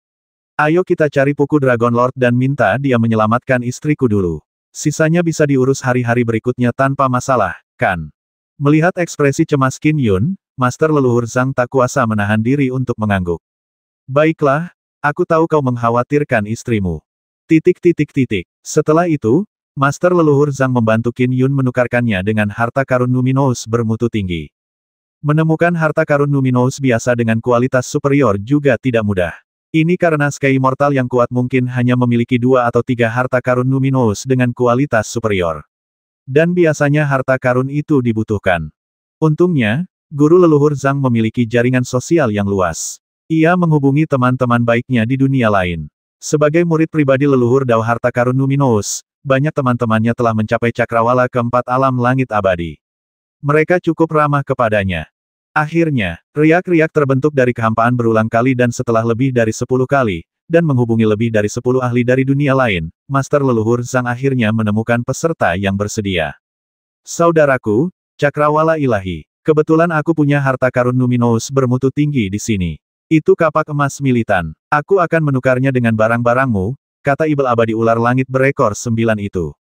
Ayo kita cari Puku Dragon Lord dan minta dia menyelamatkan istriku dulu. Sisanya bisa diurus hari-hari berikutnya tanpa masalah, kan? Melihat ekspresi cemas Qin Yun, Master leluhur Zhang tak kuasa menahan diri untuk mengangguk. Baiklah, aku tahu kau mengkhawatirkan istrimu. Setelah itu, Master leluhur Zhang membantu Qin Yun menukarkannya dengan harta karun Luminous bermutu tinggi. Menemukan harta karun Luminous biasa dengan kualitas superior juga tidak mudah. Ini karena Sky Immortal yang kuat mungkin hanya memiliki 2 atau 3 harta karun Luminous dengan kualitas superior. Dan biasanya harta karun itu dibutuhkan. Untungnya, guru leluhur Zhang memiliki jaringan sosial yang luas. Ia menghubungi teman-teman baiknya di dunia lain. Sebagai murid pribadi leluhur Dao Harta Karun Luminous, banyak teman-temannya telah mencapai cakrawala keempat alam langit abadi. Mereka cukup ramah kepadanya. Akhirnya, riak-riak terbentuk dari kehampaan berulang kali dan setelah lebih dari 10 kali, dan menghubungi lebih dari 10 ahli dari dunia lain, Master leluhur Zhang akhirnya menemukan peserta yang bersedia. Saudaraku, cakrawala ilahi, kebetulan aku punya harta karun Luminous bermutu tinggi di sini. Itu kapak emas militan. Aku akan menukarnya dengan barang-barangmu, kata ibel abadi ular langit berekor 9 itu.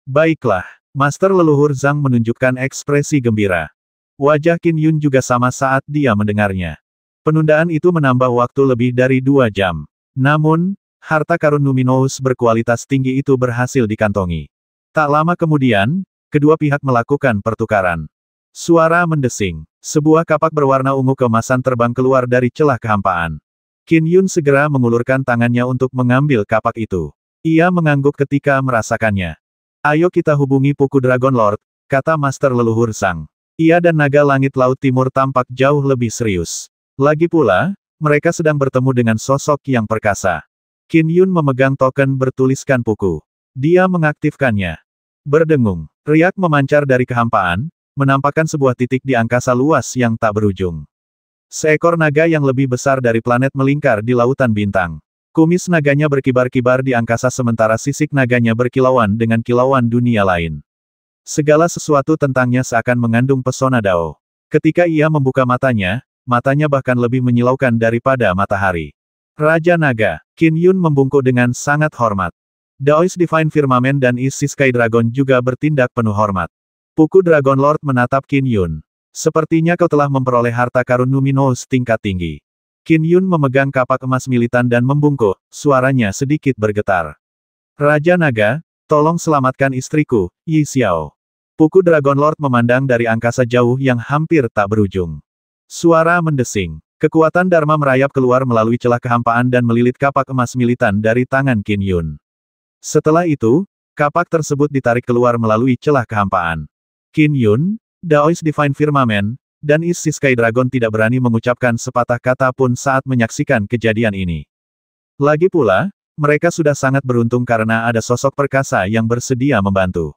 Baiklah, Master leluhur Zhang menunjukkan ekspresi gembira. Wajah Qin Yun juga sama saat dia mendengarnya. Penundaan itu menambah waktu lebih dari 2 jam. Namun, harta karun Luminous berkualitas tinggi itu berhasil dikantongi. Tak lama kemudian, kedua pihak melakukan pertukaran. Suara mendesing. Sebuah kapak berwarna ungu keemasan terbang keluar dari celah kehampaan. Qin Yun segera mengulurkan tangannya untuk mengambil kapak itu. Ia mengangguk ketika merasakannya. Ayo kita hubungi Puku Dragon Lord, kata Master leluhur Zhang. Ia dan naga langit laut timur tampak jauh lebih serius. Lagi pula, mereka sedang bertemu dengan sosok yang perkasa. Qin Yun memegang token bertuliskan Puku. Dia mengaktifkannya. Berdengung, riak memancar dari kehampaan, menampakkan sebuah titik di angkasa luas yang tak berujung. Seekor naga yang lebih besar dari planet melingkar di lautan bintang. Kumis naganya berkibar-kibar di angkasa sementara sisik naganya berkilauan dengan kilauan dunia lain. Segala sesuatu tentangnya seakan mengandung pesona Dao. Ketika ia membuka matanya bahkan lebih menyilaukan daripada matahari. Raja Naga, Qin Yun membungkuk dengan sangat hormat. Daoist Divine Firmament dan isi Sky Dragon juga bertindak penuh hormat. Puku Dragon Lord menatap Qin Yun. Sepertinya kau telah memperoleh harta karun Luminous tingkat tinggi. Qin Yun memegang kapak emas militan dan membungkuk, suaranya sedikit bergetar. Raja Naga, tolong selamatkan istriku, Yi Xiao. Puku Dragon Lord memandang dari angkasa jauh yang hampir tak berujung. Suara mendesing. Kekuatan Dharma merayap keluar melalui celah kehampaan dan melilit kapak emas militan dari tangan Qin Yun. Setelah itu, kapak tersebut ditarik keluar melalui celah kehampaan. Qin Yun, Daoist Divine Firmament, dan isi Sky Dragon tidak berani mengucapkan sepatah kata pun saat menyaksikan kejadian ini. Lagi pula, mereka sudah sangat beruntung karena ada sosok perkasa yang bersedia membantu.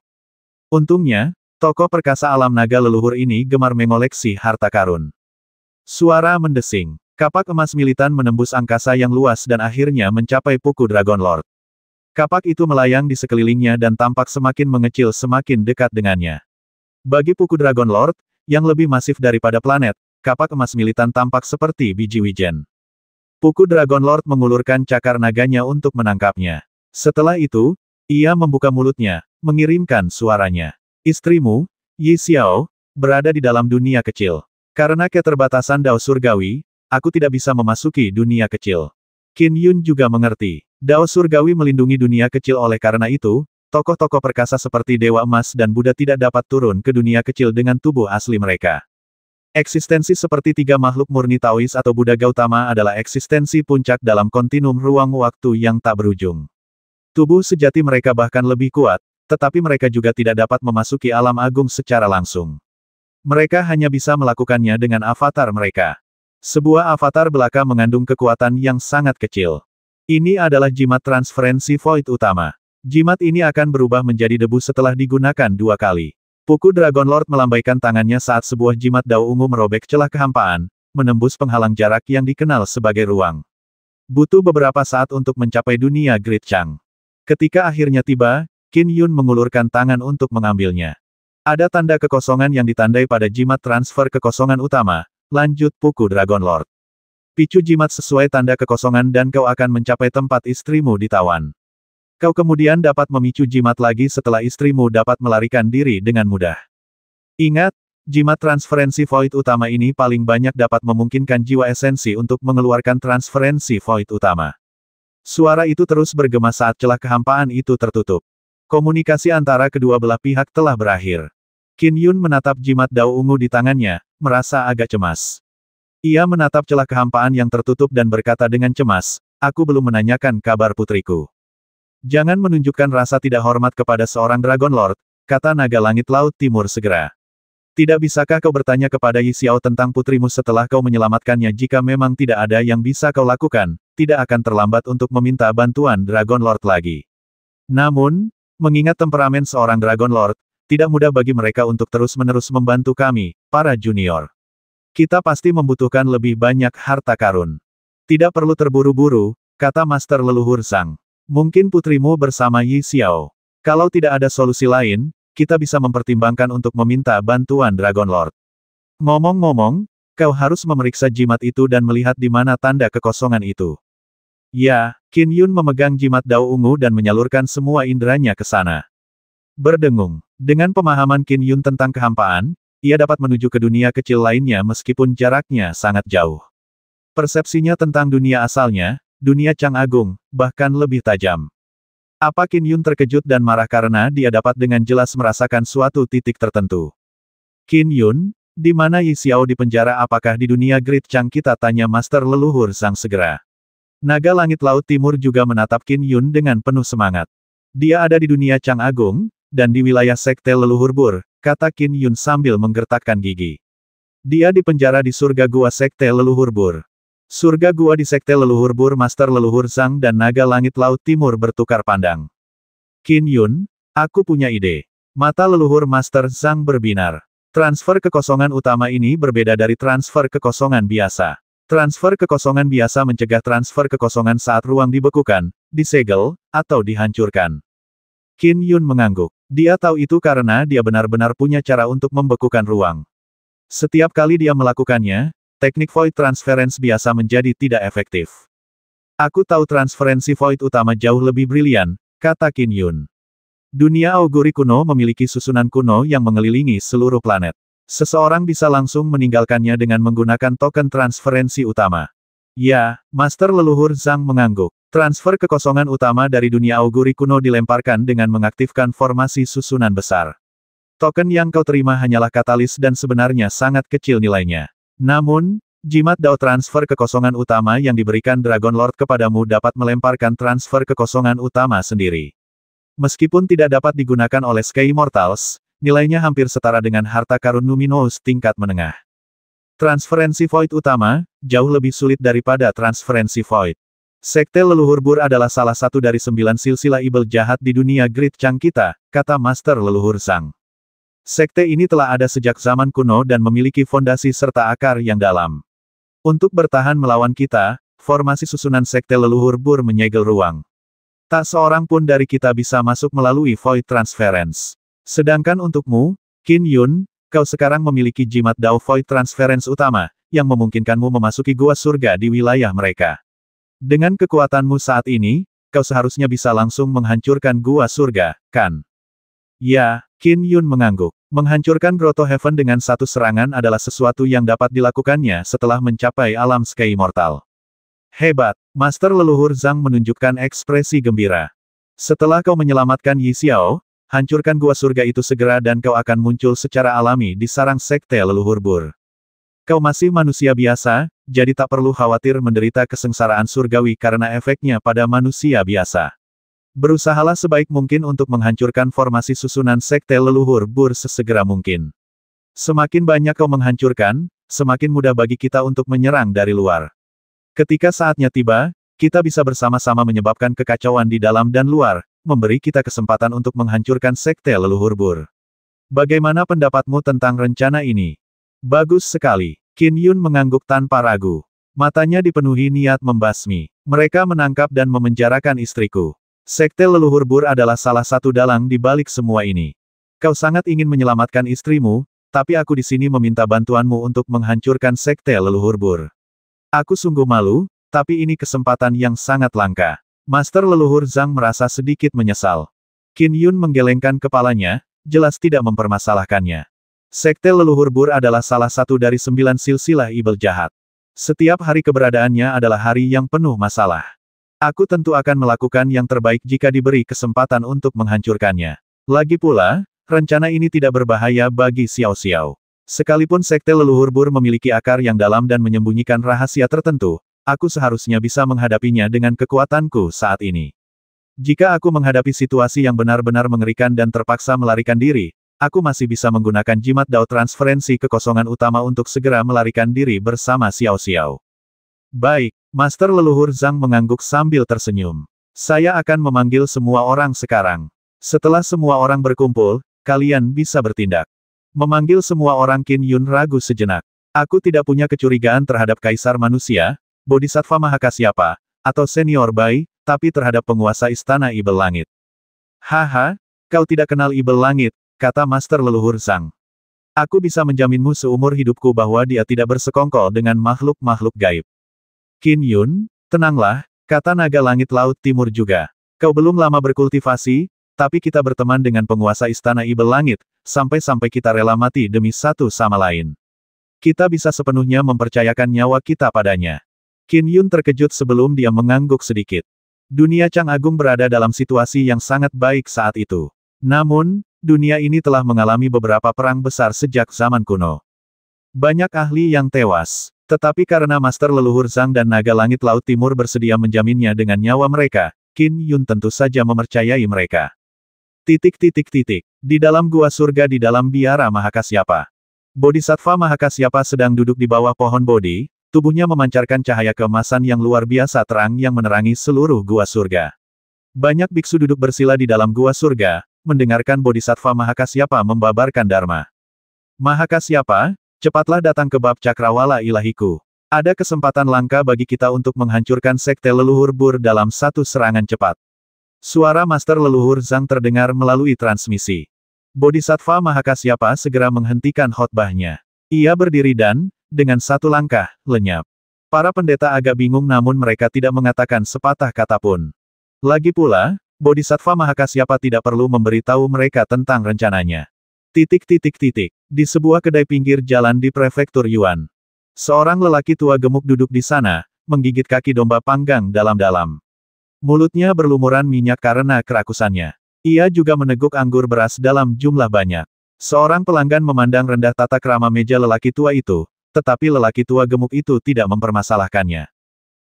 Untungnya, tokoh perkasa alam naga leluhur ini gemar mengoleksi harta karun. Suara mendesing. Kapak emas militan menembus angkasa yang luas dan akhirnya mencapai puku Dragon Lord. Kapak itu melayang di sekelilingnya dan tampak semakin mengecil semakin dekat dengannya. Bagi puku Dragon Lord, yang lebih masif daripada planet, kapak emas militan tampak seperti biji wijen. Puku Dragon Lord mengulurkan cakar naganya untuk menangkapnya. Setelah itu, ia membuka mulutnya, mengirimkan suaranya. Istrimu, Yi Xiao, berada di dalam dunia kecil. Karena keterbatasan Dao Surgawi, aku tidak bisa memasuki dunia kecil. Qin Yun juga mengerti. Dao Surgawi melindungi dunia kecil oleh karena itu, tokoh-tokoh perkasa seperti Dewa Emas dan Buddha tidak dapat turun ke dunia kecil dengan tubuh asli mereka. Eksistensi seperti tiga makhluk murni Taois atau Buddha Gautama adalah eksistensi puncak dalam kontinum ruang-waktu yang tak berujung. Tubuh sejati mereka bahkan lebih kuat, tetapi mereka juga tidak dapat memasuki alam agung secara langsung. Mereka hanya bisa melakukannya dengan avatar mereka. Sebuah avatar belaka mengandung kekuatan yang sangat kecil. Ini adalah jimat transferensi Void utama. Jimat ini akan berubah menjadi debu setelah digunakan 2 kali. Puku Dragon Lord melambaikan tangannya saat sebuah jimat Dao ungu merobek celah kehampaan, menembus penghalang jarak yang dikenal sebagai ruang. Butuh beberapa saat untuk mencapai dunia Great Chang. Ketika akhirnya tiba, Qin Yun mengulurkan tangan untuk mengambilnya. Ada tanda kekosongan yang ditandai pada jimat transfer kekosongan utama, lanjut Puku Dragon Lord. Picu jimat sesuai tanda kekosongan dan kau akan mencapai tempat istrimu ditawan. Kau kemudian dapat memicu jimat lagi setelah istrimu dapat melarikan diri dengan mudah. Ingat, jimat transferensi Void utama ini paling banyak dapat memungkinkan jiwa esensi untuk mengeluarkan transferensi Void utama. Suara itu terus bergema saat celah kehampaan itu tertutup. Komunikasi antara kedua belah pihak telah berakhir. Qin Yun menatap jimat Dao ungu di tangannya, merasa agak cemas. Ia menatap celah kehampaan yang tertutup dan berkata dengan cemas, "Aku belum menanyakan kabar putriku." Jangan menunjukkan rasa tidak hormat kepada seorang Dragon Lord, kata naga langit laut timur segera. Tidak bisakah kau bertanya kepada Yi Xiao tentang putrimu setelah kau menyelamatkannya? Jika memang tidak ada yang bisa kau lakukan, tidak akan terlambat untuk meminta bantuan Dragon Lord lagi. Namun, mengingat temperamen seorang Dragon Lord, tidak mudah bagi mereka untuk terus-menerus membantu kami, para junior. Kita pasti membutuhkan lebih banyak harta karun. Tidak perlu terburu-buru, kata Master Leluhur Zhang. Mungkin putrimu bersama Yi Xiao. Kalau tidak ada solusi lain, kita bisa mempertimbangkan untuk meminta bantuan Dragon Lord. Ngomong-ngomong, kau harus memeriksa jimat itu dan melihat di mana tanda kekosongan itu. Ya, Qin Yun memegang jimat Dao ungu dan menyalurkan semua inderanya ke sana. Berdengung. Dengan pemahaman Qin Yun tentang kehampaan, ia dapat menuju ke dunia kecil lainnya meskipun jaraknya sangat jauh. Persepsinya tentang dunia asalnya, dunia Chang Agung, bahkan lebih tajam. Apa Qin Yun terkejut dan marah karena dia dapat dengan jelas merasakan suatu titik tertentu. Qin Yun, di mana Yi Xiao di penjara? Apakah di dunia Great Chang? Kita tanya Master Leluhur Zhang segera. Naga Langit Laut Timur juga menatap Qin Yun dengan penuh semangat. Dia ada di dunia Chang Agung, dan di wilayah Sekte Leluhur Bur, kata Qin Yun sambil menggertakkan gigi. Dia di penjara di surga gua Sekte Leluhur Bur. Surga gua di Sekte Leluhur Bur. Master Leluhur Zhang dan Naga Langit Laut Timur bertukar pandang. Qin Yun, aku punya ide. Mata leluhur Master Zhang berbinar. Transfer kekosongan utama ini berbeda dari transfer kekosongan biasa. Transfer kekosongan biasa mencegah transfer kekosongan saat ruang dibekukan, disegel, atau dihancurkan. Qin Yun mengangguk. Dia tahu itu karena dia benar-benar punya cara untuk membekukan ruang. Setiap kali dia melakukannya, teknik Void Transference biasa menjadi tidak efektif. Aku tahu transferensi Void utama jauh lebih brilian, kata Qin Yun. Dunia auguri kuno memiliki susunan kuno yang mengelilingi seluruh planet. Seseorang bisa langsung meninggalkannya dengan menggunakan token transferensi utama. Ya, Master Leluhur Zhang mengangguk. Transfer kekosongan utama dari dunia auguri kuno dilemparkan dengan mengaktifkan formasi susunan besar. Token yang kau terima hanyalah katalis dan sebenarnya sangat kecil nilainya. Namun, jimat Dao transfer kekosongan utama yang diberikan Dragon Lord kepadamu dapat melemparkan transfer kekosongan utama sendiri. Meskipun tidak dapat digunakan oleh Sky Immortals, nilainya hampir setara dengan harta karun Numinous tingkat menengah. Transferensi Void utama, jauh lebih sulit daripada transferensi Void. Sekte Leluhur Bur adalah salah satu dari 9 silsilah ibel jahat di dunia Great Chang kita, kata Master Leluhur Zhang. Sekte ini telah ada sejak zaman kuno dan memiliki fondasi serta akar yang dalam. Untuk bertahan melawan kita, formasi susunan Sekte Leluhur Bur menyegel ruang. Tak seorang pun dari kita bisa masuk melalui Void Transference. Sedangkan untukmu, Qin Yun, kau sekarang memiliki jimat Dao Void Transference utama, yang memungkinkanmu memasuki gua surga di wilayah mereka. Dengan kekuatanmu saat ini, kau seharusnya bisa langsung menghancurkan gua surga, kan? Ya, Qin Yun mengangguk. Menghancurkan Grotto Heaven dengan satu serangan adalah sesuatu yang dapat dilakukannya setelah mencapai alam Sky Immortal. Hebat, Master Leluhur Zhang menunjukkan ekspresi gembira. Setelah kau menyelamatkan Yi Xiao, hancurkan gua surga itu segera dan kau akan muncul secara alami di sarang Sekte Leluhur Bur. Kau masih manusia biasa, jadi tak perlu khawatir menderita kesengsaraan surgawi karena efeknya pada manusia biasa. Berusahalah sebaik mungkin untuk menghancurkan formasi susunan Sekte Leluhur Bur sesegera mungkin. Semakin banyak kau menghancurkan, semakin mudah bagi kita untuk menyerang dari luar. Ketika saatnya tiba, kita bisa bersama-sama menyebabkan kekacauan di dalam dan luar, memberi kita kesempatan untuk menghancurkan Sekte Leluhur Bur. Bagaimana pendapatmu tentang rencana ini? Bagus sekali. Qin Yun mengangguk tanpa ragu. Matanya dipenuhi niat membasmi. Mereka menangkap dan memenjarakan istriku. Sekte Leluhur Bur adalah salah satu dalang di balik semua ini. Kau sangat ingin menyelamatkan istrimu, tapi aku di sini meminta bantuanmu untuk menghancurkan Sekte Leluhur Bur. Aku sungguh malu, tapi ini kesempatan yang sangat langka. Master Leluhur Zhang merasa sedikit menyesal. Qin Yun menggelengkan kepalanya, jelas tidak mempermasalahkannya. Sekte Leluhur Bur adalah salah satu dari 9 silsilah ibel jahat. Setiap hari keberadaannya adalah hari yang penuh masalah. Aku tentu akan melakukan yang terbaik jika diberi kesempatan untuk menghancurkannya. Lagi pula, rencana ini tidak berbahaya bagi Xiao Xiao. Sekalipun Sekte Leluhur Bur memiliki akar yang dalam dan menyembunyikan rahasia tertentu, aku seharusnya bisa menghadapinya dengan kekuatanku saat ini. Jika aku menghadapi situasi yang benar-benar mengerikan dan terpaksa melarikan diri, aku masih bisa menggunakan jimat Dao transferensi kekosongan utama untuk segera melarikan diri bersama Xiao Xiao. Baik, Master Leluhur Zhang mengangguk sambil tersenyum. Saya akan memanggil semua orang sekarang. Setelah semua orang berkumpul, kalian bisa bertindak. Memanggil semua orang. Qin Yun ragu sejenak. Aku tidak punya kecurigaan terhadap Kaisar Manusia, Bodhisattva Mahakasyapa, atau Senior Bai, tapi terhadap penguasa Istana Ibel Langit. Haha, kau tidak kenal Ibel Langit, kata Master Leluhur Zhang. Aku bisa menjaminmu seumur hidupku bahwa dia tidak bersekongkol dengan makhluk-makhluk gaib. Qin Yun, tenanglah, kata naga langit laut timur juga. Kau belum lama berkultivasi, tapi kita berteman dengan penguasa Istana Ibel Langit, sampai-sampai kita rela mati demi satu sama lain. Kita bisa sepenuhnya mempercayakan nyawa kita padanya. Qin Yun terkejut sebelum dia mengangguk sedikit. Dunia Chang Agung berada dalam situasi yang sangat baik saat itu. Namun, dunia ini telah mengalami beberapa perang besar sejak zaman kuno. Banyak ahli yang tewas. Tetapi karena Master Leluhur Zhang dan Naga Langit Laut Timur bersedia menjaminnya dengan nyawa mereka, Qin Yun tentu saja mempercayai mereka. Di dalam gua surga di dalam biara Mahakasyapa. Bodhisattva Mahakasyapa sedang duduk di bawah pohon Bodhi, tubuhnya memancarkan cahaya keemasan yang luar biasa terang yang menerangi seluruh gua surga. Banyak biksu duduk bersila di dalam gua surga, mendengarkan Bodhisattva Mahakasyapa membabarkan Dharma. Mahakasyapa, cepatlah datang ke bab cakrawala ilahiku. Ada kesempatan langka bagi kita untuk menghancurkan Sekte Leluhur Bur dalam satu serangan cepat. Suara Master Leluhur Zhang terdengar melalui transmisi. Bodhisattva Mahakasyapa segera menghentikan khotbahnya. Ia berdiri dan, dengan satu langkah, lenyap. Para pendeta agak bingung namun mereka tidak mengatakan sepatah kata pun. Lagi pula, Bodhisattva Mahakasyapa tidak perlu memberitahu mereka tentang rencananya. Di sebuah kedai pinggir jalan di prefektur Yuan. Seorang lelaki tua gemuk duduk di sana, menggigit kaki domba panggang dalam-dalam. Mulutnya berlumuran minyak karena kerakusannya. Ia juga meneguk anggur beras dalam jumlah banyak. Seorang pelanggan memandang rendah tata krama meja lelaki tua itu, tetapi lelaki tua gemuk itu tidak mempermasalahkannya.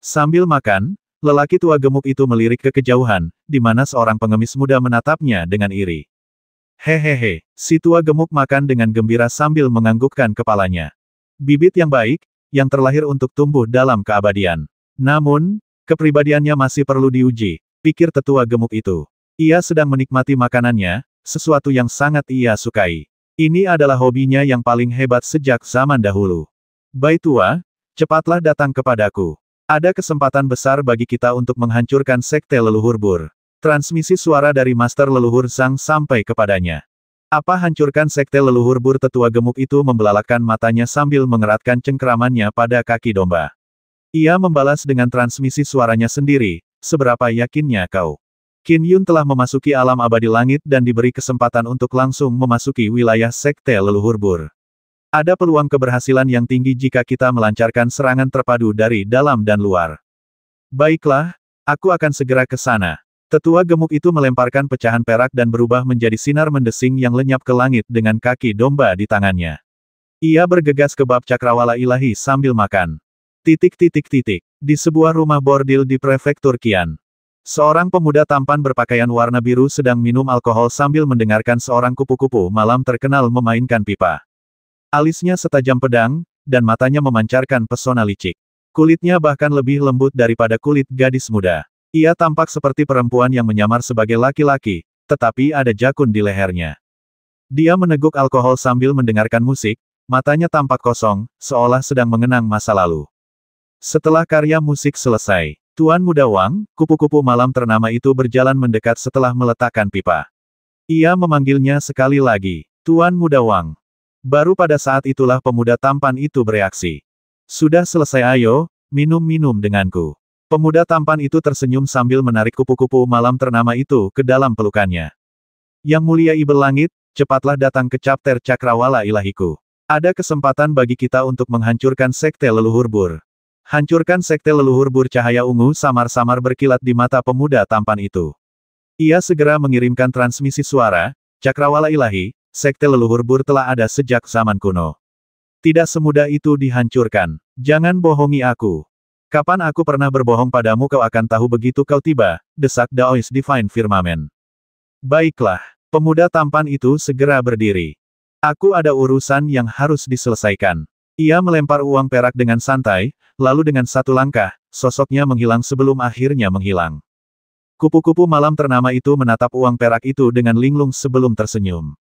Sambil makan, lelaki tua gemuk itu melirik ke kejauhan, di mana seorang pengemis muda menatapnya dengan iri. Hehehe, si tua gemuk makan dengan gembira sambil menganggukkan kepalanya. Bibit yang baik, yang terlahir untuk tumbuh dalam keabadian. Namun, Kepribadiannya masih perlu diuji, pikir tetua gemuk itu. Ia sedang menikmati makanannya, sesuatu yang sangat ia sukai. Ini adalah hobinya yang paling hebat sejak zaman dahulu. Bai tua, cepatlah datang kepadaku. Ada kesempatan besar bagi kita untuk menghancurkan sekte leluhur Bur. Transmisi suara dari Master Leluhur Zhang sampai kepadanya. Apa hancurkan sekte leluhur Bur? Tetua gemuk itu membelalakkan matanya sambil mengeratkan cengkeramannya pada kaki domba. Ia membalas dengan transmisi suaranya sendiri, seberapa yakinnya kau? Qin Yun telah memasuki alam abadi langit dan diberi kesempatan untuk langsung memasuki wilayah sekte leluhur Bur. Ada peluang keberhasilan yang tinggi jika kita melancarkan serangan terpadu dari dalam dan luar. Baiklah, aku akan segera ke sana. Tetua gemuk itu melemparkan pecahan perak dan berubah menjadi sinar mendesing yang lenyap ke langit dengan kaki domba di tangannya. Ia bergegas ke bab cakrawala ilahi sambil makan. Di sebuah rumah bordil di prefektur Qian. Seorang pemuda tampan berpakaian warna biru sedang minum alkohol sambil mendengarkan seorang kupu-kupu malam terkenal memainkan pipa. Alisnya setajam pedang, dan matanya memancarkan pesona licik. Kulitnya bahkan lebih lembut daripada kulit gadis muda. Ia tampak seperti perempuan yang menyamar sebagai laki-laki, tetapi ada jakun di lehernya. Dia meneguk alkohol sambil mendengarkan musik, matanya tampak kosong, seolah sedang mengenang masa lalu. Setelah karya musik selesai, Tuan Muda Wang, kupu-kupu malam ternama itu berjalan mendekat setelah meletakkan pipa. Ia memanggilnya sekali lagi, Tuan Muda Wang. Baru pada saat itulah pemuda tampan itu bereaksi. Sudah selesai, ayo, minum-minum denganku. Pemuda tampan itu tersenyum sambil menarik kupu-kupu malam ternama itu ke dalam pelukannya. Yang mulia Ibel Langit, cepatlah datang ke chapter Cakrawala ilahiku. Ada kesempatan bagi kita untuk menghancurkan sekte leluhur Bur. Hancurkan sekte leluhur Bur. Cahaya ungu samar-samar berkilat di mata pemuda tampan itu. Ia segera mengirimkan transmisi suara, Cakrawala ilahi, sekte leluhur Bur telah ada sejak zaman kuno. Tidak semudah itu dihancurkan. Jangan bohongi aku. Kapan aku pernah berbohong padamu? Kau akan tahu begitu kau tiba, desak Daoist Divine Firmament. Baiklah, pemuda tampan itu segera berdiri. Aku ada urusan yang harus diselesaikan. Ia melempar uang perak dengan santai, lalu dengan satu langkah, sosoknya menghilang sebelum akhirnya menghilang. Kupu-kupu malam ternama itu menatap uang perak itu dengan linglung sebelum tersenyum.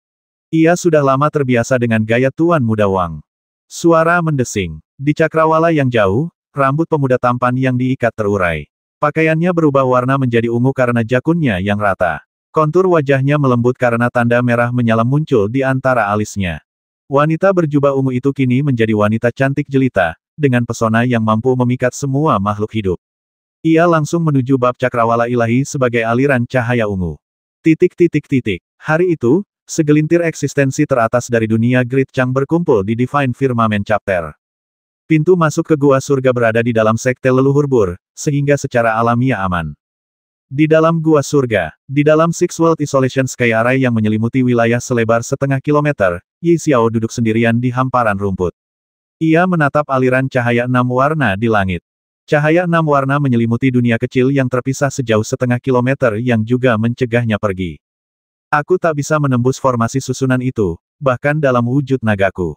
Ia sudah lama terbiasa dengan gaya Tuan Muda Wang. Suara mendesing. Di cakrawala yang jauh, rambut pemuda tampan yang diikat terurai. Pakaiannya berubah warna menjadi ungu karena jakunnya yang rata. Kontur wajahnya melembut karena tanda merah menyala muncul di antara alisnya. Wanita berjubah ungu itu kini menjadi wanita cantik jelita, dengan pesona yang mampu memikat semua makhluk hidup. Ia langsung menuju bab cakrawala ilahi sebagai aliran cahaya ungu. Hari itu, segelintir eksistensi teratas dari dunia Great Chang berkumpul di Divine Firmament Chapter. Pintu masuk ke gua surga berada di dalam sekte leluhur Bur, sehingga secara alamiah aman. Di dalam gua surga, di dalam Six World Isolation Sky Array yang menyelimuti wilayah selebar setengah kilometer, Yi Xiao duduk sendirian di hamparan rumput. Ia menatap aliran cahaya 6 warna di langit. Cahaya 6 warna menyelimuti dunia kecil yang terpisah sejauh setengah kilometer yang juga mencegahnya pergi. Aku tak bisa menembus formasi susunan itu, bahkan dalam wujud nagaku.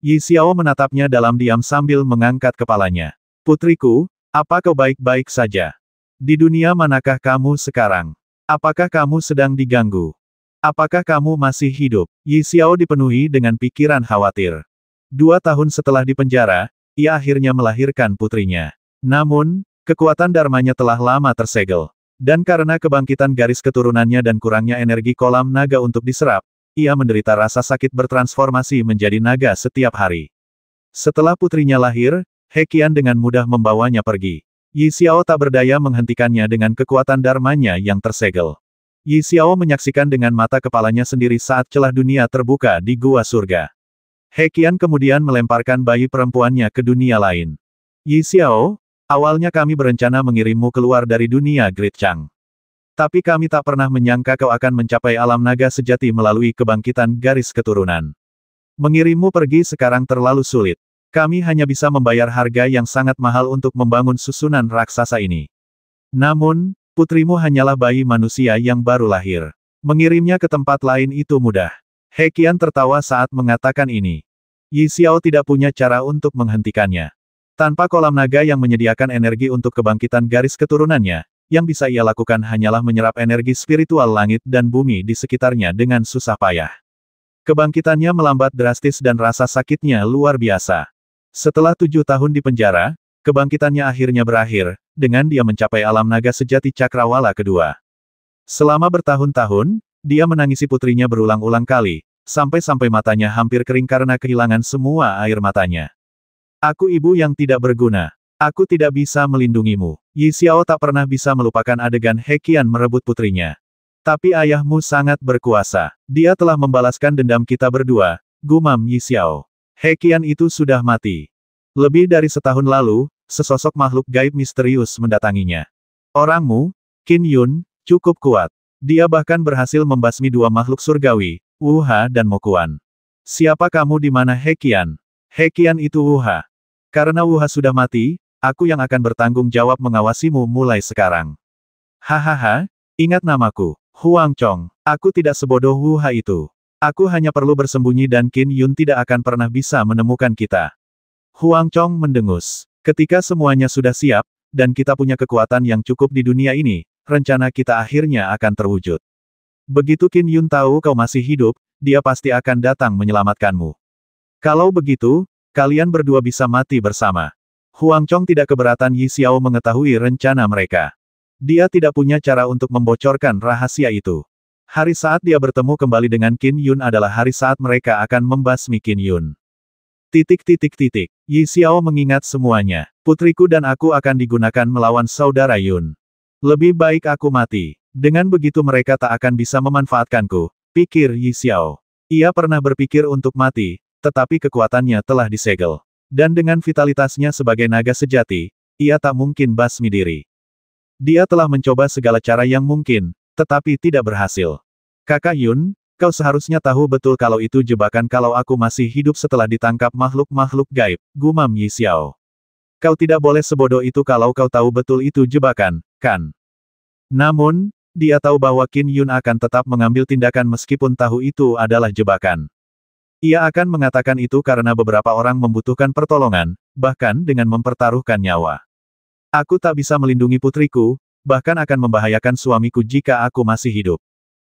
Yi Xiao menatapnya dalam diam sambil mengangkat kepalanya. Putriku, apa kau baik-baik saja? Di dunia manakah kamu sekarang? Apakah kamu sedang diganggu? Apakah kamu masih hidup? Yi Xiao dipenuhi dengan pikiran khawatir. 2 tahun setelah dipenjara, ia akhirnya melahirkan putrinya. Namun, kekuatan dharmanya telah lama tersegel. Dan karena kebangkitan garis keturunannya dan kurangnya energi kolam naga untuk diserap, ia menderita rasa sakit bertransformasi menjadi naga setiap hari. Setelah putrinya lahir, He Qian dengan mudah membawanya pergi. Yi Xiao tak berdaya menghentikannya dengan kekuatan dharmanya yang tersegel. Yi Xiao menyaksikan dengan mata kepalanya sendiri saat celah dunia terbuka di gua surga. He Qian kemudian melemparkan bayi perempuannya ke dunia lain. Yi Xiao, awalnya kami berencana mengirimmu keluar dari dunia Great Chang. Tapi kami tak pernah menyangka kau akan mencapai alam naga sejati melalui kebangkitan garis keturunan. Mengirimmu pergi sekarang terlalu sulit. Kami hanya bisa membayar harga yang sangat mahal untuk membangun susunan raksasa ini. Namun, putrimu hanyalah bayi manusia yang baru lahir. Mengirimnya ke tempat lain itu mudah. He Qian tertawa saat mengatakan ini. Yi Xiao tidak punya cara untuk menghentikannya. Tanpa kolam naga yang menyediakan energi untuk kebangkitan garis keturunannya, yang bisa ia lakukan hanyalah menyerap energi spiritual langit dan bumi di sekitarnya dengan susah payah. Kebangkitannya melambat drastis dan rasa sakitnya luar biasa. Setelah 7 tahun di penjara, kebangkitannya akhirnya berakhir, dengan dia mencapai alam naga sejati cakrawala kedua. Selama bertahun-tahun, dia menangisi putrinya berulang-ulang kali, sampai-sampai matanya hampir kering karena kehilangan semua air matanya. Aku ibu yang tidak berguna. Aku tidak bisa melindungimu. Yi Xiao tak pernah bisa melupakan adegan He Qian merebut putrinya. Tapi ayahmu sangat berkuasa. Dia telah membalaskan dendam kita berdua, gumam Yi Xiao. He Qian itu sudah mati. Lebih dari setahun lalu, sesosok makhluk gaib misterius mendatanginya. Orangmu, Qin Yun, cukup kuat. Dia bahkan berhasil membasmi 2 makhluk surgawi, Wu Ha dan Mo Quan. Siapa kamu di mana He Qian? He Qian itu Wu Ha. Karena Wu Ha sudah mati, aku yang akan bertanggung jawab mengawasimu mulai sekarang. Hahaha, ingat namaku, Huang Chong. Aku tidak sebodoh Wu Ha itu. Aku hanya perlu bersembunyi dan Qin Yun tidak akan pernah bisa menemukan kita. Huang Chong mendengus. Ketika semuanya sudah siap, dan kita punya kekuatan yang cukup di dunia ini, rencana kita akhirnya akan terwujud. Begitu Qin Yun tahu kau masih hidup, dia pasti akan datang menyelamatkanmu. Kalau begitu, kalian berdua bisa mati bersama. Huang Chong tidak keberatan Yi Xiao mengetahui rencana mereka. Dia tidak punya cara untuk membocorkan rahasia itu. Hari saat dia bertemu kembali dengan Qin Yun adalah hari saat mereka akan membasmi Qin Yun. Yi Xiao mengingat semuanya. Putriku dan aku akan digunakan melawan saudara Yun. Lebih baik aku mati. Dengan begitu mereka tak akan bisa memanfaatkanku, pikir Yi Xiao. Ia pernah berpikir untuk mati, tetapi kekuatannya telah disegel. Dan dengan vitalitasnya sebagai naga sejati, ia tak mungkin basmi diri. Dia telah mencoba segala cara yang mungkin, tetapi tidak berhasil. Kakak Yun, kau seharusnya tahu betul kalau itu jebakan kalau aku masih hidup setelah ditangkap makhluk-makhluk gaib, gumam Yi Xiao. Kau tidak boleh sebodoh itu kalau kau tahu betul itu jebakan, kan? Namun, dia tahu bahwa Qin Yun akan tetap mengambil tindakan meskipun tahu itu adalah jebakan. Ia akan mengatakan itu karena beberapa orang membutuhkan pertolongan, bahkan dengan mempertaruhkan nyawa. Aku tak bisa melindungi putriku, bahkan akan membahayakan suamiku jika aku masih hidup.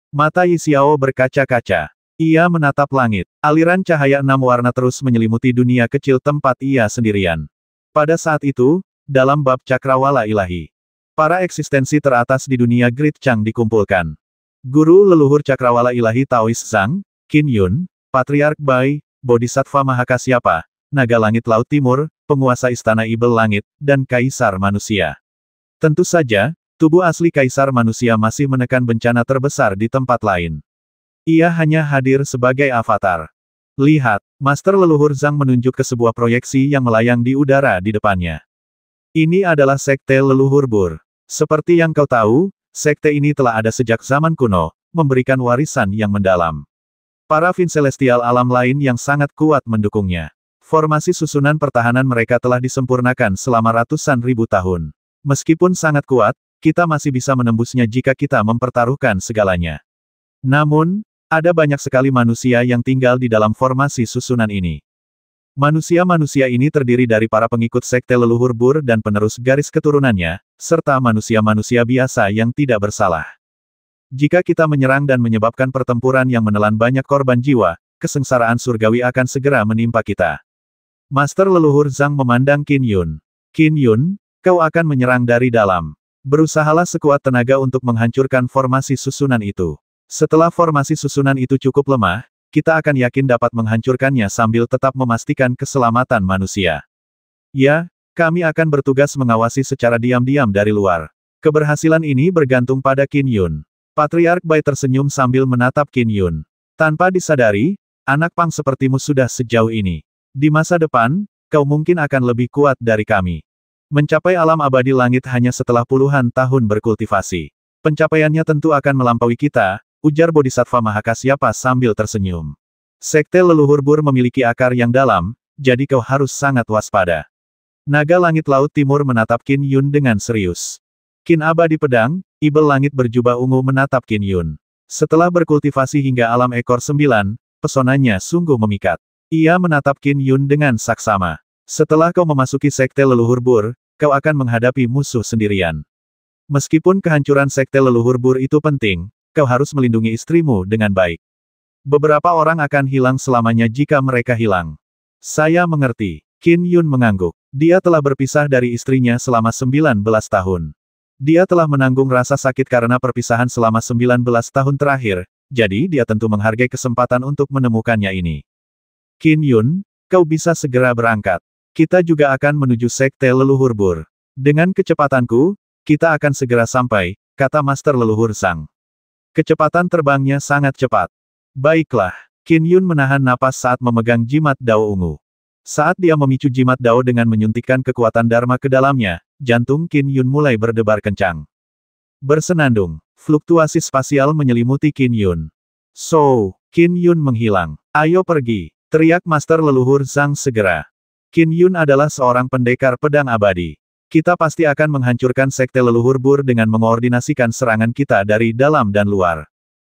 Mata Yi Xiao berkaca-kaca. Ia menatap langit. Aliran cahaya 6 warna terus menyelimuti dunia kecil tempat ia sendirian. Pada saat itu, dalam bab cakrawala ilahi, para eksistensi teratas di dunia Great Chang dikumpulkan. Guru leluhur cakrawala ilahi Taoist Zhang, Qin Yun, Patriark Bai, Bodhisattva Mahakasyapa, Naga Langit Laut Timur, penguasa Istana Ibel Langit, dan Kaisar Manusia. Tentu saja, tubuh asli Kaisar Manusia masih menekan bencana terbesar di tempat lain. Ia hanya hadir sebagai avatar. Lihat, Master Leluhur Zhang menunjuk ke sebuah proyeksi yang melayang di udara di depannya. Ini adalah Sekte Leluhur Bur. Seperti yang kau tahu, sekte ini telah ada sejak zaman kuno, memberikan warisan yang mendalam. Para Fin Celestial alam lain yang sangat kuat mendukungnya. Formasi susunan pertahanan mereka telah disempurnakan selama ratusan ribu tahun. Meskipun sangat kuat, kita masih bisa menembusnya jika kita mempertaruhkan segalanya. Namun, ada banyak sekali manusia yang tinggal di dalam formasi susunan ini. Manusia-manusia ini terdiri dari para pengikut Sekte Leluhur Bur dan penerus garis keturunannya, serta manusia-manusia biasa yang tidak bersalah. Jika kita menyerang dan menyebabkan pertempuran yang menelan banyak korban jiwa, kesengsaraan surgawi akan segera menimpa kita. Master Leluhur Zhang memandang Qin Yun. Qin Yun, kau akan menyerang dari dalam. Berusahalah sekuat tenaga untuk menghancurkan formasi susunan itu. Setelah formasi susunan itu cukup lemah, kita akan yakin dapat menghancurkannya sambil tetap memastikan keselamatan manusia. Ya, kami akan bertugas mengawasi secara diam-diam dari luar. Keberhasilan ini bergantung pada Qin Yun. Patriark Bai tersenyum sambil menatap Qin Yun. Tanpa disadari, anak pang sepertimu sudah sejauh ini. Di masa depan, kau mungkin akan lebih kuat dari kami. Mencapai alam abadi langit hanya setelah puluhan tahun berkultivasi. Pencapaiannya tentu akan melampaui kita, ujar Bodhisattva Mahakasyapa sambil tersenyum. Sekte Leluhur Bur memiliki akar yang dalam, jadi kau harus sangat waspada. Naga Langit Laut Timur menatap Qin Yun dengan serius. Qin Abadi Pedang, Ibel Langit berjubah ungu menatap Qin Yun. Setelah berkultivasi hingga alam ekor 9, pesonanya sungguh memikat. Ia menatap Qin Yun dengan saksama. Setelah kau memasuki sekte leluhur Bur, kau akan menghadapi musuh sendirian. Meskipun kehancuran sekte leluhur Bur itu penting, kau harus melindungi istrimu dengan baik. Beberapa orang akan hilang selamanya jika mereka hilang. Saya mengerti. Qin Yun mengangguk. Dia telah berpisah dari istrinya selama 19 tahun. Dia telah menanggung rasa sakit karena perpisahan selama 19 tahun terakhir, jadi dia tentu menghargai kesempatan untuk menemukannya ini. Qin Yun, kau bisa segera berangkat. Kita juga akan menuju sekte leluhur Bur. Dengan kecepatanku, kita akan segera sampai, kata Master Leluhur Zhang. Kecepatan terbangnya sangat cepat. Baiklah, Qin Yun menahan napas saat memegang jimat Dao ungu. Saat dia memicu jimat Dao dengan menyuntikkan kekuatan Dharma ke dalamnya, jantung Qin Yun mulai berdebar kencang. Bersenandung, fluktuasi spasial menyelimuti Qin Yun. So, Qin Yun menghilang. Ayo pergi, teriak Master Leluhur Zhang segera. Qin Yun adalah seorang pendekar pedang abadi. Kita pasti akan menghancurkan sekte leluhur Bur dengan mengoordinasikan serangan kita dari dalam dan luar.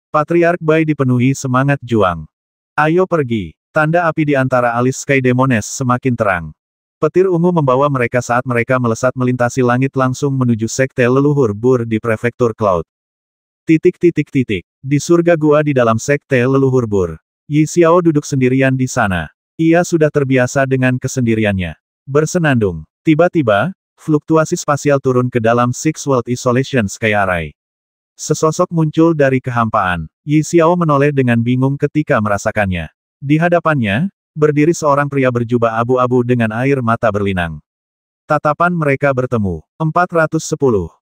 Patriark Bai dipenuhi semangat juang. Ayo pergi. Tanda api di antara alis Sky Demones semakin terang. Petir ungu membawa mereka saat mereka melesat melintasi langit langsung menuju sekte leluhur Bur di prefektur Cloud. Di surga gua di dalam sekte leluhur Bur. Yi Xiao duduk sendirian di sana. Ia sudah terbiasa dengan kesendiriannya. Bersenandung. Tiba-tiba, fluktuasi spasial turun ke dalam Six World Isolation Sky Array. Sesosok muncul dari kehampaan. Yi Xiao menoleh dengan bingung ketika merasakannya. Di hadapannya, berdiri seorang pria berjubah abu-abu dengan air mata berlinang. Tatapan mereka bertemu. 410.